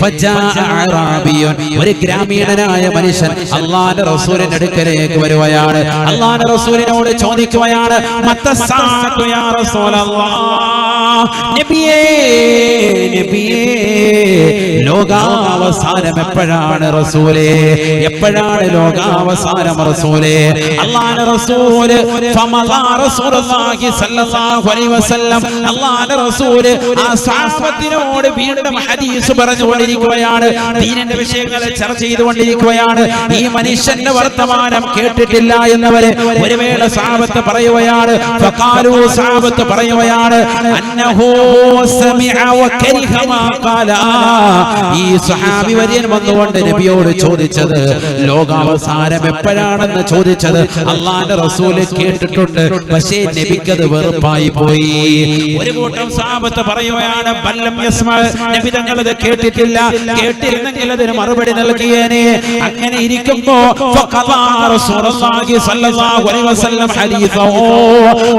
ഫജാഅ അറാബിയുൻ, ഒരു ഗ്രാമീണനായ മനുഷ്യൻ അല്ലാഹുവിന്റെ റസൂലിന്റെ അടുക്കലേക്ക് വരുകയാണ്. അല്ലാഹുവിന്റെ റസൂലിനോട് ചോദിക്കുകയാണ്, യാ റസൂലല്ലാഹ്, നബിയേ നബിയേ, ലോകാവസാനം എപ്പോഴാണ് റസൂലേ, എപ്പോഴാണ് ലോകാവസാനം റസൂലേ? അല്ലാഹുവിന്റെ റസൂല് ഫമദാ റസൂലുള്ളാഹി സ്വല്ലല്ലാഹു അലൈഹി വസല്ലം, അല്ലാഹുവിന്റെ റസൂല് ആ സ്വഹാബത്തിനോട് വീണ്ടും ഹദീസ് പറഞ്ഞുകൊണ്ടിരിക്കുകയാണ്, ദീനിന്റെ വിഷയങ്ങൾ ചർച്ച ചെയ്തുകൊണ്ടിരിക്കുകയാണ്. ഈ മനുഷ്യന്റെ വർത്തമാനം കേട്ടിട്ടില്ല എന്നവരെ ഒരു വേള സ്വഹാബത്ത് പറയുകയാണ്. ഫഖാലു, സ്വഹാബത്ത് പറയുകയാണ്, അന്നഹു സമിഅ വകരിഹ മാ ഖാല. ഈ സ്വഹാബി വര്യൻ വന്നുകൊണ്ട് നബിയോട് ചോദിച്ചത്, ലോകാവസാനം എപ്പോഴാണെന്ന് ചോദിച്ചത് അല്ലാഹുവിന്റെ റസൂല് കേട്ടിട്ടുണ്ട്, പക്ഷേ നബിക്കത് വെറുപ്പായി പോയി. ഒരു കൂട്ടം സ്വഹാബത്ത് പറയുകയാണ്, ബല്ലം യസ്മഅ, നബി തങ്ങൾ അത് കേട്ടിട്ടില്ല, കേട്ടിരുന്നെങ്കിൽ അതിന് മറുപടി നൽകിയേനെ. അങ്ങനെ ഇരിക്കുമ്പോ ഫഖദാ റസൂലുള്ളാഹി സ്വല്ലല്ലാഹു അലൈഹി വസല്ലം ഹദീസോ,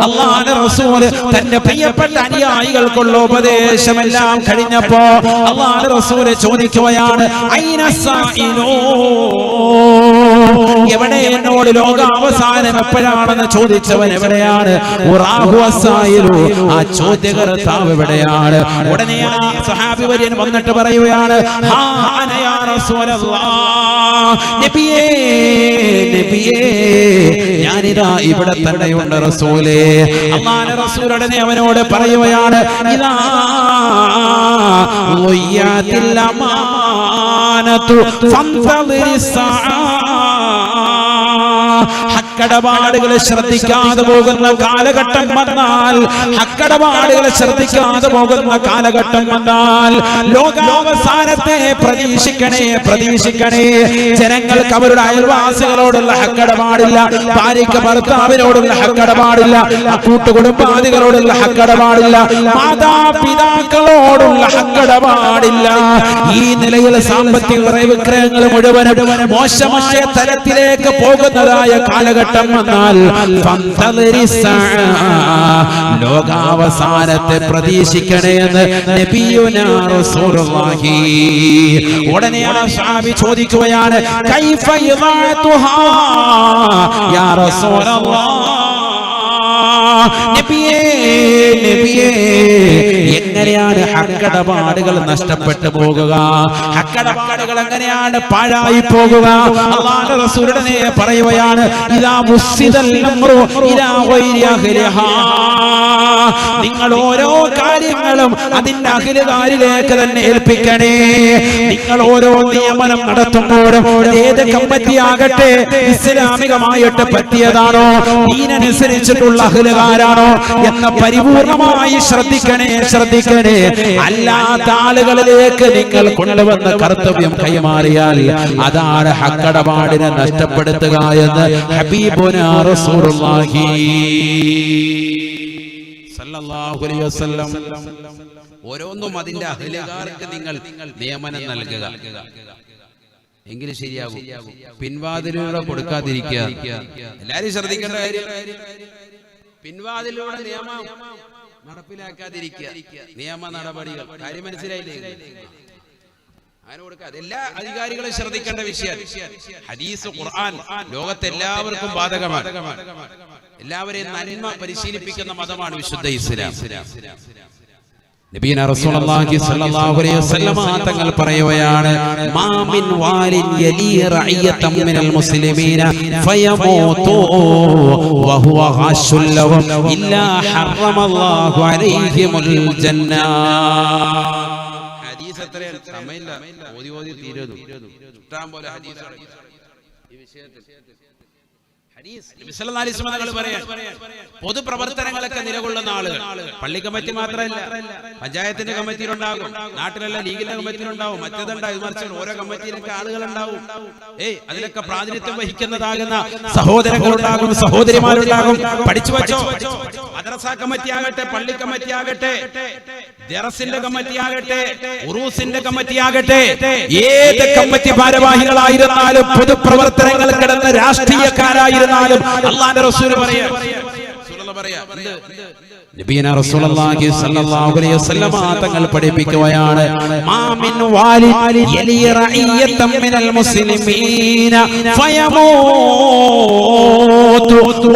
അല്ലാഹുവിന്റെ റസൂൽ തന്റെ പ്രിയപ്പെട്ട അനുയായികൾക്കുള്ള ഉപദേശമെല്ലാം കഴിഞ്ഞപ്പോ അല്ലാഹുവിന്റെ റസൂൽ ചോദിക്കുകയാണ്, ഐന സായിലൂ, എവിടെ എന്നോട് ലോകാവസാനം എപ്പോഴാണെന്ന് ചോദിച്ചവൻ എവിടെയാണ്? ഉറാഹു അസായിലു, ആ ചോദ്യകർത്താവ് എവിടെയാണ്? ഉടനെ ആ സ്വഹാബി വര്യൻ വന്നിട്ട് പറയുകയാണ്, ഹാ അന യാ റസൂലല്ലാഹ്, നബിയേ നബിയേ, ഞാനിതാ ഇവിടെ തന്നെയുണ്ട് റസൂലേ. അല്ലാഹുവിന്റെ റസൂൽ ഉടനെ അവനോട് പറയുകയാണ്, ഇദാ ളുയ്യാതിൽ അമാനതു ഫന്തളിസ് ഹക്കടപാടുകളെ ശ്രദ്ധിക്കാതെ പോകുന്ന കാലഘട്ടം വന്നാൽ, ഹക്കടപാടുകളെ ശ്രദ്ധിക്കാതെ പോകുന്ന കാലഘട്ടം വന്നാൽ ലോകാവസാനത്തെ പ്രതീക്ഷിക്കണേ, പ്രതീക്ഷിക്കണേ. ജനങ്ങൾക്ക് അവരുടെ അയൽവാസികളോടുള്ള ഹക്കടപാടില്ല, ഭാര്യയ്ക്ക് ഭർത്താവിനോടുള്ള ഹക്കടപാടില്ല, കൂട്ടുകുടുംബാദികളോടുള്ള ഹക്കടപാടില്ല, മാതാപിതാക്കളോടുള്ള ഹക്കടപാടില്ല. ഈ നിലയിൽ സാമ്പത്തിക ക്രയവിക്രയങ്ങൾ മുഴുവനും മോശമായ തലത്തിലേക്ക് പോകുന്നതായ കാലഘട്ടം വന്നാൽ ലോകാവസാനത്തെ പ്രതീക്ഷിക്കണേ എന്ന് നബിയുനാ റസൂലുള്ളാഹി. ഉടനെ ആ സ്വഹാബി ചോദിക്കുകയാണ്, കൈഫ യദഅതുഹാ യാ റസൂലല്ലാഹ്, നബിയേ നബിയേ, എങ്ങനെയാണ് ഹക്കടപാടുകൾ നഷ്ടപ്പെട്ടു പോകുക? ഹക്കടപാടുകൾ എങ്ങനെയാണ് പാഴായി പോകുക? അല്ലാഹുവിന്റെ റസൂലുടെ നേരെ പറയുകയാണ്, ഇദാ മുസ്സിദൽ അംറു ഇലാ ഗൈരി അഹ്ലിഹാ, നിങ്ങൾ ഓരോ കാര്യങ്ങളും അതിന്റെ അഖിലുകാരിലേക്ക് തന്നെ ഏൽപ്പിക്കണേ. നിങ്ങൾ ഓരോ നിയമനം നടത്തുമ്പോഴും ഏത് കമ്മിറ്റിയാകട്ടെ, ഇസ്ലാമികമായിട്ട് പറ്റിയതാണോ, ദീനനുസരിച്ചിട്ടുള്ള അഖിലുകാരാണോ എന്ന് പരിപൂർണമായി ശ്രദ്ധിക്കണേ. അല്ലാത്ത ആളുകളിലേക്ക് നിങ്ങൾ കൊണ്ടുവന്ന കർത്തവ്യം കൈമാറിയാൽ അതാണ് ഹക്കടപാടിനെ നഷ്ടപ്പെടുത്തുക എന്ന് ഹബീബുനാ റസൂലുള്ളാഹി സല്ലല്ലാഹു അലൈഹി വസല്ലം. ഓരോന്നും അതിന്റെ അഹ്ലുകാർക്ക് നിങ്ങൾ നിയമനം നൽകുക, എങ്കിലും ശരിയാകും. പിൻവാതിലൂടെ കൊടുക്കാതിരിക്കുക. എല്ലാരും ശ്രദ്ധിക്കേണ്ട കാര്യം, പിൻവാതിലൂടെ നിയമം നടപ്പിലാക്കാതിരിക്കുക. നിയമ നടപടികൾ കാര്യം മനസ്സിലായില്ലേ? എല്ലാ അധികാരികളും ശ്രദ്ധിക്കേണ്ട വിഷയം. ഹദീസ്, ഖുർആൻ ലോകത്തെല്ലാവർക്കും ബാധകമാണ്. എല്ലാവരെയും നന്മ പരിശീലിപ്പിക്കുന്ന മതമാണ് വിശുദ്ധ ഇസ്ലാം. നബിയന റസൂലുള്ളാഹി സ്വല്ലല്ലാഹു അലൈഹി വസല്ലം തങ്ങൾ പറയുകയാണ്, മാ മിൻ വാലിൻ യലി റഅയതൻ മിനൽ മുസ്ലിമീന ഫയമൂതു വഹുവ ഖാശുൽ ലഹും ഇല്ലാ ഹറമല്ലാഹു അലൈഹിമുൽ ജന്ന. ഹദീസ് എത്രയാണ്? സമയമില്ല, ഓതി തീരുന്നു. ഇഷ്ടം പോലെ ഹദീസാണ് ഈ വിഷയത്തിൽ. പൊതുപ്രവർത്തനങ്ങളൊക്കെ നിലകൊള്ളുന്ന ആളുകൾ, പള്ളി കമ്മിറ്റി മാത്രമല്ല, പഞ്ചായത്തിന്റെ കമ്മിറ്റിയിലുണ്ടാകും, നാട്ടിലുള്ള ലീഗിന്റെ കമ്മിറ്റിയിലുണ്ടാവും, മറ്റേതുണ്ടാവും, മറിച്ച് ഓരോ കമ്മിറ്റിയിലൊക്കെ ആളുകളുണ്ടാവും. അതിലൊക്കെ പ്രാതിനിധ്യം വഹിക്കുന്നതാകുന്ന സഹോദരങ്ങളുണ്ടാകും, സഹോദരിമാരുണ്ടാകും. പഠിച്ചു വച്ചോ, മദ്രസ കമ്മിറ്റി ആകട്ടെ, പള്ളി കമ്മിറ്റി ആകട്ടെ, ദറസിന്റെ കമ്മിറ്റി ആകട്ടെ, ഉറൂസിന്റെ കമ്മിറ്റി ആകട്ടെ, ഏത് കമ്മിറ്റി ഭാരവാഹികളായിരുന്നാലും പൊതുപ്രവർത്തനങ്ങൾ കിടന്ന രാഷ്ട്രീയക്കാരായിരുന്നാലും അല്ലാഹുവിന്റെ റസൂൽ പറയാ, നബിയന റസൂലുള്ളാഹി സ്വല്ലല്ലാഹു അലൈഹി വസല്ലം തങ്ങൾ പഠിപ്പിക്കുകയാണ്, മാ മിൻ വാലിൻ യലി റഅയതൻ മിനൽ മുസ്ലിമീന ഫയമൂതു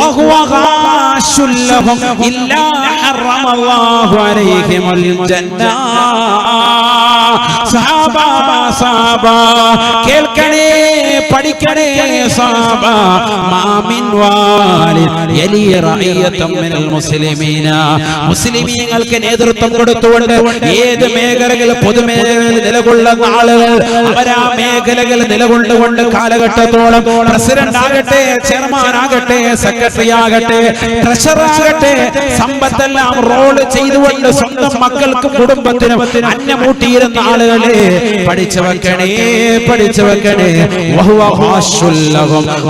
വഹുവ ഖാശുൽ ലഹും ഇല്ലാ ഹറമല്ലാഹു അലൈഹിമുൽ ജന്ന. സഹാബ കേൾക്കണേ, പഠിക്കണേ സഹാബ. മാ മിൻ വാലിൻ യലി റഅയതൻ മിനൽ മുസ്ലിമീന, മുസ്ലിമീങ്ങൾക്ക് നേതൃത്വം കൊടുത്തുകൊണ്ട് ഏത് മേഖലകൾ, പൊതുമേഖലകളിൽ നിലകൊള്ളുന്ന ആളുകൾ, അവരാ മേഖലകൾ നിലകൊണ്ടുകൊണ്ട് കാലഘട്ടത്തോളം പ്രസിഡന്റ് ആകട്ടെ, ചെയർമാൻ ആകട്ടെ, സെക്രട്ടറി ആകട്ടെ, ട്രഷറർ ആകട്ടെ, സമ്പത്തെല്ലാം റോൾ ചെയ്തുകൊണ്ട് സ്വന്തം മക്കൾക്കും കുടുംബത്തിനും അന്നമൂട്ടിയിരുന്ന ആളുകളെ പഠിച്ചു വെക്കണേ.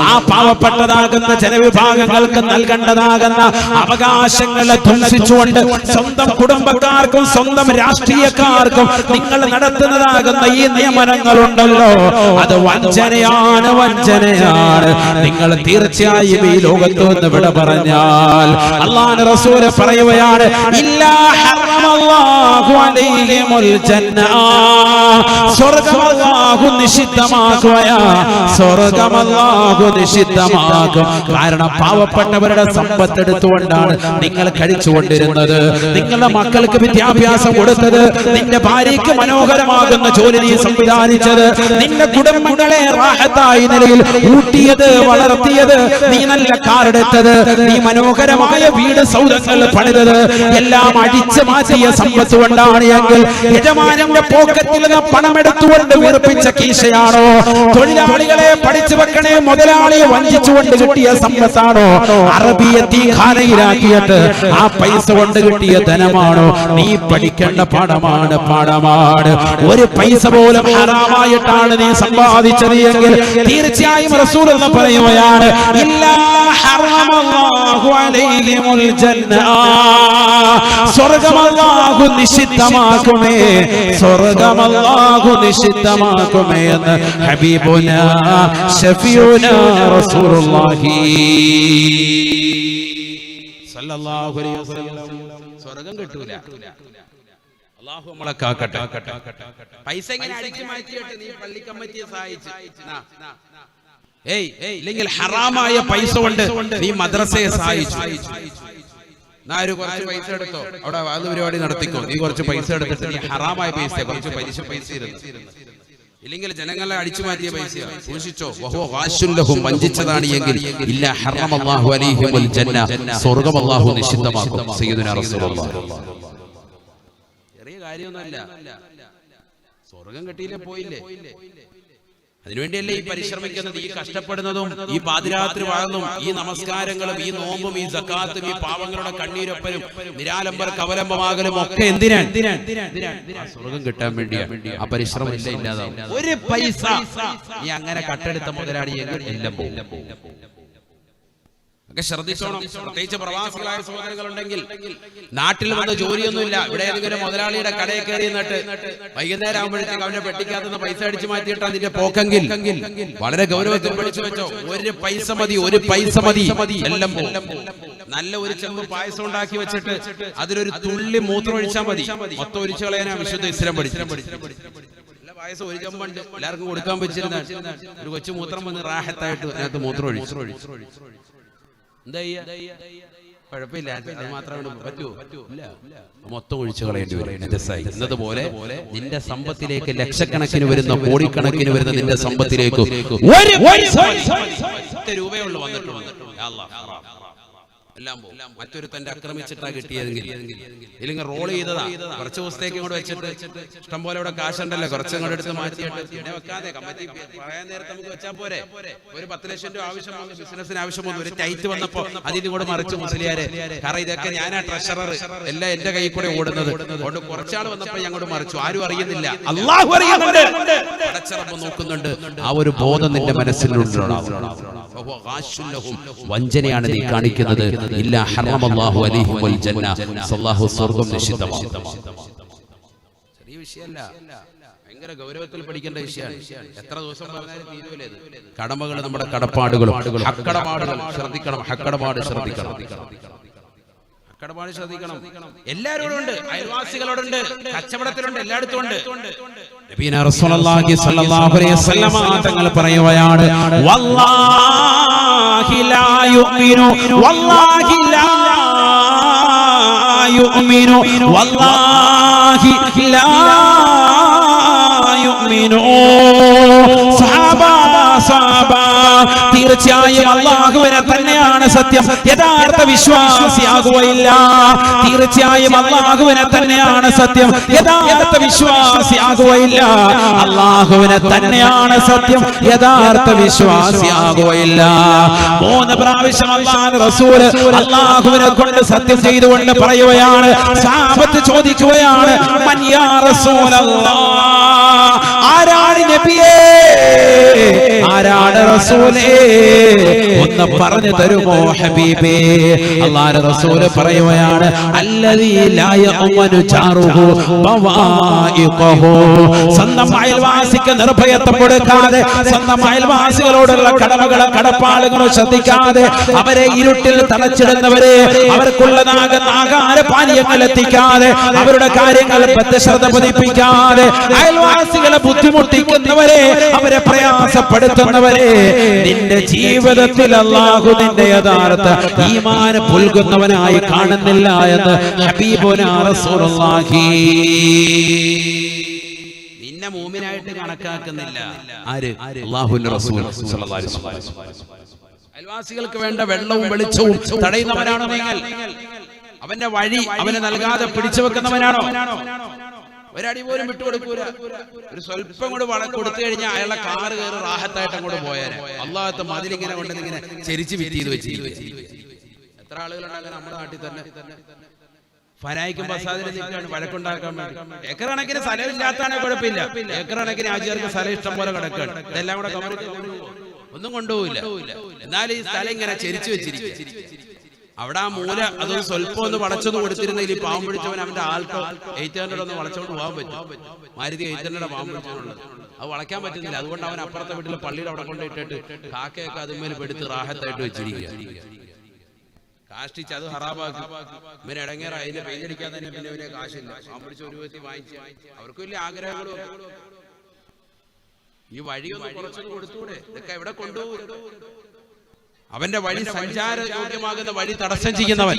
ആ പാവപ്പെട്ടതാകുന്ന ജനവിഭാഗങ്ങൾക്ക് നൽകേണ്ടതാകുന്ന അവകാശങ്ങളെ ധ്വംസിച്ചുകൊണ്ട് സ്വന്തം കുടുംബക്കാർക്കും സ്വന്തം രാഷ്ട്രീയക്കാർക്കും നിങ്ങൾ നടത്തുന്നതാകുന്ന ഈ നിയമനങ്ങളുണ്ടല്ലോ, അത് വഞ്ചനയാണ്. നിങ്ങൾ തീർച്ചയായും ഈ ലോകത്ത് നിന്ന് വിട പറഞ്ഞാൽ അല്ലാഹുവിന്റെ റസൂൽ പറയുകയാണ്, ഇല്ലാ ഹറമല്ലാഹു അലൈഹിമുൽ ജന്ന, സ്വർഗ്ഗം അല്ലാഹു നിഷിദ്ധമാക്കും. കാരണം പാവപ്പെട്ടവരുടെ സമ്പത്ത് എടുത്തുകൊണ്ടാണ് നിങ്ങൾ കഴിച്ചുകൊണ്ടിരുന്നത്, നിങ്ങളുടെ മക്കൾക്ക് വിദ്യാഭ്യാസം കൊടുത്തത്, നിന്റെ ഭാര്യയ്ക്ക് മനോഹരമാകുന്ന ജോലി നീ സംവിധാനിച്ചത്, നിന്റെ കുടുംബങ്ങളെ റാഹത്തായ നിലയിൽ ഊട്ടിയത്, വളർത്തിയത്, നീ നല്ല കാറെടുത്തത്, നീ മനോഹരമായ വീട് സൗധങ്ങൾ പണിതത്, എല്ലാം അടിച്ചു മാറ്റിയ സമ്പത്ത് കൊണ്ടാണ് എങ്കിൽ യജമാനന്റെ പോക്കറ്റിൽ നിന്ന് പണമെടുത്തുകൊണ്ട് വീർപ്പിച്ച കീശയാണോ? തൊഴിലാളികളെ പഠിച്ചു വെക്കണേ, മുതലാളിയെ വഞ്ചിച്ചുകൊണ്ട് കിട്ടിയ സമ്പത്താണോ? അറബിയെ തീഖാനയിലാക്കിയിട്ട് ആ പൈസ കൊണ്ട് കിട്ടിയ ധനമാണോ? നീ പഠിക്കേണ്ട പാഠമാണ്. ഒരു പൈസ പോലും ഹറാമായിട്ടാണ് നീ സമ്പാദിച്ചത് എങ്കിൽ തീർച്ചയായും റസൂൽ എന്ന് പറയുകയാണ്, ഇല്ലാ ഹറമല്ലാഹു അലൈഹിമുൽ ജന്ന, സ്വർഗ്ഗം അല്ലാഹു നിഷിദ്ധമാക്കുമേ എന്ന് ഹബീബുനാ ശഫീഉനാ റസൂലുള്ളാഹി സല്ലല്ലാഹു അലൈഹി വസല്ലം. സ്വർഗ്ഗം കിട്ടൂല, അല്ലാഹു നമ്മളെ കാക്കട്ടെ. പൈസ ഇങ്ങനെ അടിച്ചു മാറ്റിയിട്ട് നീ പള്ളി കമ്മിറ്റിയെ സഹായിച്ചു, ഇല്ലെങ്കിൽ ഹറാമായ പൈസ കൊണ്ട് നീ മദ്രസയെ സഹായിച്ചു, കുറച്ച് പൈസ എടുത്തോ, അവിടെ വാദ പരിപാടി നടത്തിക്കോ, നീ കുറച്ച് പൈസ എടുത്തിട്ട് നീ ഹറാമായ പൈസ കുറച്ച് പൈസ ഇല്ലെങ്കിൽ ജനങ്ങളെ അടിച്ചു മാറ്റിയ പൈസ സൂക്ഷിച്ചോ. വഞ്ചിച്ചതാണ് എങ്കിൽ ഇല്ല ഹറമല്ലാഹു അലൈഹിമുൽ ജന്ന, സ്വർഗ്ഗം അല്ലാഹു നിഷിദ്ധമാക്കും. സയ്യിദുനാ റസൂലുള്ളാഹി. ചെറിയ കാര്യമൊന്നുമല്ല, സ്വർഗ്ഗം കിട്ടിയില്ലേ പോയില്ലേ. അതിനുവേണ്ടിയല്ലേ ഈ പരിശ്രമിക്കുന്നത്, ഈ കഷ്ടപ്പെടുന്നതും, ഈ പാതിരാത്രി വാഴുന്നതും, ഈ നമസ്കാരങ്ങളും, ഈ നോമ്പും, ഈ സക്കാത്തും, ഈ പാവങ്ങളുടെ കണ്ണീരൊപ്പനും നിരാലംബർ കവലംബമാകലും ഒക്കെ എന്തിനാണ്? സ്വർഗം കിട്ടാൻ വേണ്ടിയാണ്. ആ പരിശ്രമം ഇല്ലാതാവും. ഒരു പൈസ നീ അങ്ങനെ കട്ടെടുത്ത മുതലാളിയെങ്കിൽ എല്ലാം പോകും. ഒക്കെ ശ്രദ്ധിച്ചോണം. പ്രത്യേകിച്ച് പ്രവാസികളായ സഹോദരങ്ങളുണ്ടെങ്കിൽ നാട്ടിൽ വന്ന് ജോലിയൊന്നുമില്ല, ഇവിടെ ഏതെങ്കിലും മുതലാളിയുടെ കടയിൽ കയറി നിന്നിട്ട് വൈകുന്നേരം ആകുമ്പോഴത്തേക്ക് അവന്റെ പെട്ടിക്കകത്തുനിന്ന് പൈസ അടിച്ചു മാറ്റിയിട്ട് അതിന്റെ പോക്കെങ്കിൽ വളരെ ഗൗരവത്തിൽ പഠിച്ചു വെച്ചോ. ഒരു പൈസ മതി, എല്ലാം പോകും. നല്ല ഒരു ചെമ്പ് പായസം ഉണ്ടാക്കി വെച്ചിട്ട് അതിലൊരു തുള്ളി മൂത്രം ഒഴിച്ചാൽ മതി, മൊത്തം ഒഴിച്ചു കളയാനാ വിശുദ്ധ ഇസ്ലാം പഠിച്ചു. പായസം ഒരു ചെമ്പുണ്ട്, എല്ലാവർക്കും കൊടുക്കാൻ വെച്ചിരുന്ന ഒരു കൊച്ചു മൂത്രം വന്ന് റാഹത്തായിട്ട് അതിനകത്ത് മൂത്രം ഒഴിച്ചു. എന്താ കുഴപ്പമില്ല, അത് മാത്രമേ പറ്റൂ. മൊത്തം ഒഴിച്ചു കളയേണ്ടി വരും. എന്നതുപോലെ നിന്റെ സമ്പത്തിലേക്ക് ലക്ഷക്കണക്കിന് വരുന്ന, കോടിക്കണക്കിന് വരുന്ന നിന്റെ സമ്പത്തിലേക്ക് രൂപയുള്ളൂ വന്നിട്ടുണ്ട്. എല്ലാം മറ്റൊരു തന്റെ ആക്രമിച്ചിട്ടാ കിട്ടിയതെങ്കിൽ, ഇല്ലെങ്കിൽ റോൾ ചെയ്തതാ, കുറച്ച് ദിവസത്തേക്ക് ഇങ്ങോട്ട് വെച്ചിട്ട് ഇഷ്ടം പോലെ ഇവിടെ കാശുണ്ടല്ലോ, കുറച്ച് ഇങ്ങോട്ട് എടുത്ത് മാറ്റിയിട്ട് പിന്നെ വെക്കാതെ കമ്മിറ്റി പറയാൻ നേരത്തെ നമുക്ക് വെച്ചാൽ പോരെ. ഒരു 10 ലക്ഷം രൂപ ആവശ്യം വന്നു, ബിസിനസിന് ആവശ്യം വന്നു, ഒരു ടൈറ്റ് വന്നപ്പോ അതിന് കൂടെ മറിച്ച് മുസ്ലിയാരെ. കാരണം ഇതൊക്കെ ഞാനാ ട്രഷറർ, എല്ലാം എന്റെ കൈ കൂടെ ഓടുന്നത്. അതുകൊണ്ട് കുറച്ചാൾ വന്നപ്പോൾ ഞങ്ങോട്ട് മറിച്ചു, ആരും അറിയുന്നില്ല, അല്ലാഹു അറിയുന്നുണ്ട്, പടച്ചറബ് നോക്കുന്നുണ്ട്. ആ ഒരു ബോധം നിന്റെ മനസ്സിലുണ്ടാവും. വഞ്ചനയാണ് നീ കാണിക്കുന്നത്. ഇല്ലാ ഹറമല്ലാഹു അലൈഹിമുൽ ജന്ന, അല്ലാഹു സ്വർഗ്ഗം നിഷിദ്ധമാക്കും. ചെറിയ വിഷയമല്ല, ഭയങ്കര ഗൗരവത്തിൽ പഠിക്കേണ്ട വിഷയമാണ്. എത്ര ദിവസം പറഞ്ഞാലും തീരുവല്ലേ ഇത്. കടമകൾ, നമ്മുടെ കടപ്പാടുകളും ഹക്കടപാടുകൾ ശ്രദ്ധിക്കണം. ഹക്കടപാട് ശ്രദ്ധിക്കണം. എല്ലാവരോടും ഉണ്ട്, അയൽവാസികളോടുണ്ട്, കച്ചവടത്തിലുണ്ട്, എല്ലായിടത്തും ഉണ്ട്. നബിയനാ റസൂലുള്ളാഹി സ്വല്ലല്ലാഹു അലൈഹി വസല്ലം തങ്ങൾ പറയുകയാണ്, വല്ലാഹി ലാ യുഅ്മിനു, വല്ലാഹി ലാ യുഅ്മിനു, വല്ലാഹി ലാ യുഅ്മിനു. തീർച്ചയായും അല്ലാഹുവിനെ തന്നെയാണ് സത്യം, യഥാർത്ഥ വിശ്വാസിയാകുകയില്ല. തീർച്ചയായും അല്ലാഹുവിനെ തന്നെയാണ് സത്യം, യഥാർത്ഥ വിശ്വാസിയാകുകയില്ല. അല്ലാഹുവിനെ തന്നെയാണ് സത്യം, യഥാർത്ഥ വിശ്വാസിയാകുകയില്ല. 3 പ്രാവശ്യം അല്ലാഹുവിന്റെ റസൂൽ അല്ലാഹുവിനെ കൊണ്ട് സത്യം ചെയ്തുകൊണ്ട് പറയുകയാണ്. സഹാബത്ത് ചോദിക്കുകയാണ്, മൻ യാ റസൂലല്ലാഹ്, ആരാണ് നബിയേ, ആരാണ് റസൂലേ, ഒന്ന് പറഞ്ഞു തരുമോ ഹബീബേ? അല്ലാഹുവിന്റെ റസൂൽ പറയുകയാണ്, അല്ലദീ ലാ യഅമനു ജാറുഹു ബവായിഖഹു. സ്വന്തം അയൽവാസിക്ക് നിർഭയത്വം കൊടുക്കാതെ, സ്വന്തം അയൽവാസികളോടുള്ള കടമകളും കടപ്പാടുകളും ശ്രദ്ധിക്കാതെ, അവരെ ഇരുട്ടിൽ തളച്ചിടുന്നവരെ, അവർക്കുള്ളതാകുന്ന ആഹാരപാനീയങ്ങൾ എത്തിക്കാതെ, അവരുടെ കാര്യങ്ങൾ ശ്രദ്ധ പതിപ്പിക്കാതെ, അയൽവാസികളെ ബുദ്ധിമുട്ടിക്കുന്നവരെ, അവരെ പ്രയാസപ്പെടുത്തുന്നവരെ നിന്റെ ജീവിതത്തിൽ അല്ലാഹു നിന്റെ യഥാർത്ഥ ഈമാൻ പുൽകുന്നവനായി കാണുന്നില്ല എന്ന് ഹബീബുനാ റസൂലുള്ളാഹി. നിന്നെ മൂമിനായിട്ട് കണക്കാക്കുന്നില്ല. ആര്? അല്ലാഹുവിന്റെ റസൂൽ സ്വല്ലല്ലാഹു അലൈഹി വസല്ലം. അയൽവാസികൾക്ക് വേണ്ട വെള്ളവും വെളിച്ചവും തടയുന്നവനാണോ നിങ്ങൾ? അവന്റെ വഴി അവന് നൽകാതെ പിടിച്ചു വെക്കുന്നവനാണോ? ഒരടി പോലും വിട്ടുകൊടുക്കൂല. ഒരു സ്വല്പം കൂടെ കൊടുത്തു കഴിഞ്ഞാൽ അയാളെ കാറ് കയറി റാഹത്തായിട്ട് അങ്ങോട്ട് പോയാല് അല്ലാഹത്തെ മതിലിങ്ങനെ കൊണ്ടിങ്ങനെ ചെരിച്ച് വിറ്റ് ചെയ്ത് വെച്ചിരിക്കും. എത്ര ആളുകളുണ്ടാകാൻ നമ്മുടെ നാട്ടിൽ തന്നെ ഫനായിക്കും ബസാദിനെ നിൽക്കാണ് വഴക്കുണ്ടാക്കാൻ വേണ്ടി. ഏക്കറണക്കിന് സ്ഥലം ഇല്ലാത്താണ് കുഴപ്പമില്ല, ഏക്കറണക്കിന് ആചാര്യർക്ക് സ്ഥലം ഇഷ്ടം പോലെ കിടക്കാണ്. ഇതെല്ലാം കൂടെ ഒന്നും കൊണ്ടുപോകില്ല. എന്നാൽ ഈ സ്ഥലം ഇങ്ങനെ ചെരിച്ചു വെച്ചിരിക്കും. അവിടെ ആ മൂല അതൊന്ന് സ്വല്പം ഒന്ന് വളച്ചൊന്ന് കൊടുത്തിരുന്നെങ്കിൽ ഈ പാവം പിടിച്ചവൻ അവന്റെ ആൾട്ടോ 800 ഒന്ന് വളച്ചോണ്ട് പോകാൻ പറ്റും. മാരുതി 800 പാവം പിടിച്ചോണ്ടുള്ളത് അത് വളയ്ക്കാൻ പറ്റുന്നില്ല. അതുകൊണ്ട് അവൻ അപ്പുറത്തെ വീട്ടിലെ പള്ളിയുടെ അവിടെ കൊണ്ടിട്ടിട്ട് കാക്കയൊക്കെ അതുമേൽ പെടുത്ത് റാഹത്തായിട്ട് വെച്ചിരിക്കുക. കാഷ്ടിച്ച് അത് ഹറാബാക്കി ഇവന് ഇടങ്ങേറായി. അതിന്റെ പെയിന്റടിക്കാൻ തന്നെ പിന്നെ ഇവനെ കാശില്ല. പാവം പിടിച്ച ഒരു വ്യക്തി വാങ്ങിച്ച് അവർക്ക് വലിയ ആഗ്രഹങ്ങളും. ഈ വഴിയൊന്ന് കുറച്ചൊന്ന് കൊടുത്തൂടെ? ഇതൊക്കെ എവിടെ കൊണ്ടുപോകും? അവന്റെ വഴി സഞ്ചാര യോഗ്യമാകുന്ന വഴി തടസ്സം ചെയ്യുന്നവൻ.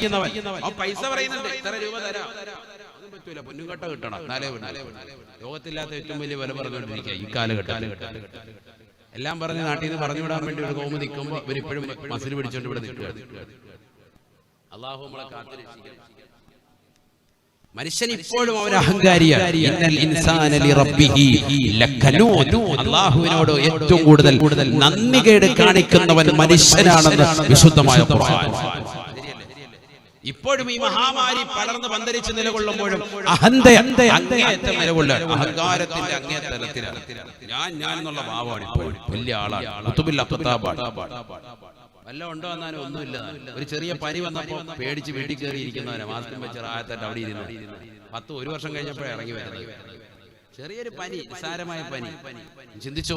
അവൻ പൈസ പറയുന്നുണ്ട്, ഇത്ര രൂപ തരാം, ഒന്നും പറ്റൂല, പൊന്നുകട്ട കിട്ടണം, ലോകത്തില്ലാത്ത ഏറ്റവും വലിയ വില പറഞ്ഞുകൊണ്ടിരിക്കുക ഈ കാലഘട്ടം. എല്ലാം പറഞ്ഞ് നാട്ടിൽ നിന്ന് പറഞ്ഞു വിടാൻ വേണ്ടി ഒരു കോമ നിൽക്കുമ്പോൾ ഇവരിപ്പോഴും മസിൽ പിടിച്ചോണ്ട് ഇവിടെ നിൽക്കുക. അള്ളാഹു നമ്മളെ കാത്തിരക്ഷിക്കണം. മനുഷ്യൻ ഇപ്പോഴും അവൻ അഹങ്കാരിയാണ്. അല്ലാഹുവിനോട് ഏറ്റവും കൂടുതൽ നന്ദികേട് കാണിക്കുന്നവൻ മനുഷ്യനാണെന്ന് വിശുദ്ധമായ ഖുർആൻ. ഇപ്പോഴും ഈ മഹാമാരി പടർന്ന് പന്തരിച്ച് നിലകൊള്ളുമ്പോഴും അങ്ങേയറ്റം നിലകൊള്ളാൻ, അഹങ്കാരത്തിന്റെ അങ്ങേയറ്റത്തിലാണ്. ഞാൻ എന്നുള്ള ഭാവമാണ് ഇപ്പോൾ വലിയ ആളാണ്. വല്ല ഉണ്ടോ എന്നാലും ഒന്നുമില്ല. ഒരു ചെറിയ പനി വന്നപ്പോ പേടിച്ച് വീട്ടിൽ കയറി ഇരിക്കുന്നവരെ മാസ്കും വെച്ച് റാഹത്തായിട്ട് അവിടെ ഇരുന്നു. 1 വർഷം കഴിഞ്ഞപ്പോഴേ ഇറങ്ങി വരുന്നത്. ചെറിയൊരു പനി, നിസ്സാരമായ പനി. ചിന്തിച്ചോ,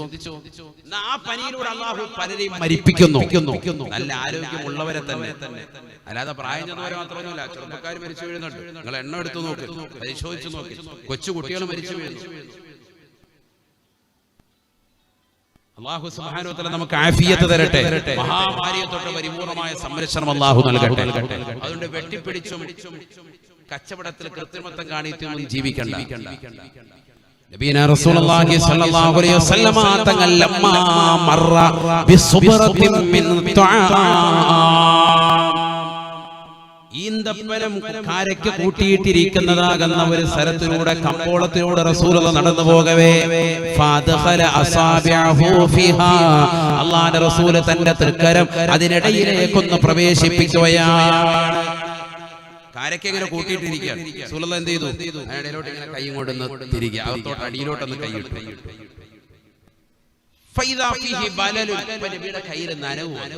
ആ പനിയിലൂടെ അല്ലാഹു പലരെയും മരിപ്പിക്കുന്നു. നല്ല ആരോഗ്യമുള്ളവരെ തന്നെ, അല്ലാതെ പ്രായം ചെന്നവരെ മാത്രമൊന്നുമില്ല. ചെറുപ്പക്കാർ മരിച്ചു വീഴുന്നുണ്ട്. നിങ്ങൾ എണ്ണം എടുത്തു നോക്ക്, പരിശോധിച്ചു നോക്കി. കൊച്ചു കുട്ടികൾ മരിച്ചു വീഴുന്നു. അല്ലാഹു സുബ്ഹാനഹു വ തആല നമുക്ക് ആഫിയത്ത് തരട്ടെ. മഹാമാരിയെ തൊട്ട് പരിപൂർണമായ സംരക്ഷണം അല്ലാഹു നൽകട്ടെ. അതുകൊണ്ട് വെട്ടിപ്പിടിച്ചും കച്ചവടത്തിൽ കൃത്രിമത്വം കാണിച്ചും ജീവിക്കണ്ട. നബിയനാ റസൂലുള്ളാഹി സ്വല്ലല്ലാഹു അലൈഹി വസല്ലമ തങ്ങൾ ലമ്മാ മറ ബിസുബ്റത്തിൻ മിൻ ഈന്തപ്പനം കാരയ്ക്ക് കൂട്ടിയിട്ടിരിക്കുന്നതാകുന്ന ഒരു സ്ഥലത്തിലൂടെ, കമ്പോളത്തിലൂടെ റസൂലുള്ളാഹി നടന്നു പോകവേ അല്ലാഹുവിന്റെ റസൂൽ തന്റെ തൃക്കരം അതിനിടയിലേക്കൊന്ന് പ്രവേശിപ്പിക്കുകയാണ്. കാരയ്ക്ക് ഇങ്ങനെ കൂട്ടിയിട്ടിരിക്കുകയാണ്. റസൂലുള്ളാഹി എന്ത് ചെയ്തു? അതിനിടയിലോട്ട് ഇങ്ങനെ കൈ കൊണ്ടൊന്ന് തിരികെ അകത്തോട്ട് അടിയിലോട്ടൊന്ന് കൈയിട്ടു. ഫൈദാ ഫീഹി ബലലുൻ, നബിയുടെ കയ്യിൽ നനവുമാണ്.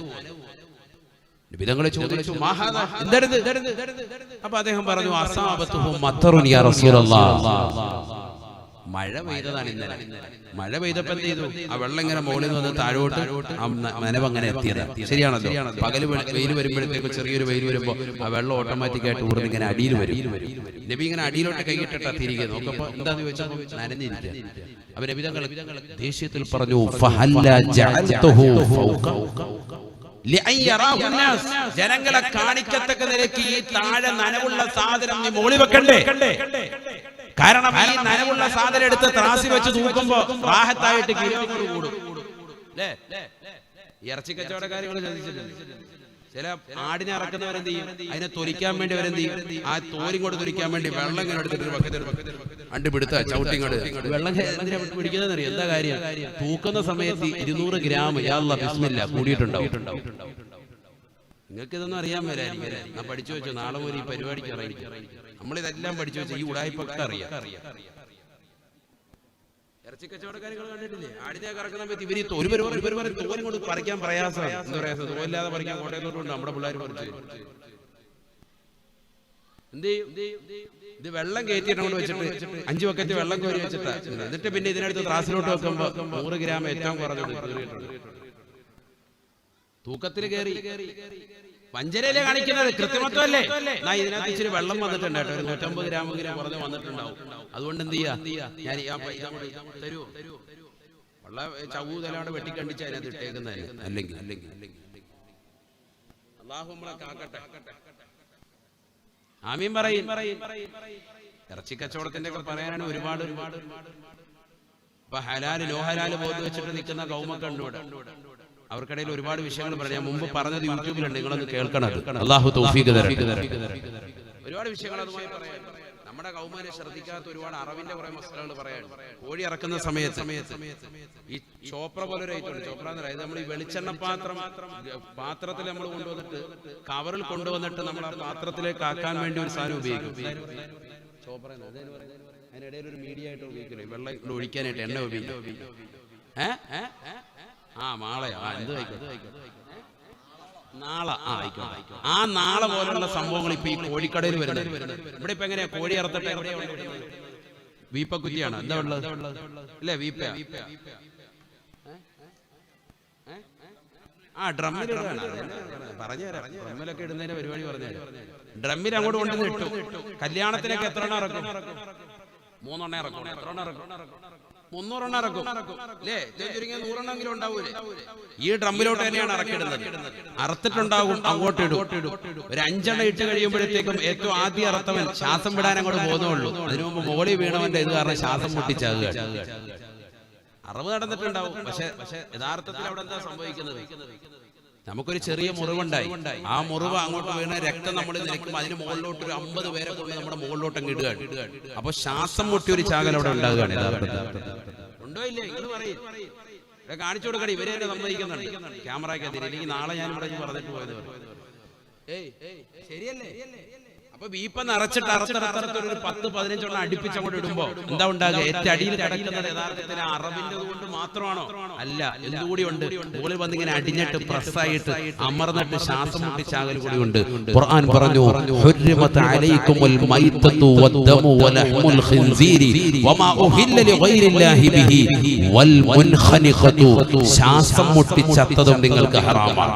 വിധങ്ങളെ ചോദിച്ചു, അപ്പൊ അദ്ദേഹം പറഞ്ഞു, അസാബത്തുഹു മത്തറുൻ യാ റസൂലല്ലാഹ്. മഴ പെയ്തതാണ് ഇന്നലെ. മഴ പെയ്തപ്പോ എന്ത് ചെയ്തു? ആ വെള്ളം ഇങ്ങനെ മുകളിൽ നിന്ന് താഴോട്ട് നനവ് അങ്ങനെ എത്തിയതാ. ശരിയാണല്ലോ. പകല് വെയിൽ വരുമ്പോഴത്തേക്ക് ചെറിയൊരു വെയിൽ വരുമ്പോ ആ വെള്ളം ഓട്ടോമാറ്റിക്കായിട്ട് ഊർന്ന് ഇങ്ങനെ അടിയിൽ വരും. നബി ഇങ്ങനെ അടിയിലോട്ട് കൈയിട്ടിട്ടാ തിരികെ നോക്കപ്പോ എന്താന്ന് ചോദിച്ചപ്പോ നനഞ്ഞിരിക്കുക. അപ്പൊ നബി തങ്ങൾ ദേഷ്യത്തിൽ പറഞ്ഞു, ഫഹല്ല ജഅൽതുഹു ഫൗക, ജനങ്ങളെ കാണിക്കത്തക്ക നിലയ്ക്ക് ഈ താഴെ നനവുള്ള സാധനം നീ മോളി വെക്കണ്ടേ? കാരണം ഈ നനവുള്ള സാധനം എടുത്ത് ത്രാസി വെച്ച് തൂക്കുമ്പോ റാഹത്തായിട്ട് കിലോമീറ്റർ കൂടും. ഇറച്ചി കച്ചവടക്കാരികൾ ശ്രദ്ധിച്ചിട്ടുണ്ട്. ചില ആടിനെ ഇറക്കുന്നവരെന്ത് ചെയ്യും? അതിനെ തൊലിക്കാൻ വേണ്ടി അവരെന്ത് ചെയ്യും? ആ തോരി കൊണ്ട് തൊലിക്കാൻ വേണ്ടി വെള്ളം ഇങ്ങനെ എടുത്തിട്ട് അണ്ടുപിടുത്ത ചവിട്ടിങ്ങോട് വെള്ളം പിടിക്കുന്നറിയാം. എന്താ കാര്യം? തൂക്കുന്ന സമയത്ത് 200 ഗ്രാം ബിസ്മില്ലാ കൂടിയിട്ടുണ്ടാവും. നിങ്ങൾക്ക് ഇതൊന്നും അറിയാൻ വരായിരിക്കും. ഞാൻ പഠിച്ചു വെച്ചു, നാളെ മുതൽ ഈ പരിപാടിക്ക് അറിയിക്കും. നമ്മളിതെല്ലാം പഠിച്ചു വെച്ചു. ഈ ഉടായ്പൊക്കെ അറിയാം. ഇറച്ചി കച്ചവടക്കാരികൾ കണ്ടിട്ടില്ലേ? ആടിനെ കറക്കുന്ന സമയത്ത് ഇവര് തോലും കൊണ്ട് പറിക്കാൻ പ്രയാസമാണ്. എന്താ പറയാ, തോലില്ലാതെ പറിക്കാൻ കോട്ടയത്തോട്ടുണ്ട് നമ്മുടെ പിള്ളേർ പറിച്ച് എന്ത് ചെയ്യും? ഇത് വെള്ളം കയറ്റിയിട്ടുണ്ട് വെച്ചിട്ട് 5 ബക്കറ്റ് വെള്ളം കോരി വെച്ചിട്ടാ. എന്നിട്ട് പിന്നെ ഇതിനടുത്ത് ത്രാസിലോട്ട് വെക്കുമ്പോ 100 ഗ്രാം ഏറ്റവും കുറഞ്ഞത് തൂക്കത്തിൽ കയറി. പഞ്ചരയിലെ കാണിക്കുന്നത് കൃത്രിമത്വമല്ലേ? ഇതിനകത്ത് ഇച്ചിരി വെള്ളം വന്നിട്ടുണ്ട് കേട്ടോ, ഒരു 150 ഗ്രാം കുറഞ്ഞ് വന്നിട്ടുണ്ടാവും. അതുകൊണ്ട് എന്ത് ചെയ്യാ, ഞാൻ തരൂ ഉള്ള ചവൂതലോടെ വെട്ടിക്കണ്ടിച്ച് അതിനകത്ത് ഇട്ടേക്കുന്നതല്ലേ. അല്ലെങ്കിൽ അല്ലാഹു നമ്മളെ കാക്കട്ടെ. ആമീൻ പറയും. ഇറച്ചി കച്ചവടത്തിന്റെ ഒക്കെ പറയാനാണ് ഒരുപാട്. ഇപ്പൊ ഹലാല് ലോ ഹലാല് ബോധ വെച്ചിട്ട് നിൽക്കുന്ന കൗമൊക്കെ ഉണ്ട് ഇവിടെ. അവർക്കിടയിൽ ഒരുപാട് വിഷയങ്ങൾ പറയാം. ഞാൻ മുമ്പ് പറഞ്ഞത് യൂട്യൂബിലുണ്ട്, നിങ്ങളൊന്ന് കേൾക്കണം. അല്ലാഹു തൗഫീഖ് തരട്ടെ. ഒരുപാട് വിഷയങ്ങൾ അതുമായി പറയാം. നമ്മുടെ കൗമാരെ ശ്രദ്ധിക്കാത്ത ഒരുപാട് അറിവിന്റെ കുറെ മസലകൾ പറയാൻ. കോഴി ഇറക്കുന്ന സമയത്ത് ഈ ചോപ്ര പോലെ ഒരു ഐറ്റം ഉണ്ട്. ചോപ്ര എന്ന് പറയുന്നത് നമ്മൾ ഈ വെളിച്ചെണ്ണ പാത്രത്തിൽ നമ്മൾ കൊണ്ടുവന്നിട്ട് കവറിൽ കൊണ്ടുവന്നിട്ട് നമ്മൾ ആ പാത്രത്തിലേക്ക് ആക്കാൻ വേണ്ടി ഒരു സാധനം ഉപയോഗിക്കും. ചോപ്ര അതിനിടയിൽ ഒരു മീഡിയ ആയിട്ട് ഉപയോഗിക്കില്ലേ, വെള്ളം ഒഴിക്കാനായിട്ട് എണ്ണ ഉപയോഗിക്കും. മാളയോ എന്ത് നാള ആ നാള പോലുള്ള സംഭവങ്ങൾ ഇപ്പൊ ഈ കോഴിക്കടയിൽ വരുന്നത്. ഇവിടെ ഇപ്പൊ എങ്ങനെയാ കോഴി ഇറത്തിട്ട് വീപ്പക്കുറ്റിയാണ് എന്താ ഉള്ളത് അല്ലേ? വീപ്പ പറഞ്ഞുതരാം. ഡ്രമ്മിലൊക്കെ ഇടുന്നതിന്റെ പരിപാടി പറഞ്ഞു. ഡ്രമ്മിൽ അങ്ങോട്ട് കൊണ്ടുവന്ന് ഇട്ടു. കല്യാണത്തിനൊക്കെ എത്ര എണ്ണം ഇറക്കും? 3 എണ്ണം ഇറക്കും. എത്ര എണ്ണം ഇറക്കും? 300 ഇറക്കും അല്ലേ? ചുരുങ്ങിയ 100 ഉണ്ടാവൂലേ? ഈ ഡ്രമ്മിലോട്ട് തന്നെയാണ് ഇറക്കിടുന്നത്. അറുത്തിട്ടുണ്ടാകും, അങ്ങോട്ട് ഇടും. ഒരു 5 ഇട്ട് കഴിയുമ്പോഴത്തേക്കും ഏറ്റവും ആദ്യം അറുത്തവൻ ശ്വാസം വിടാൻ അങ്ങോട്ട് പോകുന്നുള്ളൂ. അതിനു മുമ്പ് മോളി വീണവന്റെ ഇത് കാരണം ശ്വാസം മുട്ടിച്ചാകുക. അറിവ് നടന്നിട്ടുണ്ടാവും. പക്ഷെ യഥാർത്ഥത്തിൽ അവിടെ എന്താ സംഭവിക്കുന്നത്? നമുക്കൊരു ചെറിയ മുറിവുണ്ടായി, ആ മുറിവ് അങ്ങോട്ട് വീണ രക്തം നമ്മൾ നിൽക്കും, അതിന് മുകളിലോട്ട് ഒരു 50 പേരെ കൊണ്ട് നമ്മുടെ മുകളിലോട്ട് അങ്ങ് ഇടുകയാണ്. അപ്പൊ ശ്വാസം മുട്ടി ഒരു ചാകൽ അവിടെ ഉണ്ടാകുകയാണ്. ഉണ്ടോ ഇല്ലേ? നിങ്ങൾ പറയും, കാണിച്ചു കൊടുക്കണേ. ഇവരെ തന്നെ സമ്മതിക്കുന്നുണ്ട് ക്യാമറയ്ക്കകത്ത്. അല്ലെങ്കിൽ നാളെ ഞാൻ ഇവിടെ പറഞ്ഞിട്ട് പോയത് ശരിയല്ലേ? അപ്പൊ വീപ്പ നിറച്ചിട്ട് അറുത്തറുത്തറുത്ത് ഒരു 10-15 അടുപ്പിച്ചങ്ങോട്ട് ഇടുമ്പോ എന്താ ഉണ്ടാകുക? ഏറ്റവും അടിയിൽ കിടക്കുന്നത് യഥാർത്ഥത്തിൽ അറബിന്റെ കൊണ്ട് മാത്രമാണോ? അല്ല, എന്തുകൂടി ഉണ്ട്? മുകളിൽ വന്നിങ്ങനെ അടിഞ്ഞിട്ട് പ്രസ്സായിട്ട് അമർന്നിട്ട് ശ്വാസം മുട്ടിച്ചാകൽ കൂടി ഉണ്ട്. ഖുർആൻ പറഞ്ഞു, ഹുർരിമത അലൈക്കുമുൽ മൈതതു വദ്ദമു വലഹ്മുൽ ഖിൻസീരി വമാ ഉഹില്ല ലിഗൈരില്ലാഹി ബിഹി വൽ മുൻഖനിഖതു. ശ്വാസം മുട്ടിച്ചത്തതും നിങ്ങൾക്ക് ഹറാമാണ്.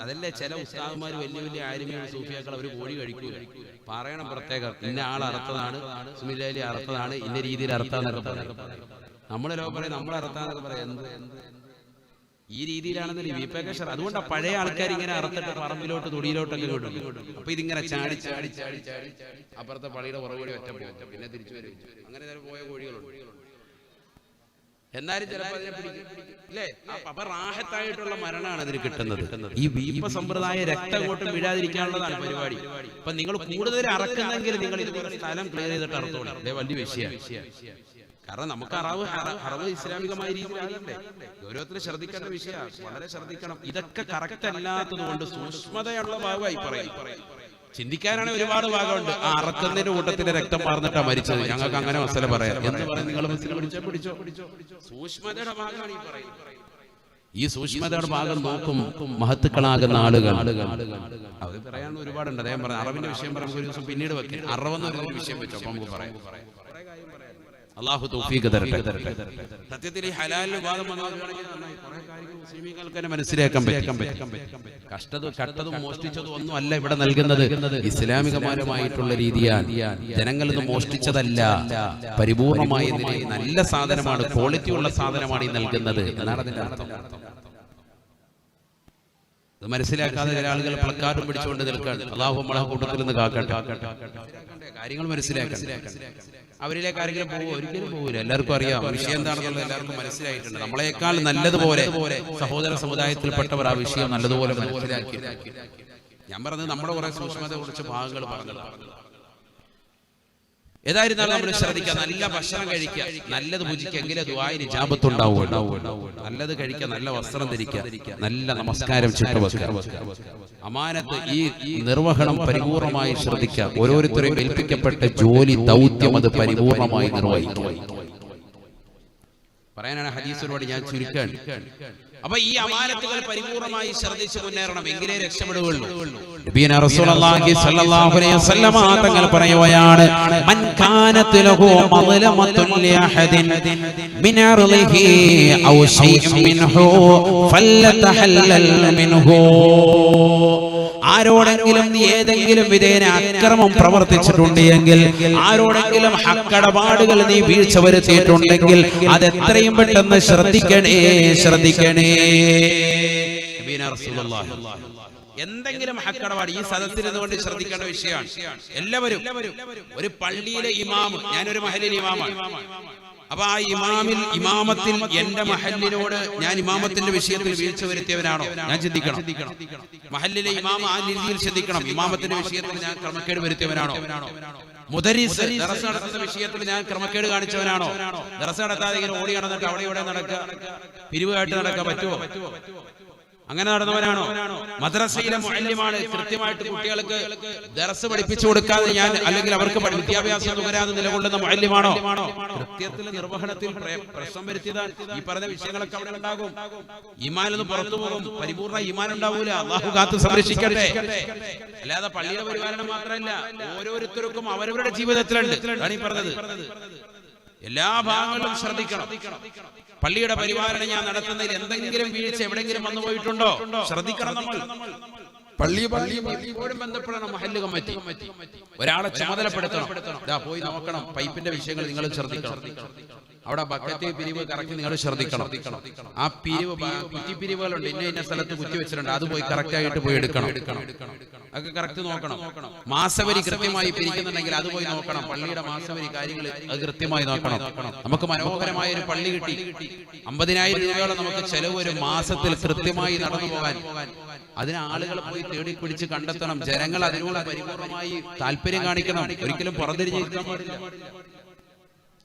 അതല്ലേ ചില ഉസ്താദുമാർ വലിയ ആലിമീങ്ങൾ സൂഫിയാക്കൾ അവർ കോഴി കഴിക്കൂല. പറയണം പ്രത്യേകം, ഇന്ന ആൾ അറുത്തതാണ്, സുമിലാലി അറുത്തതാണ്, ഇന്ന രീതിയിൽ അറുത്താന്നൊക്കെ പറയും. നമ്മളെ ലോകം പറയും നമ്മൾ അറുത്താന്നൊക്കെ പറയാം. ഈ രീതിയിലാണെന്നല്ലേ വീപ്പൊക്കെ. അതുകൊണ്ടാ പഴയ ആൾക്കാർ ഇങ്ങനെ അറുത്തിട്ട് പറമ്പിലോട്ട് തൊടിയിലോട്ടൊക്കെ വിടും. അപ്പൊ ഇതിങ്ങനെ ചാടി ചാടി ചാടി ചാടി അപ്പുറത്തെ പള്ളിയുടെ പുറകുകൂടി ഒറ്റ പോകും, പിന്നെ തിരിച്ചു വരും. അങ്ങനെ പോയ കോഴികളുണ്ട്. എന്നാലും ചിലപ്പോൾ അതിനെ പിടിക്കും അല്ലേ? അപ്പൊ റാഹത്തായിട്ടുള്ള മരണമാണ് അതിന് കിട്ടുന്നത്. ഈ വീപ്പ സമ്പ്രദായ രക്തം അങ്ങോട്ടും വീഴാതിരിക്കാനുള്ളതാണ് പരിപാടി. അപ്പൊ നിങ്ങൾ കൂടുതൽ അറക്കുന്നെങ്കിൽ നിങ്ങൾ ഇതുപോലെ സ്ഥലം ക്ലിയർ ചെയ്തിട്ട് അറുത്തോളൂ. അതേ വലിയ വിഷയമാണ്. കാരണം നമുക്ക് അറവ് ഇസ്ലാമികമായ രീതിയിലാകണ്ടേ? ഗൗരവത്തിൽ ശ്രദ്ധിക്കേണ്ട വിഷയമാണ്, വളരെ ശ്രദ്ധിക്കണം. ഇതൊക്കെ കറക്റ്റ് അല്ലാത്തത് കൊണ്ട് സൂക്ഷ്മതയുള്ള ഭാഗമായി പറയും. ചിന്തിക്കാനാണ് ഒരുപാട് ഭാഗമുണ്ട്. ആ അറക്കുന്നതിന്റെ കൂട്ടത്തിന്റെ രക്തം പാർന്നിട്ടാ മരിച്ചത്, ഞങ്ങൾക്ക് അങ്ങനെ മസല പറയാം എന്ന് പറയും. നിങ്ങൾ പിടിച്ചോ. സൂക്ഷ്മതയുടെ ഭാഗമാണ് ഈ പറയുന്നത്. ഈ സൂക്ഷ്മതയുടെ ഭാഗം നോക്കും മഹത്തുക്കളാകുന്ന ആളുകൾ. അത് പറയാൻ ഒരുപാടുണ്ട്. അദ്ദേഹം പറഞ്ഞു അറവിന്റെ വിഷയം പറയാൻ ഒരു ദിവസം പിന്നീട് വെക്കാം. അറവെന്നൊരു വിഷയം വെച്ചോ, അപ്പൊ നമുക്ക് പറയാം. അല്ലാഹു തൗഫീഖ് തരട്ടെ. സത്യത്തിൽ ഈ ഹലാലിന് വാദം വന്നവരാണെങ്കിൽ കുറെ കാര്യങ്ങൾ മുസ്ലിമീങ്ങൾക്ക് തന്നെ മനസ്സിലാക്കാൻ പറ്റും. കഷ്ടതും മോഷ്ടിച്ചതും ഒന്നും അല്ല ഇവിടെ നൽകുന്നത്. ഇസ്ലാമികപരമായിട്ടുള്ള രീതിയാണ്. ജനങ്ങളിൽ നിന്ന് മോഷ്ടിച്ചതല്ല, പരിപൂർണമായി നല്ല സാധനമാണ്, ക്വാളിറ്റി ഉള്ള സാധനമാണ് ഈ നൽകുന്നത് എന്നാണ് അതിന്റെ അർത്ഥം. ഇത് മനസ്സിലാക്കാതെ ചില ആളുകൾ പ്ലക്കാർഡും പിടിച്ചുകൊണ്ട് നിൽക്കാണ്. അല്ലാഹു നമ്മളെ കൂട്ടത്തിൽ നിന്ന് കാക്കട്ടെ. കാര്യങ്ങൾ മനസ്സിലാക്കണം. അവരിലേക്ക് ആരെങ്കിലും പോകുമോ? ഒരിക്കലും പോകില്ല. എല്ലാവർക്കും അറിയാം വിഷയം എന്താണെന്നുള്ളത്, എല്ലാവർക്കും മനസ്സിലായിട്ടുണ്ട്. നമ്മളെക്കാൾ നല്ലതുപോലെ സഹോദര സമുദായത്തിൽപ്പെട്ടവർ ആ വിഷയം നല്ലതുപോലെ മനസ്സിലാക്കി. ഞാൻ പറഞ്ഞത് നമ്മുടെ കുറെ സൂക്ഷ്മതയെ കുറിച്ച് ഭാഗങ്ങൾ പറഞ്ഞത്. ഏതായിരുന്നാലും നമ്മൾ ശ്രദ്ധിക്കുക, നല്ല ഭക്ഷണം കഴിക്കുക, നല്ലത് ഭുജിക്കുക, എങ്കിലേ ദുആഇന് ഇജാബത്ത് ഉണ്ടാവുക. നല്ലത് കഴിക്കുക, നല്ല വസ്ത്രം ധരിക്കുക, നല്ല നമസ്കാരം ചുറ്റുവെക്കുക. അമാനത്ത് ഈ നിർവഹണം പരിപൂർണമായി ശ്രദ്ധിക്കുക. ഓരോരുത്തരെയും ഏൽപ്പിക്കപ്പെട്ട ജോലി ദൗത്യം അത് പരിപൂർണമായി നിർവഹിക്കുക. പറയാനാണ് ഹദീസിനോട് ഞാൻ ചുരുക്കാൻ. അപ്പൊ ഈ അമാനത്തുകൾ പരിപൂർണമായി ശ്രദ്ധിച്ചു മുന്നേറണം, എങ്കിലേ രക്ഷപ്പെടുകയുള്ളൂ. നബിയന റസൂലുള്ളാഹി സ്വല്ലല്ലാഹു അലൈഹി വസല്ലം തങ്ങൾ പറയുകയാണ്, മൻ കാനത് ലഹു മദ്ലമത്തുൻ ലിഅഹദിൻ മിൻ അർളിഹി ഔ ശൈഇൻ മിൻഹു ഫല്ലതഹല്ലൽ മിൻഹു. ആരോടെങ്കിലും നീ ഏതെങ്കിലും വിധേന അക്രമം പ്രവർത്തിച്ചിട്ടുണ്ടെങ്കിൽ, ആരോടെങ്കിലും ഹക്കടപാടുകൾ നീ വീഴ്ച വരുത്തിയിട്ടുണ്ടെങ്കിൽ അതെത്രയും പെട്ടെന്ന് ശ്രദ്ധിക്കണേ. എന്തെങ്കിലും ഹക്കടപാട് ഈ സദസ്സിരുന്നുകൊണ്ട് ശ്രദ്ധിക്കേണ്ട വിഷയമാണ്. എല്ലാവരും ഒരു പള്ളിയിലെ ഇമാമ്, ഞാനൊരു മഹല്ലിലെ ഇമാമാണ്. അപ്പൊ ആ ഇമാമത്തിൽ എന്റെ മഹല്ലിനോട് ഞാൻ ഇമാമത്തിന്റെ വിഷയത്തിൽ വീഴ്ച വരുത്തിയവനാണോ ഞാൻ ചിന്തിക്കണം. മഹല്ലിലെ ഇമാമ ആ രീതിയിൽ ചിന്തിക്കണം. ഇമാമത്തിന്റെ വിഷയത്തിൽ ഞാൻ ക്രമക്കേട് വരുത്തിയവനാണോ? മുദരിസ് ദർസ് നടത്തുന്ന വിഷയത്തിൽ ഞാൻ ക്രമക്കേട് കാണിച്ചവനാണോ? ദർസ് നടത്താതെ ഇങ്ങനെ ഓടി നടന്നിട്ട് അവിടെ ഇവിടെ നടക്കുക, പിരിവുകായിട്ട് നടക്കാൻ പറ്റുമോ? അങ്ങനെ നടന്നവനാണോ? മദ്രസയിലെ മുഅല്ലിമാണ്, കൃത്യമായിട്ട് കുട്ടികൾക്ക് ദർസ് പഠിപ്പിച്ചു കൊടുക്കാതെ ഞാൻ, അല്ലെങ്കിൽ അവർക്ക് വിദ്യാഭ്യാസം നുകരാതെ നിലകൊള്ളുന്ന മുഅല്ലിമാണോ? കൃത്യത്തിൽ നിർവഹണത്തിൽ പ്രശ്നം വരുത്തിയതാൽ ഈ പറഞ്ഞ വിഷയങ്ങളൊക്കെ അവിടെ ഉണ്ടാകും. ഈമാനൊന്ന് പുറത്തു പോകും, പരിപൂർണ്ണ ഈമാൻ ഉണ്ടാവൂല. അല്ലാഹു കാത്ത് സംരക്ഷിക്കട്ടെ. അല്ലാതെ പള്ളിയുടെ പരിപാലനം മാത്രമല്ല, ഓരോരുത്തർക്കും അവരവരുടെ ജീവിതത്തിലുണ്ട്. ആണ് ഈ പറഞ്ഞത്. എല്ലാ ഭാഗങ്ങളും ശ്രദ്ധിക്കണം. പള്ളിയുടെ പരിപാലനം ഞാൻ നടത്തുന്നതിൽ എന്തെങ്കിലും വീഴ്ച എവിടെങ്കിലും വന്നു പോയിട്ടുണ്ടോ? ശ്രദ്ധിക്കണം. നമ്മൾ പള്ളിയോടും ബന്ധപ്പെടണം മഹല്ല് കമ്മിറ്റി. ഒരാളെ ചുമതലപ്പെടുത്തണം. പോയി നോക്കണം, പൈപ്പിന്റെ വിഷയങ്ങൾ നിങ്ങൾ ശ്രദ്ധിക്കണം. അവിടെ ബക്കറ്റ് പിരിവ് കറക്റ്റ് നിങ്ങൾ ശ്രദ്ധിക്കണം. ആ പിരിവ് കുറ്റിപ്പിരിവുകളുണ്ട്, ഇന്ന സ്ഥലത്ത് കുറ്റി വെച്ചിട്ടുണ്ട്, അത് പോയി കറക്റ്റ് ആയിട്ട് പോയി എടുക്കണം. അതൊക്കെ കറക്റ്റ് നോക്കണം. മാസവരി കൃത്യമായി പിരിക്കുന്നുണ്ടെങ്കിൽ അത് പോയി നോക്കണം. പള്ളിയുടെ മാസവരി കാര്യങ്ങൾ അത് കൃത്യമായി നോക്കണം. നമുക്ക് മനോഹരമായ ഒരു പള്ളി കിട്ടി, 50,000 രൂപയോളം നമുക്ക് ചെലവ് ഒരു മാസത്തിൽ കൃത്യമായി നടന്നു പോകാൻ. അതിന് ആളുകൾ പോയി തേടി പിടിച്ച് കണ്ടെത്തണം. ജനങ്ങൾ അതിനോട് പരിപൂർണമായി താല്പര്യം കാണിക്കണം. ഒരിക്കലും പുറത്തിരിക്കാൻ പാടില്ല.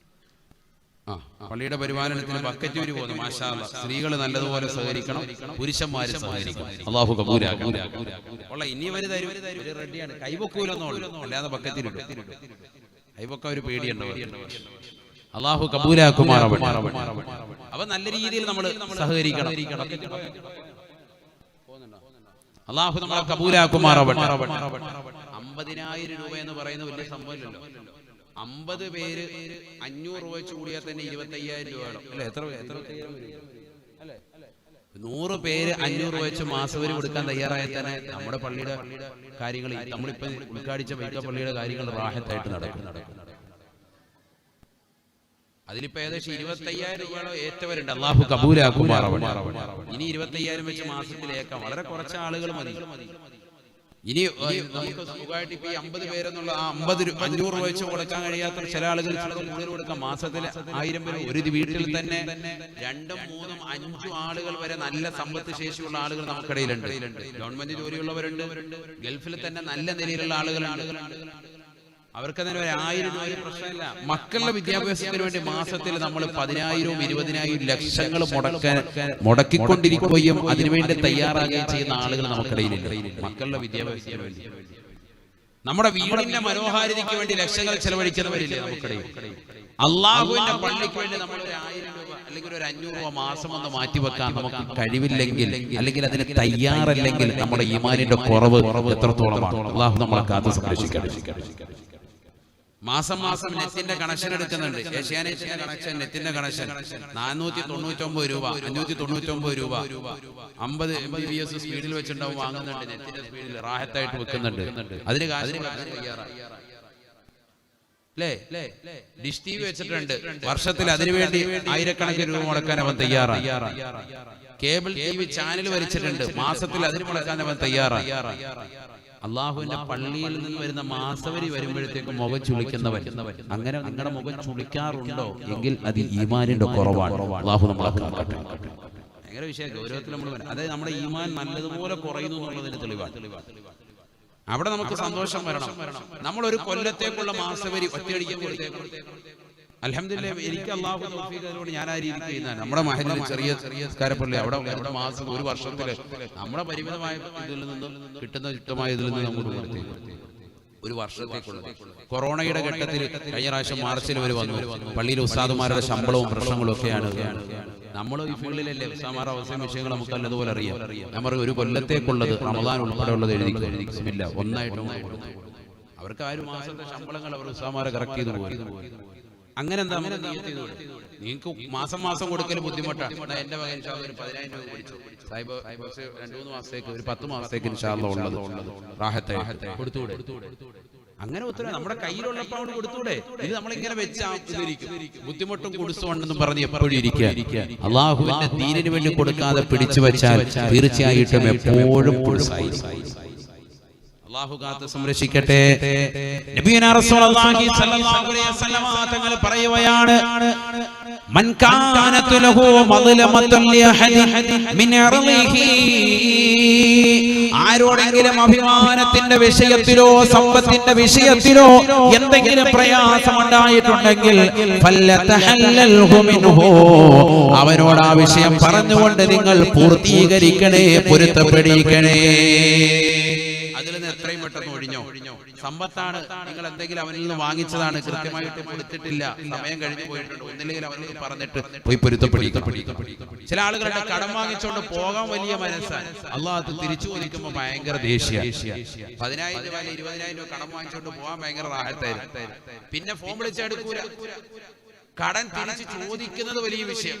പള്ളിയുടെ പരിപാലനത്തിന് ബക്കറ്റ് വരി പോകുന്നു. മാഷാ അല്ലാഹ്, സ്ത്രീകൾ നല്ലതുപോലെ സഹകരിക്കണം, പുരുഷന്മാര് സഹകരിക്കണം. അല്ലാഹു കബൂലാക്കട്ടെ. ഇനി വരെ റെഡിയാണ്, കൈവക്കൂലെന്നോളൂ, അല്ലാതെ ബക്കറ്റിലിട്ട് കൈവക്ക ഒരു പേടിയുണ്ടോ? അല്ലാഹു കബൂലാക്കുമാറാവട്ടെ. അപ്പൊ നല്ല രീതിയിൽ നമ്മൾ സഹകരിക്കണം. അല്ലാഹു നമ്മളെ കബൂലാക്കുമാറാവട്ടെ. 50,000 രൂപ എന്ന് പറയുന്ന വലിയ സംഭവമല്ലല്ലോ. 50 പേര് 500 രൂപ വെച്ച് കൂടിയാൽ തന്നെ 25,000 രൂപ വേണം അല്ലെ? എത്ര 100 പേര് 500 രൂപ വെച്ച് മാസവരി കൊടുക്കാൻ തയ്യാറായാൽ തന്നെ നമ്മുടെ പള്ളിയുടെ കാര്യങ്ങൾ, നമ്മളിപ്പോ ഉദ്ഘാടിച്ച വൈക്ക പള്ളിയുടെ കാര്യങ്ങൾ റാഹത്തായിട്ട് നടക്കും. അതിലിപ്പോ ഏകദേശം 25,000 രൂപയോളം ഏറ്റവരുണ്ട്. അല്ലാഹു കബൂലാക്കുമാറാവട്ടെ. ഇനി 25,000 വെച്ച് മാസത്തിലേക്കാം. വളരെ കുറച്ച് ആളുകൾ മതി. ഇനി നമുക്ക് സുഖമായിട്ട് ഇപ്പൊ 50 പേരെന്നുള്ള 500 രൂപ വെച്ച് കൊടുക്കാൻ കഴിയാത്ത ചില ആളുകൾ കൂടുതൽ കൊടുക്കാം. മാസത്തിൽ 1000 പേര് ഒരു വീട്ടിൽ തന്നെ 2, 3, 5 ആളുകൾ വരെ നല്ല സമ്പത്ത് ശേഷിയുള്ള ആളുകൾ നമുക്കിടയിലുണ്ട്. ഗവൺമെന്റ് ജോലിയുള്ളവരുണ്ട്, ഗൾഫിൽ തന്നെ നല്ല നിലയിലുള്ള ആളുകളുണ്ട്. അവർക്ക് തന്നെ 1,000 രൂപ പ്രശ്നമില്ല. മക്കളുടെ വിദ്യാഭ്യാസത്തിന് വേണ്ടി മാസത്തിൽ നമ്മൾ 10,000, 20,000 ലക്ഷങ്ങൾ മുടക്കിക്കൊണ്ടിരിക്കുകയും അതിനുവേണ്ടി തയ്യാറാകുകയും ചെയ്യുന്ന ആളുകൾ നമുക്കിടയിലില്ല. മക്കളുടെ വിദ്യാഭ്യാസത്തിന് വേണ്ടി, നമ്മുടെ വീടിന്റെ മനോഹാരിതയ്ക്ക് വേണ്ടി ലക്ഷങ്ങൾ ചെലവഴിക്കുന്നവരില്ലേ നമുക്കിടയിൽ? അള്ളാഹുവിന്റെ പള്ളിക്ക് വേണ്ടി നമ്മൾ 1,000 രൂപ അല്ലെങ്കിൽ 500 രൂപ മാസം ഒന്ന് മാറ്റിവെക്കാൻ നമുക്ക് കഴിവില്ലെങ്കിൽ, അല്ലെങ്കിൽ അതിന് തയ്യാറല്ലെങ്കിൽ നമ്മുടെ ഈമാനിന്റെ കുറവ് എത്രത്തോളമാണ്? അള്ളാഹു നമ്മളെ കാത്തു സംരക്ഷിക്കട്ടെ. മാസം നെറ്റിന്റെ കണക്ഷൻ എടുക്കുന്നുണ്ട്. ഏഷ്യാനെറ്റിന്റെ കണക്ഷൻ, നെറ്റിന്റെ കണക്ഷൻ 499 രൂപ, 599 രൂപ. 50 Mbps സ്പീഡിൽ വെച്ചിട്ടുണ്ടാവും വാങ്ങുന്നുണ്ട്. നെറ്റിന്റെ സ്പീഡിൽ റാഹത്തായിട്ട് വെക്കുന്നുണ്ട്. അതിന് കാശ് തയ്യാറാണ് അല്ലേ? ഡിഷ് TV വെച്ചിട്ടുണ്ട്. വർഷത്തിൽ അതിനുവേണ്ടി 1000കണക്കിന് രൂപ മുടക്കാൻ അവൻ തയ്യാറാണ്. കേബിൾ TV ചാനൽ വലിച്ചിട്ടുണ്ട്. മാസത്തിൽ അതിന് മുടക്കാൻ അവൻ തയ്യാറാണ്. അള്ളാഹുവിന്റെ പള്ളിയിൽ നിന്ന് വരുന്ന മാസവരി വരുമ്പോഴത്തേക്ക് മുഖം ചുളിക്കുന്നവൻ, അങ്ങനെ നിങ്ങളുടെ മുഖം ചുളിക്കാറുണ്ടോ എങ്കിൽ അത് ഈമാനിന്റെ കുറവാണ്. അള്ളാഹു നമ്മളെ കാക്കട്ടെ. ഭയങ്കര വിഷയം, ഗൗരവത്തിൽ നമ്മൾ വരാം. അതായത് നമ്മുടെ ഈമാൻ നല്ലതുപോലെ കുറയുന്നു എന്നുള്ളതിന് തെളിവാണ്. അവിടെ നമുക്ക് സന്തോഷം വരണം. നമ്മൾ ഒരു കൊല്ലത്തേക്കുള്ള മാസവരി ഒറ്റയടിക്കാൻ കൊടുത്തേക്കണം. അൽഹംദുലില്ലാഹ്, എനിക്ക് അല്ലാഹു തൗഫീഖ് തന്നതോടെ ഞാൻ ആ രീതിക്ക് ചെയ്യുന്നതാണ്. നമ്മുടെ മഹല്ലിൽ ചെറിയ സ്കാരപ്പള്ളി അവിടെ മാസം ഒരു വർഷത്തില് നമ്മുടെ പരിമിതമായ ഇതിൽ നിന്നും കിട്ടുന്ന ഇതിൽ നിന്ന് നമ്മൾ ഒരു വർഷത്തേക്കുള്ളത്. കൊറോണയുടെ ഘട്ടത്തിൽ കഴിഞ്ഞ പ്രാവശ്യം മാർച്ചിൽ അവർ വന്നു. പള്ളിയിലെ ഉസ്താദുമാരുടെ ശമ്പളവും പ്രശ്നങ്ങളും ഒക്കെയാണ്. നമ്മൾ ഈ ഫീൽഡിലല്ലേ, ഉസ്താദുമാരുടെ അവസ്ഥയും വിഷയങ്ങൾ നമുക്ക് നല്ലതുപോലെ അറിയാം. നമ്മൾ ഒരു കൊല്ലത്തേക്കുള്ളത് റമദാൻ ഉൾപ്പെടെയുള്ളത് എഴുതി ബിസ്മില്ലാ ഒന്നായിട്ട് അവർക്ക് 1 മാസത്തെ ശമ്പളങ്ങൾ അവർ ഉസ്താദുമാരെ കറക്റ്റ് ചെയ്ത് പോയി. അങ്ങനെ എന്താ നിങ്ങൾക്ക് മാസം കൊടുക്കൽ ബുദ്ധിമുട്ടാണ്. എന്റെ മകൻ ഒരു 10,000 രൂപ പിടിച്ചു സാഹിബ് 2-3 മാസത്തേക്ക്, ഒരു 10 മാസത്തേക്ക് ഇൻഷാല്ലാ ഉള്ളത് റാഹത്തെ കൊടുത്തൂടെ? അങ്ങനെ ഉത്തരം നമ്മുടെ കയ്യിലുള്ളപ്പോൾ അവിടെ കൊടുത്തൂടെ? ഇത് നമ്മളിങ്ങനെ വെച്ചിരിക്കും, ബുദ്ധിമുട്ടും കുടിച്ചുകൊണ്ടെന്നും പറഞ്ഞ് എപ്പോഴും ഇരിക്കുക. അള്ളാഹുവിന്റെ ദീനിന് വേണ്ടി കൊടുക്കാതെ പിടിച്ചു വെച്ചാൽ തീർച്ചയായിട്ടും എപ്പോഴും അല്ലാഹു കാത്ത് സംരക്ഷിക്കട്ടെ. നബിയുനാ റസൂലുള്ളാഹി സ്വല്ലല്ലാഹു അലൈഹി വസല്ലം തങ്ങൾ പറയുകയാണ്, മൻ കാനതു ലഹു മദ്ലമത്തുൻ ലിഅഹദിൻ മിൻ അർളിഹി, ആരോടെങ്കിലും അഭിമാനത്തിന്റെ വിഷയത്തിലോ സമ്പത്തിന്റെ വിഷയത്തിലോ എന്തെങ്കിലും പ്രയാസം ഉണ്ടായിട്ടുണ്ടെങ്കിൽ ഫല്ലതഹല്ലൽഹു മിൻഹു, അവനോട് ആ വിഷയം പറഞ്ഞുകൊണ്ട് നിങ്ങൾ പൂർത്തീകരിക്കണേ, പൊരുത്തപ്പെടിക്കണേ. അതിൽ നിന്ന് എത്രയും പെട്ടെന്ന് ഒഴിഞ്ഞോ. സമ്പത്താണ്, നിങ്ങൾ എന്തെങ്കിലും അവനിൽ നിന്ന് വാങ്ങിച്ചതാണ്, കൃത്യമായിട്ട് കൊടുത്തിട്ടില്ല, സമയം കഴിഞ്ഞു പോയിട്ടുണ്ട്, ഒന്നില്ലെങ്കിൽ അവനോട് പറഞ്ഞിട്ട് പോയി പൊരുത്തപ്പെടിക്കും. ചില ആളുകളുടെ കടം വാങ്ങിച്ചുകൊണ്ട് പോകാൻ വലിയ മനസ്സാണ്. അള്ളാഹ് തിരിച്ചു ചോദിക്കുമ്പോ ഭയങ്കര ദേഷ്യ. 10,000 രൂപ 20,000 രൂപ കടം വാങ്ങിച്ചുകൊണ്ട് പോകാൻ ഭയങ്കര റാഹത്തായിരുന്നു. പിന്നെ ഫോൺ വിളിച്ചെടുക്കൂല. കടം തിരിച്ച് ചോദിക്കുന്നത് വലിയ വിഷയം.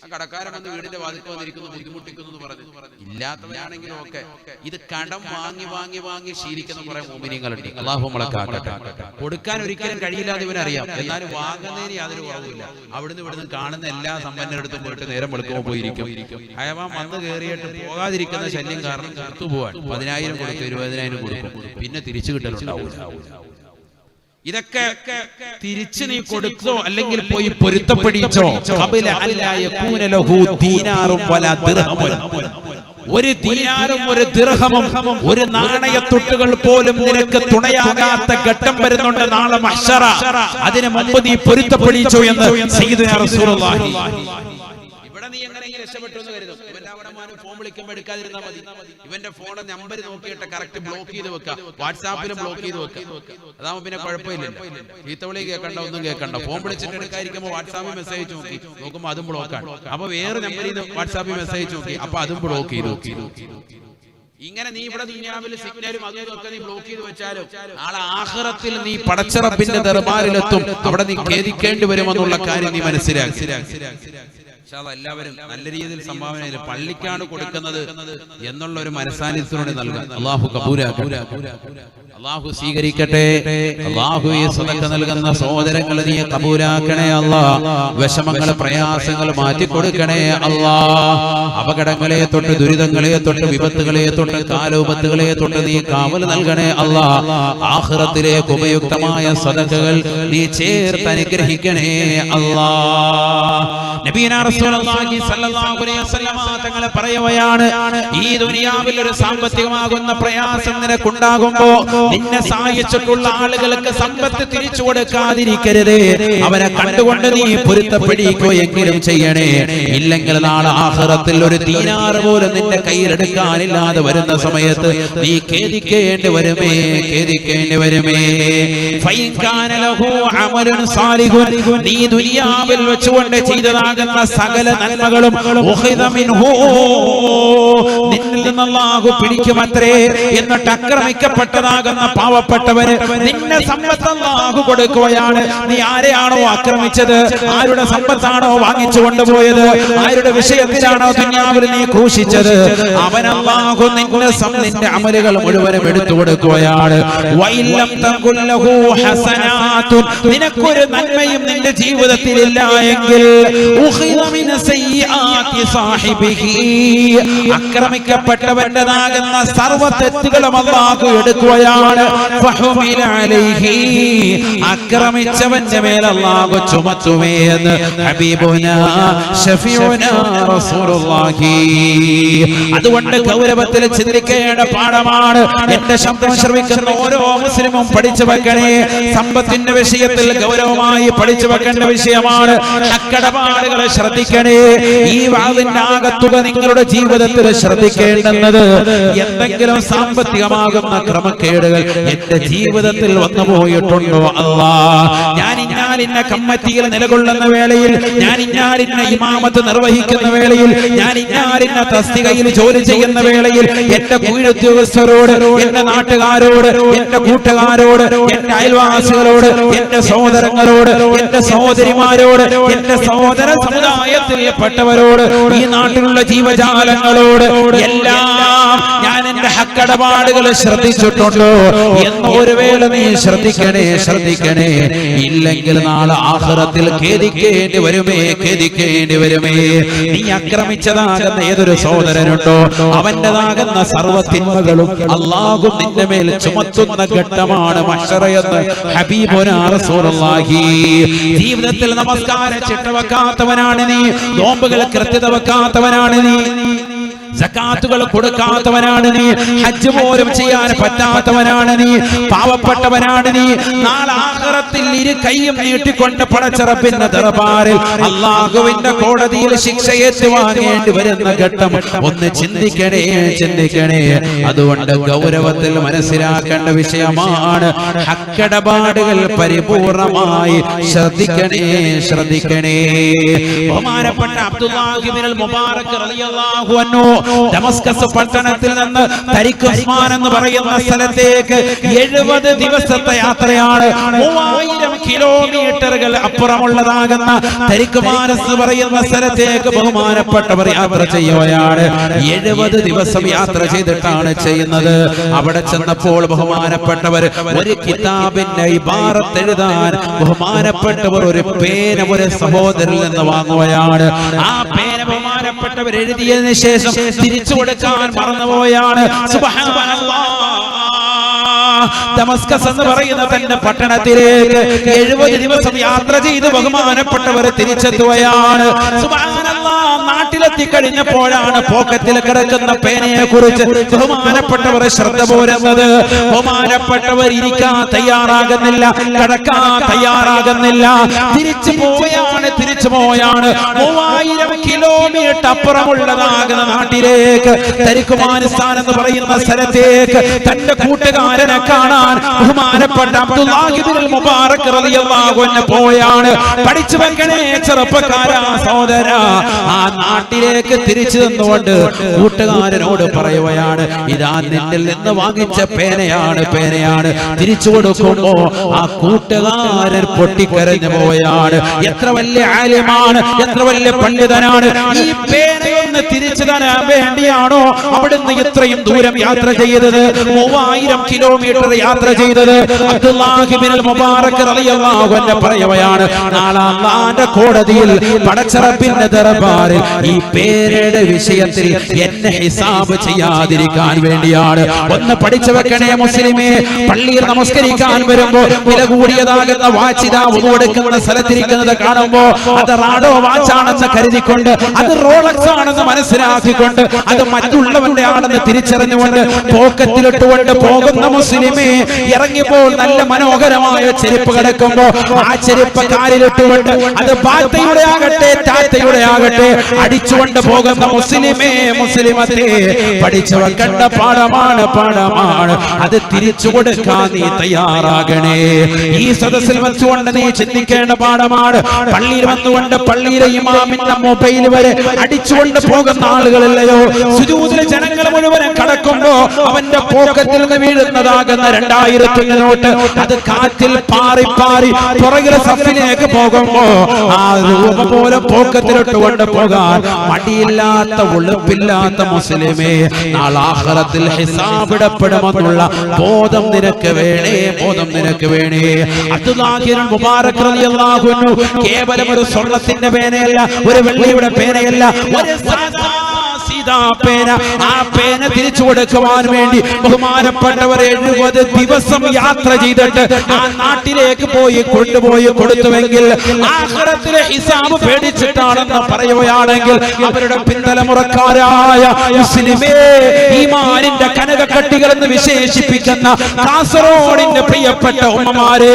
ആ കടക്കാരൻ വന്ന് വീടിന്റെ വാതിൽക്ക് വന്നിരിക്കുന്നു, ബുദ്ധിമുട്ടിക്കുന്നു പറഞ്ഞു. ഇല്ലാത്തവരാണെങ്കിലും ഒക്കെ ഇത് കടം വാങ്ങി വാങ്ങി വാങ്ങി ശീലിക്കുന്ന കുറെ മോമിനിയങ്ങളുണ്ട്. അല്ലാഹു നമ്മളെ കാക്കട്ടെ. കൊടുക്കാൻ ഒരിക്കലും കഴിയില്ലാതെ ഇവനറിയാം, എന്നാലും വാങ്ങുന്നതിന് യാതൊരു കുറവില്ല. അവിടുന്ന് ഇവിടുന്ന് കാണുന്ന എല്ലാ സമ്പന്നരെടുത്തും പോയിട്ട് നേരം വെളുക്കുമ്പോൾ പോയിരിക്കും. അയവാൻ വന്ന് കയറിയിട്ട് പോകാതിരിക്കുന്ന ശല്യം കാരണം പുറത്തുപോവാൻ 10,000 കൊടുക്കും, 20,000 കൊടുക്കും, പിന്നെ തിരിച്ചു കിട്ടലുണ്ടാവില്ല. ഇതൊക്കെ തിരിച്ചു നീ കൊടുത്തോ അല്ലെങ്കിൽ പോയി പൊരുത്തപ്പെടിച്ചോ, ഒരു ദീനാറും ഒരു ദിർഹമും ഒരു നാണയത്തുട്ടുകൾ പോലും നിനക്ക് തുണയാകാത്ത ഘട്ടം വരുന്നുണ്ട് നാളെ മഹ്ശറ. അതിന് മുമ്പ് നീ പൊരുത്തപ്പെടിച്ചോ എന്ന് സയ്യിദുനാ റസൂലുള്ളാഹി. ഇവിടെ നീ എങ്ങനെയെങ്കിലും രക്ഷപ്പെട്ടു എന്ന് കരുതും. ഇവന്റെ അവിടെ ഫോൺ വിളിക്കുമ്പോൾ എടുക്കാതിരുന്നാൽ മതി. ഇവന്റെ ഫോൺ നമ്പർ നോക്കിയിട്ട് കറക്റ്റ് ബ്ലോക്ക് ചെയ്ത് വെക്കാം, വാട്സാപ്പിലും ബ്ലോക്ക് ചെയ്ത് വെക്കാം. അതാവുമ്പോ പിന്നെ കുഴപ്പമില്ലല്ലോ. ഈത്തവിളി കേൾക്കണ്ട, ഒന്നും കേൾക്കണ്ട. ഫോൺ വിളിച്ചിട്ട് എടുക്കാതിരിക്കുമ്പോൾ വാട്സാപ്പിൽ മെസ്സേജ് നോക്കുമ്പോൾ അതും ബ്ലോക്കാണ്. അപ്പൊ വേറെ നമ്പറിൽ നിന്ന് വാട്സാപ്പിൽ മെസ്സേജ് നോക്കി, അപ്പൊ അതും ബ്ലോക്ക് ചെയ്തു. ഇങ്ങനെ നീ ഇവിടെ ദുനിയാവിൽ സിഗ്നലും അതും നീ ബ്ലോക്ക് ചെയ്ത് വെച്ചാലും നാളെ ആഖിറത്തിൽ നീ പടച്ച റബ്ബിന്റെ ദർബാറിലെത്തും. അവിടെ നീ ഖേദിക്കേണ്ടി വരുമെന്നുള്ള കാര്യം നീ മനസ്സിലാക്കി. എല്ലാവരും നല്ല രീതിയിൽ സംഭാവന പള്ളിക്കാണ് കൊടുക്കുന്നത് എന്നുള്ള ഒരു മനസാന്നിധ്യത്തോടെ നൽകാൻ അല്ലാഹു കബൂലാക്കട്ടെ, അല്ലാഹു സ്വീകരിക്കട്ടെ. അല്ലാഹു ഈ സദഖ നൽകുന്ന സഹോദരങ്ങളെ നീ കബൂലാക്കണേ അല്ലാഹ്. വിഷമങ്ങൾ പ്രയാസങ്ങൾ മാറ്റി കൊടുക്കണേ അല്ലാഹ്. അപകടങ്ങളെ തൊട്ട് ദുരിതങ്ങളെ തൊട്ട് വിപത്തുകളെ തൊട്ട് കാലോപത്തുകളെ തൊട്ട് നീ കാവൽ നൽകണേ അല്ലാഹ്. ആഖിറത്തിലേക്ക് ഉപയുക്തമായ സദഖകൾ നീ ചേർത്ത് അനുഗ്രഹിക്കണേ അല്ലാഹ്. നബിയനാ റസൂലുള്ളാഹി സ്വല്ലല്ലാഹു അലൈഹി വസല്ലം തങ്ങളെ പറയുകയാണ്, ഈ ദുനിയാവിൽ ഒരു സാമ്പത്തികമാകുന്ന പ്രയാസം നിനക്കുണ്ടാകുമ്പോ നിന്നെ സഹായിച്ചിട്ടുള്ള ആളുകൾക്ക് സമ്പത്ത് തിരിച്ചു കൊടുക്കാതിരിക്കരുത്. അവരെ കണ്ടുകൊണ്ട് നീ പൊരുത്തപ്പെടിക്കുകയെങ്കിലും ചെയ്യണേ. ഇല്ലെങ്കിൽ നാളെ ആഖിറത്തിൽ ഒരു ദീനാർ പോലും നിന്റെ കയ്യിലെടുക്കാനില്ലാതെ വരുന്ന സമയത്ത് നീ ഖേദിക്കേണ്ടി വരുമേ, ഖേദിക്കേണ്ടി വരുമേ. ഫൈൻ കാന ലഹു അമലുൻ സാലിഹുൻ, നീ ദുനിയാവിൽ വെച്ചുകൊണ്ട് ചെയ്തതാകുന്ന സകല നന്മകളും നിന്നിൽ നിന്ന് അല്ലാഹു പിടിക്കുമത്രേ. എന്നിട്ട് ആക്രമിക്കപ്പെട്ടതാകുന്ന പാവപ്പെട്ടവര് നിന്നെ സമ്പത്ത് അല്ലാഹു കൊടുക്കുകയാണ്. നീ ആരെയാണോ ആക്രമിച്ചത്, ആരുടെ സമ്പത്താണോ വാങ്ങിച്ചു കൊണ്ടുപോയത്, ആരുടെ വിഷയത്തിലാണോ ദുനിയാവിൽ നീ ക്രൂശിച്ചത്, അവൻ അല്ലാഹു നിന്റെ അമലുകൾ മുഴുവനും എടുത്തു കൊടുക്കുകയാണ്. വൈലം തകുൽ ലഹു ഹസനാതുൻ, നിനക്കൊരു നന്മയും നിന്റെ ജീവിതത്തിൽ ഇല്ല എങ്കിൽ ആക്രമിക്കപ്പെട്ടവന്റേതാകുന്ന സർവ്വ തെറ്റുകളും അല്ലാഹു എടുക്കുകയാണ്. ആക്രമിച്ചവന്റെ മേൽ അല്ലാഹു ചുമത്തുമേ എന്ന് ഹബീബുനാ ശഫീഉനാ റസൂലുള്ളാഹി. അതുകൊണ്ട് ഗൗരവത്തിൽ ചിന്തിക്കേണ്ട പാഠമാണ്. എന്റെ ശബ്ദം ശ്രവിക്കുന്ന ഓരോ മുസ്ലിമും പഠിച്ചു വെക്കണേ. സമ്പത്തിന്റെ വിഷയത്തിൽ ഗൗരവമായി പഠിച്ചു വെക്കേണ്ട വിഷയമാണ്. അക്കടപാടുകളെ ശ്രദ്ധിക്കണേ. ഈ വാതിന്റെ ആകത്തുക നിങ്ങളുടെ ജീവിതത്തിൽ ശ്രദ്ധിക്കേണ്ടുന്നത്, എന്തെങ്കിലും സാമ്പത്തികമാകുന്ന ക്രമക്കേടുകൾ എന്റെ ജീവിതത്തിൽ വന്നു പോയിട്ടുണ്ടോ അല്ലാഹ്. ഞാൻ ഇന്നാലിന്ന കമ്മിറ്റിയിൽ നിലകൊള്ളുന്ന വേളയിൽ, ഞാൻ ഇന്നാലിന്ന ഇമാമത്ത് നിർവഹിക്കുന്ന വേളയിൽ, ഞാൻ ഇന്നാലിന്ന തസ്തികയിൽ ജോലി ചെയ്യുന്ന വേളയിൽ എന്റെ കീഴുദ്യോഗസ്ഥരോട്, എന്റെ നാട്ടുകാരോട്, എന്റെ കൂട്ടുകാരോട്, എന്റെ അയൽവാസികളോട്, എന്റെ സഹോദരങ്ങളോട്, എന്റെ സഹോദരിമാരോട്, എന്റെ സഹോദര സമുദായത്തിൽപ്പെട്ടവരോട്, ഈ നാട്ടിലുള്ള ജീവജാലങ്ങളോട് എല്ലാം ഞാൻ എന്റെ ഹക്കടപാടുകൾ ശ്രദ്ധിച്ചിട്ടുണ്ടോ എന്ന് ഒരു വേള നീ ശ്രദ്ധിക്കണേ, ശ്രദ്ധിക്കണേ. ഇല്ലെങ്കിൽ നാളെ ആഖിറത്തിൽ ഖേദിക്കേണ്ടി വരുമേ, ഖേദിക്കേണ്ടി വരുമേ. നീ ആക്രമിച്ചതാകുന്ന ഏതൊരു സഹോദരനുണ്ടോ അവന്റേതാകുന്ന സർവ്വ തിന്മകളും അല്ലാഹു നിന്റെ മേൽ ചുമത്തുന്ന ഘട്ടമാണ് മഹ്ശറയെന്ന് ഹബീബുനാ റസൂലുള്ളാഹി. ജീവിതത്തിൽ നമസ്കാരം ചിട്ട വെക്കാത്തവനാണ് നീ, നോമ്പുകൾ കൃത്യത വെക്കാത്തവനാണ് നീ, സകാത്തുകൾ കൊടുക്കാത്തവനാണ് നീ, ഹജ്ജ് പോലും ചെയ്യാൻ പറ്റാത്തവനാണ് നീ, പാവപ്പെട്ടവനാണ് നീ. നാളെ ആഖിറത്തിൽ ഇരു കൈയും നീട്ടിക്കൊണ്ട് പടച്ച റബ്ബിന്റെ ദർബാറിൽ അല്ലാഹുവിന്റെ കോടതിയിൽ ശിക്ഷയേറ്റ് വാങ്ങേണ്ടി വരുന്ന ഘട്ടം ഒന്ന് ചിന്തിക്കണേ, ചിന്തിക്കണേ. അതുകൊണ്ട് ഗൗരവത്തിൽ മനസ്സിലാക്കേണ്ട വിഷയമാണ്. ഹക്കിടപാടുകൾ പരിപൂർണമായി ശ്രദ്ധിക്കണേ, ശ്രദ്ധിക്കണേ. ബഹുമാനപ്പെട്ട അബ്ദുല്ലാഹി ഇബ്നുൽ മുബാറക് റളിയല്ലാഹു അൻഹു ദമസ്കസ് പട്ടണത്തിൽ നിന്ന് തരിഖ് ഉസ്മാൻ എന്ന് പറയുന്ന സ്ഥലത്തേക്ക് 70 ദിവസത്തെ യാത്രയാണ്. 3000 കിലോമീറ്ററുകൾ അപ്പുറമുള്ളതാകുന്ന തരിഖ് മാനസ് എന്ന് പറയുന്ന സ്ഥലത്തേക്ക് ബഹുമാനപ്പെട്ടവർ യാത്ര ചെയ്യുകയാണ്. 70 ദിവസം യാത്ര ചെയ്തിട്ടാണ് ചെയ്യുന്നത്. അവിടെ ചെന്നപ്പോൾ ബഹുമാനപ്പെട്ടവർ ഒരു കിതാബിന്റെ ഇബാറത്ത് എഴുതാൻ ബഹുമാനപ്പെട്ടവർ ഒരു പേന ഒരു സഹോദരനിൽ നിന്ന് വാങ്ങുകയാണ്. ആ പേന ബഹുമാനപ്പെട്ടവർ എഴുതിയതിനു ശേഷം തിരിച്ചു കൊടുക്കാൻ മറന്നുപോയാണ്. സുബ്ഹാനല്ലാഹ്. ദമസ്കസ് എന്ന് പറയുന്ന തന്റെ പട്ടണത്തിലേക്ക് 70 ദിവസം യാത്ര ചെയ്ത് ബഹുമാനപ്പെട്ടവർ തിരിച്ചെത്തുകയാണ്. സുബ്ഹാനല്ലാഹ്. നാട്ടിലെത്തി കഴിഞ്ഞപ്പോഴാണ് പോക്കറ്റിൽ കിടക്കുന്ന പേനയെ കുറിച്ച് ബഹുമാനപ്പെട്ടവർ ശ്രദ്ധ പോരുന്നത്. ബഹുമാനപ്പെട്ടവർ ഇരിക്കാൻ തയ്യാറാകുന്നില്ല, കിടക്കാൻ തയ്യാറാകുന്നില്ല. തിരിച്ചു പോയാണ് 3000 കിലോമീറ്റർ അപ്പുറമുള്ളതാകുന്ന നാട്ടിലേക്ക് തരിഖുമാനിസ്ഥാൻ എന്ന് പറയുന്ന സ്ഥലത്തേക്ക് തന്റെ കൂട്ടുകാരനെ കാണാൻ ബഹുമാനപ്പെട്ട അബ്ദുല്ലാഹി ഇബ്നുൽ മുബാറക് റളിയല്ലാഹു അൻഹു പോയാണ്. പഠിച്ചു വെക്കണേ ചെറുപ്പക്കാരാ സഹോദരാ. ആ നാട്ടിലേക്ക് തിരിച്ചു നിന്നുകൊണ്ട് കൂട്ടുകാരനോട് പറയുകയാണ്, ഇതാ നിന്നിൽ നിന്ന് വാങ്ങിച്ച പേനയാണ്. തിരിച്ചു കൊടുക്കുമ്പോ ആ കൂട്ടുകാരൻ പൊട്ടിക്കരഞ്ഞു പോവുകയാണ്. എത്ര വലിയ ആലിമാണ്, എത്ര വലിയ പണ്ഡിതനാണ്. ഈ പേനയൊന്ന് തിരിച്ചു തരാൻ വേണ്ടിയാണോ അവിടുന്ന് ഇത്രയും ദൂരം യാത്ര ചെയ്തത്? 3000 കിലോമീറ്റർ യാത്ര ചെയ്തത്. അബ്ദുല്ലാഹി ഇബ്നുൽ മുബാറക് റളിയല്ലാഹു അൻഹു പറയുകയാണ്, നാളെ അല്ലാഹുവിന്റെ കോടതിയിൽ പടച്ചറപ്പിന്റെ ദർബാറിൽ ഈ പേരയുടെ വിഷയത്തിൽ എന്നെ ഹിസാബ് ചെയ്യാതിരിക്കാൻ വേണ്ടിയാണ്. ഒന്ന് പഠിച്ചു വെക്കണേ മുസ്ലിമേ. പള്ളിയിൽ നമസ്കരിക്കാൻ വരുമ്പോ വില കൂടിയതാകുന്ന വാച്ചിത കൊടുക്കുന്ന സ്ഥലത്തിരിക്കുന്നത് കാണുമ്പോ അത് റാഡോ വാച്ചാണെന്ന് കരുതിക്കൊണ്ട്, അത് റോളക്സ് ആണെന്ന് മനസ്സിലാക്കിക്കൊണ്ട്, അത് മറ്റുള്ളവരുടെ ആണെന്ന് തിരിച്ചറിഞ്ഞുകൊണ്ട് പോക്കറ്റിലിട്ടുകൊണ്ട് പോകുന്ന മുസ്ലിമേ, ഇറങ്ങിപ്പോൾ നല്ല മനോഹരമായ ചെരുപ്പ് കിടക്കുമ്പോ ആ ചെരുപ്പ് കാലിലിട്ടുകൊണ്ട്, അത് ബാത്തയുടെ ആകട്ടെ ടാറ്റയുടെ ആകട്ടെ അടിച്ചുകൊണ്ട് പോകുന്ന മുസ്ലിമേ, മുസ്ലിമത്തെ പഠിച്ചു വെക്കേണ്ട പാഠമാണ്. അത് തിരിച്ചു കൊടുക്കാൻ നീ തയ്യാറാകണേ. ഈ സദസ്സിൽ വെച്ചുകൊണ്ട് നീ ചിന്തിക്കേണ്ട പാഠമാണ്. പള്ളിയിൽ വന്നുകൊണ്ട് പള്ളിയിലെ ഇമാമിന്റെ മൊബൈൽ വരെ അടിച്ചുകൊണ്ട് പോകുന്ന ആളുകളില്ലയോ? സുജൂദിലെ ജനങ്ങൾ മുഴുവനും കടക്കുമ്പോ അവന്റെ പോക്കറ്റിൽ നിന്ന് വീഴുന്നതാകുന്ന 2000 നോട്ട് അത് കാറ്റിൽ പാറി പുറകിലെ സഫിലേക്ക് പോകുമ്പോ ആ രൂപ പോലെ പോക്കറ്റിലിട്ടുകൊണ്ട് പോകാൻ മടിയില്ലാത്ത ഉളുപ്പില്ലാത്ത മുസ്ലിമേ, നാളെ ആഖിറത്തിൽ ഹിസാബിടപ്പെടുമെന്നുള്ള ബോധം നിനക്ക് വേണേ. അബ്ദുല്ലാഹി ഇബ്നുൽ മുബാറക് റളിയല്ലാഹു അൻഹു കേവലം ഒരു സ്വർണത്തിന്റെ പേനയല്ല, ഒരു വെള്ളിയുടെ പേനയല്ല, ഒരു പേന. ആ പേന തിരിച്ചു കൊടുക്കുവാൻ വേണ്ടി ബഹുമാനപ്പെട്ടവർ 70 ദിവസം യാത്ര ചെയ്തിട്ട് ആ നാട്ടിലേക്ക് കൊണ്ടുപോയി കൊടുത്തുവെങ്കിൽ ആഖിറത്തിലെ ഹിസാബ് പേടിച്ചിട്ടാണെന്ന് പറയുകയാണെങ്കിൽ അവരുടെ പിന്തലമുറക്കാരായ മുസ്ലിമേ, ഈമാനിന്റെ കനകക്കട്ടികൾ എന്ന് വിശേഷിപ്പിക്കുന്ന കാസർഗോഡിന്റെ പ്രിയപ്പെട്ട ഉമ്മമാരെ,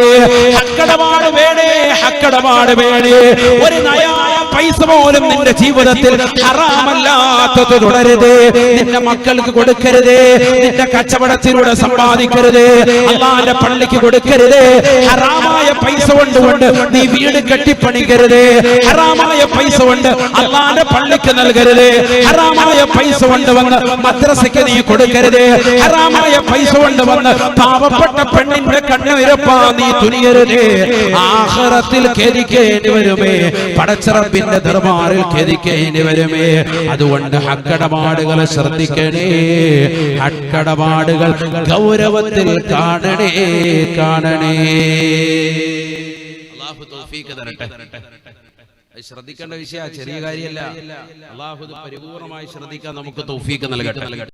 ഹക്കടപാട് വേണേ. ഒരു നയാ പൈസ പോലും നിന്റെ ജീവിതത്തിൽ ഹറാമല്ലാത്തത് തുടരുത്. നിന്റെ മക്കൾക്ക് കൊടുക്കരുത്, നിന്റെ കച്ചവടത്തിലൂടെ സമ്പാദിക്കരുത്, അല്ലാഹുവിന്റെ പള്ളിക്ക് കൊടുക്കരുത്. ഹറാമായ പൈസ കൊണ്ട് നീ വീട് കെട്ടിപ്പണിക്കരുത്. ഹറാമായ പൈസ കൊണ്ട് അല്ലാഹുവിന്റെ പള്ളിക്ക് നൽകരുത്. ഹറാമായ പൈസ കൊണ്ട് വന്ന് മദ്രസയ്ക്ക് നീ കൊടുക്കരുത്. ഹറാമായ പൈസ കൊണ്ട് വന്ന് പാവപ്പെട്ട പെണ്ണിന്റെ കണ്ണുരപ്പാൻ നീ തുനിയരുത്. ആഖിറത്തിൽ ഖേദിക്കേണ്ടി വരുമേ, പടച്ചറപ്പിന്റെ ദർബാറിൽ ഖേദിക്കേണ്ടി വരുമേ. അതുകൊണ്ട് ഹക്കടപാടുകളെ ശ്രദ്ധിക്കണേ, ഹക്കടപാടുകൾ ഗൗരവത്തിൽ കാണണേ. അല്ലാഹു തൗഫീഖ് തരട്ടെ. ശ്രദ്ധിക്കേണ്ട വിഷയ ചെറിയ കാര്യമല്ല. അല്ലാഹു പരിപൂർണമായി ശ്രദ്ധിക്കാൻ നമുക്ക് തൗഫീഖ് നൽകട്ടെ.